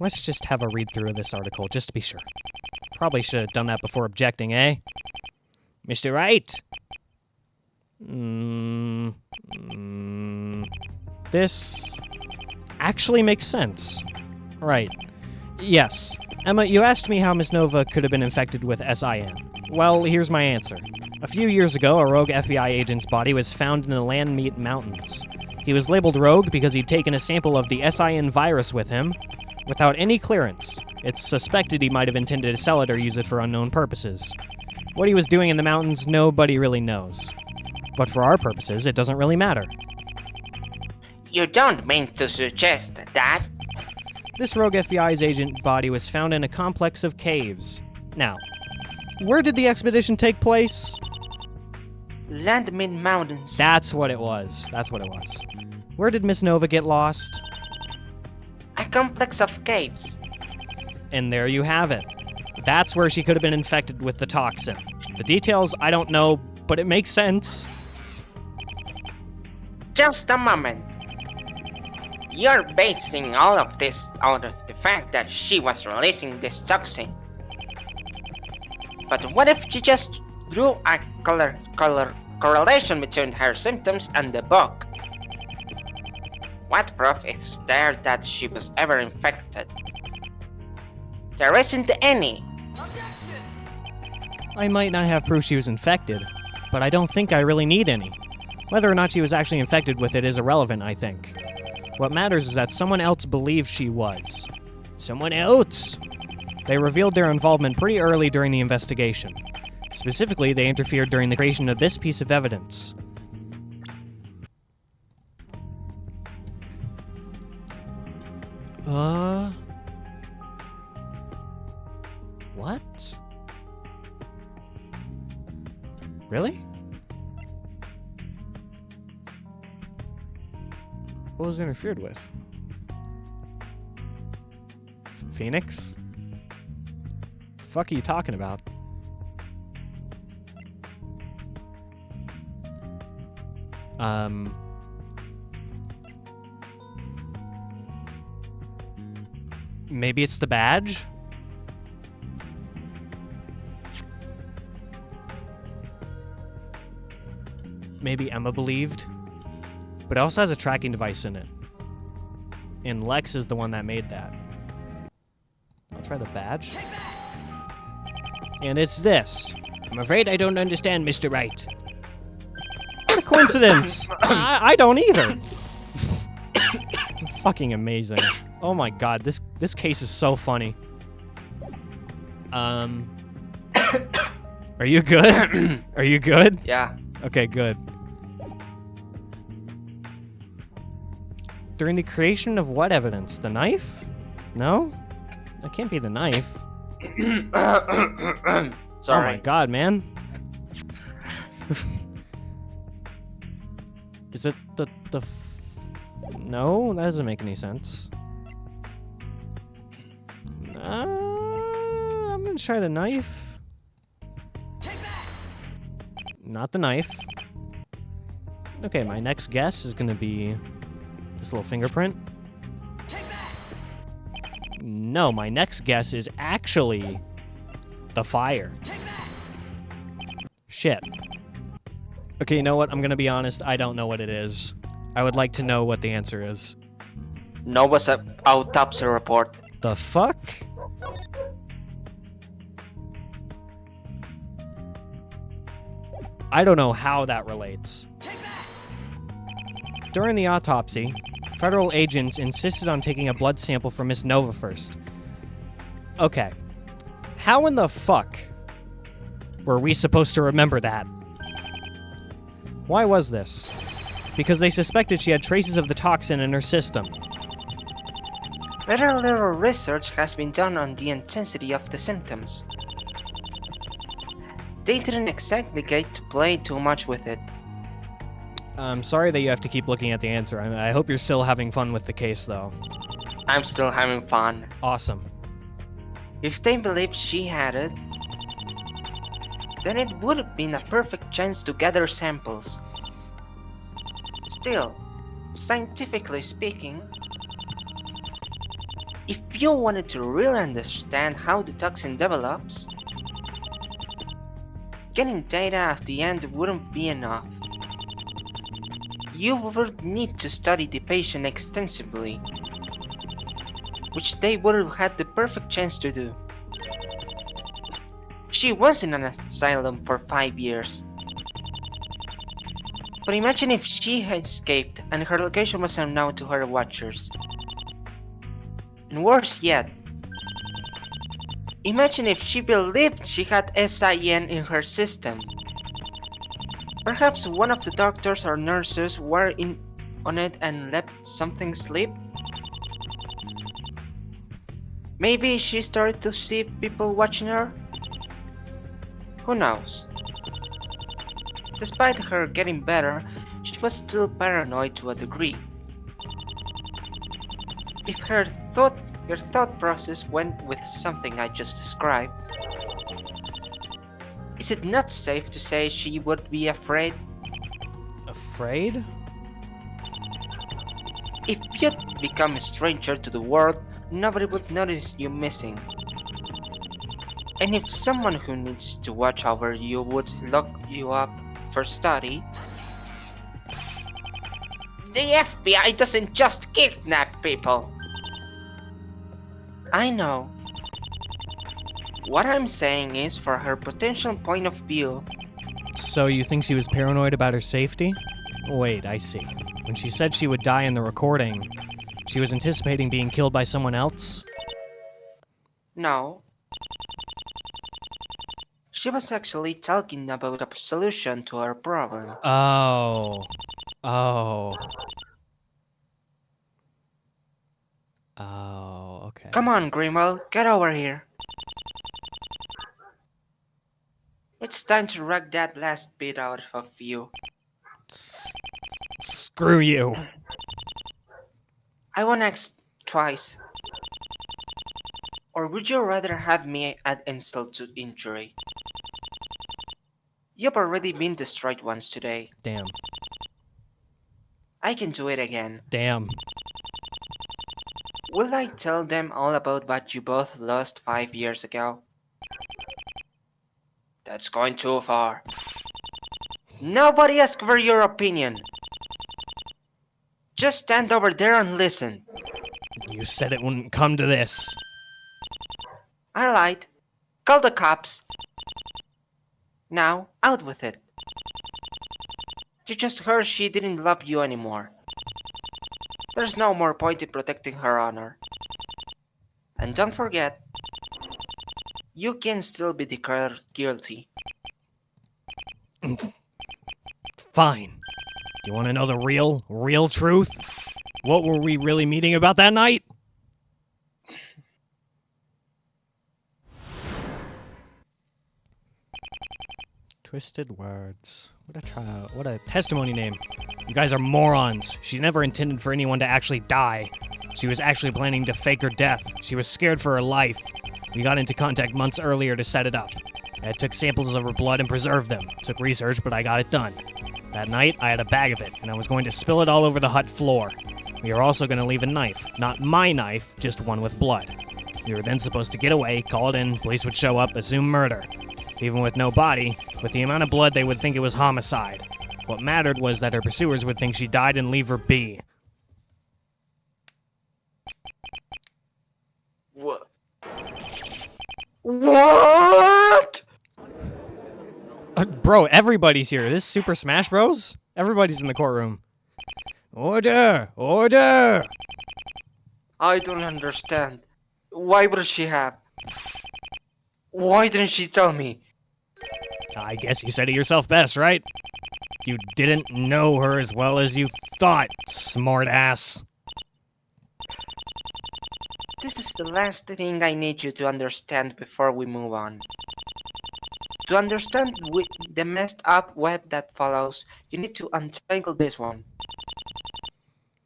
Let's just have a read through of this article, just to be sure. Probably should have done that before objecting, eh? Mr. Wright? This actually makes sense. Right. Yes. Emma, you asked me how Miss Nova could have been infected with SIN. Well, here's my answer. A few years ago, a rogue FBI agent's body was found in the Landmeat Mountains. He was labeled rogue because he'd taken a sample of the SIN virus with him without any clearance. It's suspected he might have intended to sell it or use it for unknown purposes. What he was doing in the mountains, nobody really knows. But for our purposes, it doesn't really matter. You don't mean to suggest that? This rogue FBI's agent body was found in a complex of caves. Now, where did the expedition take place? Landmeat Mountains. That's what it was. That's what it was. Where did Miss Nova get lost? A complex of caves. And there you have it. That's where she could have been infected with the toxin. The details, I don't know, but it makes sense. Just a moment. You're basing all of this out of the fact that she was releasing this toxin. But what if she just drew a correlation between her symptoms and the book? What proof is there that she was ever infected? There isn't any. I might not have proof she was infected, but I don't think I really need any. Whether or not she was actually infected with it is irrelevant, I think. What matters is that someone else believed she was. Someone else! They revealed their involvement pretty early during the investigation. Specifically, they interfered during the creation of this piece of evidence. What? Really? What was interfered with? Phoenix? The fuck are you talking about? Maybe it's the badge? Maybe Emma believed? But it also has a tracking device in it. And Lex is the one that made that. I'll try the badge. And it's this. I'm afraid I don't understand, Mr. Wright. What a coincidence! I don't either. Fucking amazing. Oh my god, this case is so funny. Are you good? Are you good? Yeah. Okay, good. During the creation of what evidence? The knife? No? That can't be the knife. Sorry. Oh my god, man. Is it no, that doesn't make any sense. I'm gonna try the knife. Not the knife. Okay, my next guess is gonna be this little fingerprint. No, my next guess is actually the fire. Shit. Okay, you know what? I'm gonna be honest. I don't know what it is. I would like to know what the answer is. Nova's autopsy report. The fuck? I don't know how that relates. During the autopsy, federal agents insisted on taking a blood sample from Miss Nova first. Okay. How in the fuck were we supposed to remember that? Why was this? Because they suspected she had traces of the toxin in her system. Very little research has been done on the intensity of the symptoms. They didn't exactly get to play too much with it. I'm sorry that you have to keep looking at the answer. I hope you're still having fun with the case, though. I'm still having fun. Awesome. If they believed she had it, then it would have been a perfect chance to gather samples. Still, scientifically speaking, if you wanted to really understand how the toxin develops, getting data at the end wouldn't be enough. You would need to study the patient extensively, which they would have had the perfect chance to do. She was in an asylum for 5 years. But imagine if she had escaped and her location was unknown to her watchers. And worse yet, imagine if she believed she had SIN in her system. Perhaps one of the doctors or nurses were in on it and let something slip? Maybe she started to see people watching her? Who knows? Despite her getting better, she was still paranoid to a degree. If her thought process went with something I just described, is it not safe to say she would be afraid? Afraid? If you'd become a stranger to the world, nobody would notice you missing. And if someone who needs to watch over you would lock you up for study, the FBI doesn't just kidnap people. I know. What I'm saying is, for her potential point of view, So you think she was paranoid about her safety? Wait, I see. When she said she would die in the recording, she was anticipating being killed by someone else? no. She was actually talking about a solution to her problem. Oh. Oh. Oh, okay. Come on, Greenwell, get over here. It's time to wreck that last bit out of you. Screw you. I won't ask twice. Or would you rather have me add insult to injury? You've already been destroyed once today. Damn. I can do it again. Damn. Will I tell them all about what you both lost 5 years ago? That's going too far. Nobody asked for your opinion. Just stand over there and listen. You said it wouldn't come to this. I lied. Call the cops. Now, out with it. You just heard she didn't love you anymore. There's no more point in protecting her honor. And don't forget, you can still be declared guilty. Fine. You want to know the real truth? What were we really meeting about that night? Twisted words. What a testimony name. You guys are morons. She never intended for anyone to actually die. She was actually planning to fake her death. She was scared for her life. We got into contact months earlier to set it up. I took samples of her blood and preserved them. Took research, but I got it done. That night, I had a bag of it, and I was going to spill it all over the hut floor. We were also going to leave a knife. Not my knife, just one with blood. We were then supposed to get away, call it in, police would show up, assume murder. Even with no body, with the amount of blood, they would think it was homicide. What mattered was that her pursuers would think she died and leave her be. What? What? Bro, everybody's here. This is Super Smash Bros? Everybody's in the courtroom. Order! Order! I don't understand. Why would she have? Why didn't she tell me? I guess you said it yourself best, right? You didn't know her as well as you thought, smart ass. This is the last thing I need you to understand before we move on. To understand the messed up web that follows, you need to untangle this one.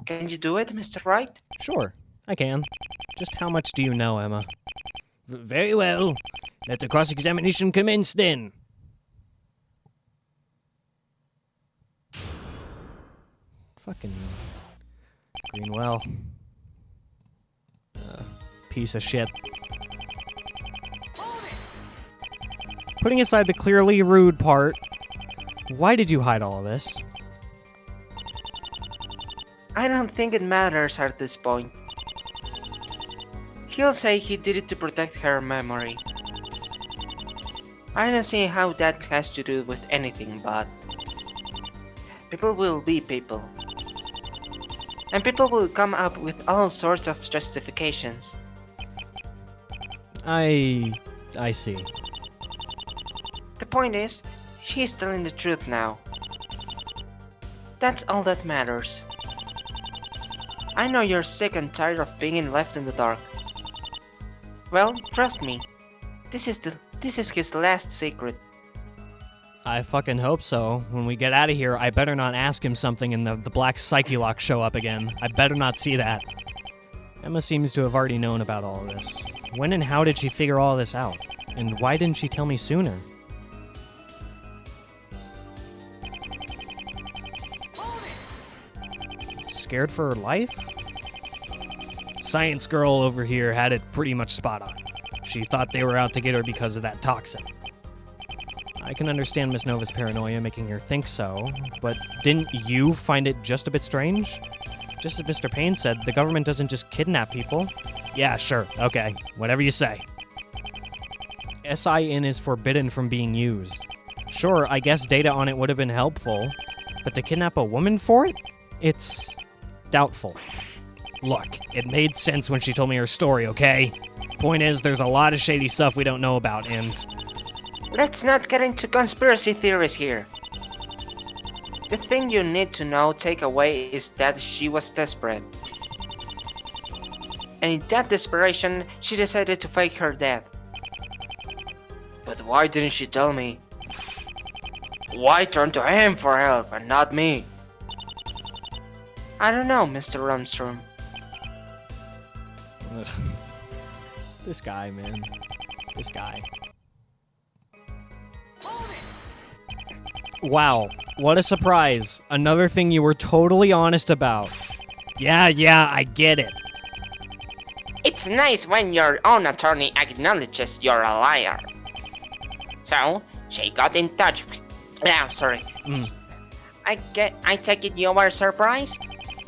Can you do it, Mr. Wright? Sure, I can. Just how much do you know, Emma? Very well. Let the cross-examination commence then. Fucking Greenwell. Piece of shit. Putting aside the clearly rude part, why did you hide all of this? I don't think it matters at this point. He'll say he did it to protect her memory. I don't see how that has to do with anything, but people will be people. And people will come up with all sorts of justifications. I see. The point is, she's telling the truth now. That's all that matters. I know you're sick and tired of being left in the dark. Well, trust me. This is his last secret. I fucking hope so. When we get out of here, I better not ask him something and the black psyche lock show up again. I better not see that. Emma seems to have already known about all of this. When and how did she figure all this out? And why didn't she tell me sooner? Scared for her life? Science girl over here had it pretty much spot on. She thought they were out to get her because of that toxin. I can understand Miss Nova's paranoia making her think so, but didn't you find it just a bit strange? Just as Mr. Payne said, the government doesn't just kidnap people. Yeah, sure, okay, whatever you say. SIN is forbidden from being used. Sure, I guess data on it would have been helpful, but to kidnap a woman for it? It's doubtful. Look, it made sense when she told me her story, okay? Point is, there's a lot of shady stuff we don't know about, and... Let's not get into conspiracy theories here. The thing you need to know take away is that she was desperate. And in that desperation, she decided to fake her death. But why didn't she tell me? Why turn to him for help and not me? I don't know, Mr. Rumstrom. Ugh. This guy, man. This guy. Wow, what a surprise. Another thing you were totally honest about. Yeah, I get it. It's nice when your own attorney acknowledges you're a liar. So, she got in touch with... sorry. I take it you were surprised?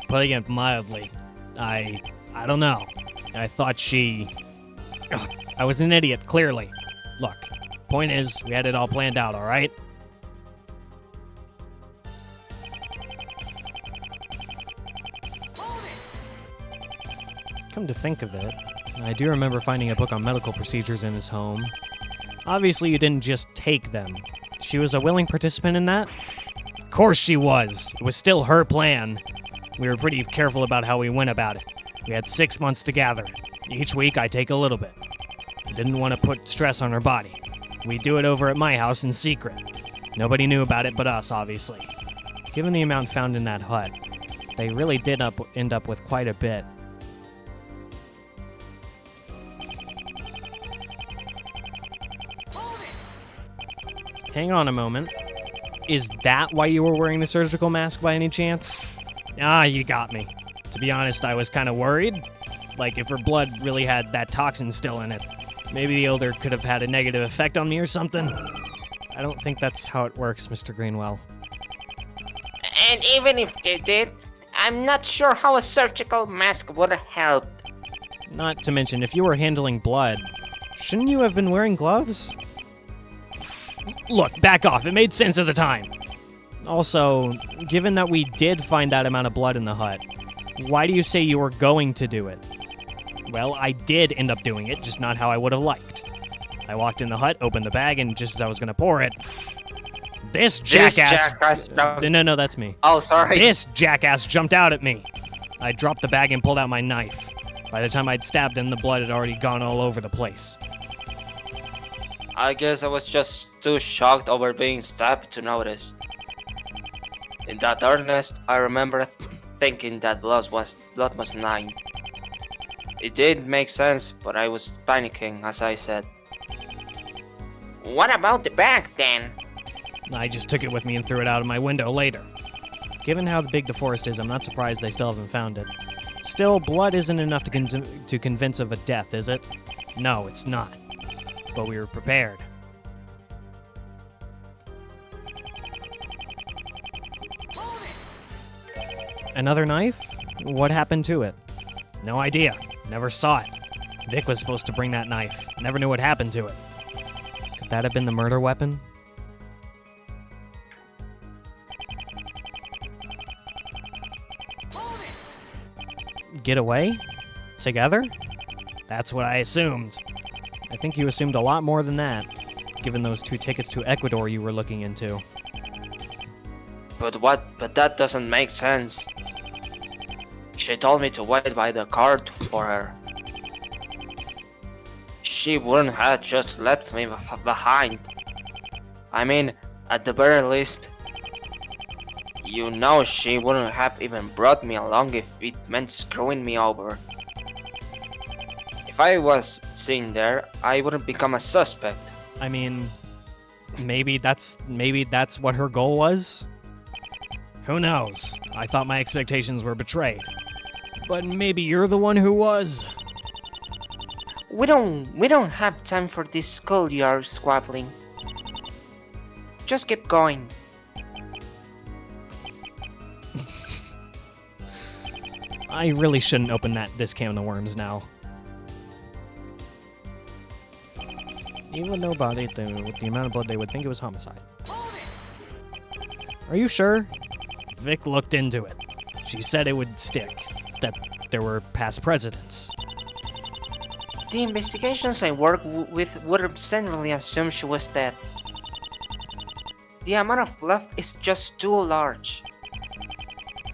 Putting it mildly. I don't know. I thought she... Ugh, I was an idiot, clearly. Look, point is, we had it all planned out, alright? Come to think of it, I do remember finding a book on medical procedures in his home. Obviously, you didn't just take them. She was a willing participant in that? Of course she was! It was still her plan. We were pretty careful about how we went about it. We had 6 months to gather. Each week, I take a little bit. I didn't want to put stress on her body. We do it over at my house in secret. Nobody knew about it but us, obviously. Given the amount found in that hut, they really did end up with quite a bit. Hang on a moment. Is that why you were wearing the surgical mask by any chance? Ah, you got me. To be honest, I was kind of worried. Like, if her blood really had that toxin still in it. Maybe the odor could have had a negative effect on me or something. I don't think that's how it works, Mr. Greenwell. And even if they did, I'm not sure how a surgical mask would have helped. Not to mention, if you were handling blood, shouldn't you have been wearing gloves? Look, back off. It made sense at the time. Also, given that we did find that amount of blood in the hut, why do you say you were going to do it? Well, I did end up doing it, just not how I would have liked. I walked in the hut, opened the bag, and just as I was going to pour it, this jackass... No, that's me. Oh, sorry. This jackass jumped out at me. I dropped the bag and pulled out my knife. By the time I'd stabbed him, the blood had already gone all over the place. I guess I was just too shocked over being stabbed to notice. In that earnest, I remember thinking that blood was mine. It did make sense, but I was panicking, as I said. What about the bag, then? I just took it with me and threw it out of my window later. Given how big the forest is, I'm not surprised they still haven't found it. Still, blood isn't enough to convince of a death, is it? No, it's not. But we were prepared. Another knife? What happened to it? No idea. Never saw it. Vic was supposed to bring that knife. Never knew what happened to it. Could that have been the murder weapon? Get away? Together? That's what I assumed. I think you assumed a lot more than that, given those 2 tickets to Ecuador you were looking into. But that doesn't make sense. She told me to wait by the car for her. She wouldn't have just left me behind. I mean, at the very least, you know she wouldn't have even brought me along if it meant screwing me over. If I was seen there, I wouldn't become a suspect. I mean, maybe that's what her goal was? Who knows? I thought my expectations were betrayed. But maybe you're the one who was. We don't have time for this schoolyard squabbling. Just keep going. I really shouldn't open this can of worms now. Even with no body, with the amount of blood, they would think it was homicide. Are you sure? Vic looked into it. She said it would stick, that there were past presidents. The investigations I work with would have generally assumed she was dead. The amount of fluff is just too large.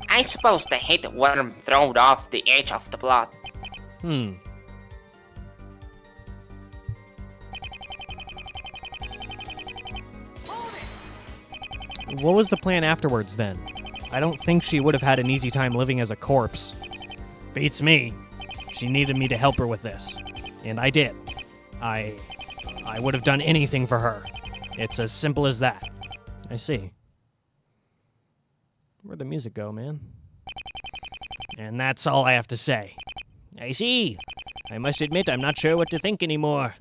I suppose the hit worm thrown off the edge of the blood. What was the plan afterwards, then? I don't think she would have had an easy time living as a corpse. Beats me. She needed me to help her with this. And I did. I would have done anything for her. It's as simple as that. I see. Where'd the music go, man? And that's all I have to say. I see. I must admit I'm not sure what to think anymore.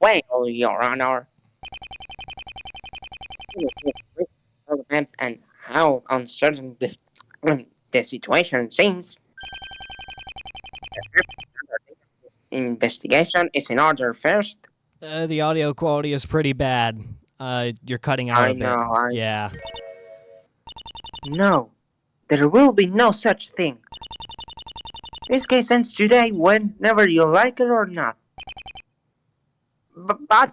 Well, Your Honor. And how uncertain the situation seems. Investigation is in order first. The audio quality is pretty bad. You're cutting out a bit. I know. Yeah. No, there will be no such thing. This case ends today whenever you like it or not. But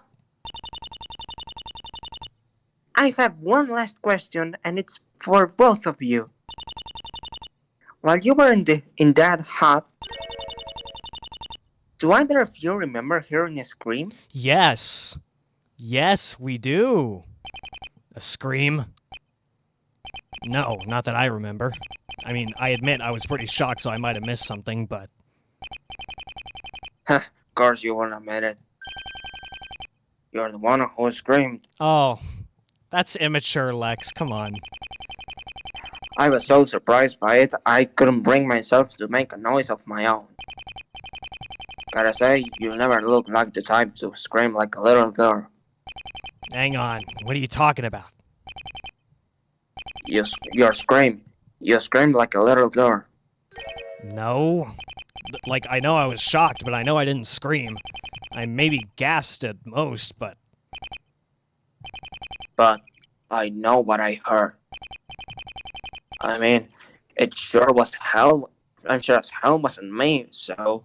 I have one last question, and it's for both of you. While you were in that hut, do either of you remember hearing a scream? Yes. Yes, we do. A scream? No, not that I remember. I mean, I admit I was pretty shocked, so I might have missed something, but... Of course you won't admit it. You're the one who screamed. Oh, that's immature, Lex. Come on. I was so surprised by it, I couldn't bring myself to make a noise of my own. Gotta say, you never looked like the type to scream like a little girl. Hang on. What are you talking about? You screamed. You screamed like a little girl. No. Like, I know I was shocked, but I know I didn't scream. I maybe gasped at most, but... But I know what I heard. I mean, it sure was hell. And sure as hell wasn't me, so...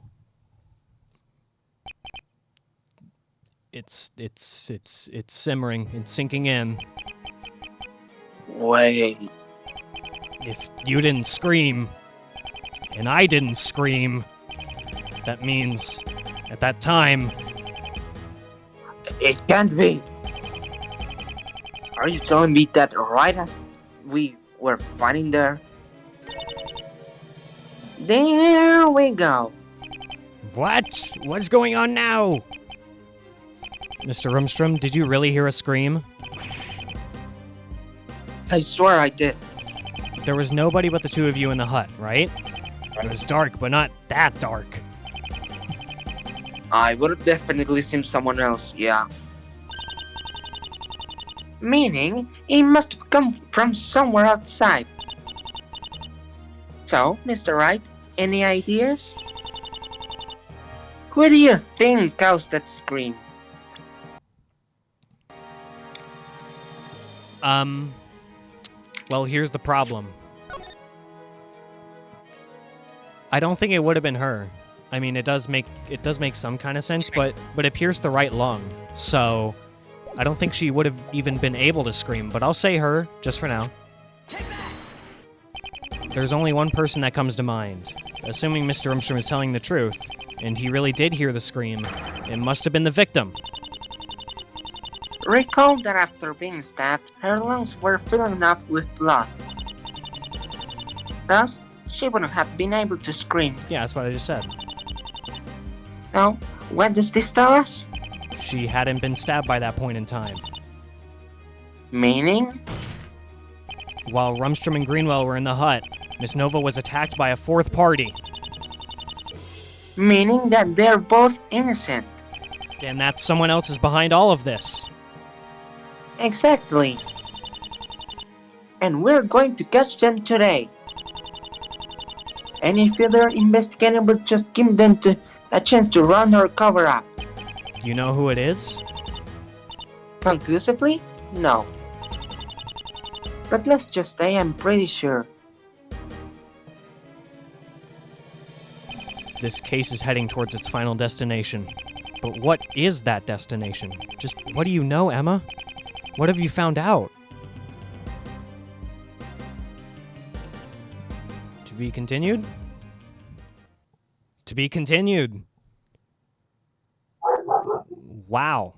It's simmering. It's sinking in. Wait. If you didn't scream, and I didn't scream, that means, at that time... It can't be. Are you telling me that right as we were fighting there? There we go. What? What's going on now? Mr. Rumstrom, did you really hear a scream? I swear I did. There was nobody but the two of you in the hut, right? It was dark, but not that dark. I would have definitely seen someone else, yeah. Meaning, it must have come from somewhere outside. So, Mr. Wright, any ideas? Who do you think caused that scream? Well, here's the problem. I don't think it would have been her. I mean, it does make some kind of sense, but it pierced the right lung. So, I don't think she would have even been able to scream, but I'll say her just for now. There's only one person that comes to mind. Assuming Mr. Rumstrom is telling the truth, and he really did hear the scream, it must have been the victim. Recall that after being stabbed, her lungs were filling up with blood. Thus, she wouldn't have been able to scream. Yeah, that's what I just said. Now, what does this tell us? She hadn't been stabbed by that point in time. Meaning? While Rumstrom and Greenwell were in the hut, Miss Nova was attacked by a fourth party. Meaning that they're both innocent. And that someone else is behind all of this. Exactly. And we're going to catch them today. Any further investigation will just give them a chance to run or cover up. You know who it is? Conclusively, no. But let's just say I'm pretty sure. This case is heading towards its final destination. But what is that destination? Just what do you know, Emma? What have you found out? To be continued? To be continued. Wow.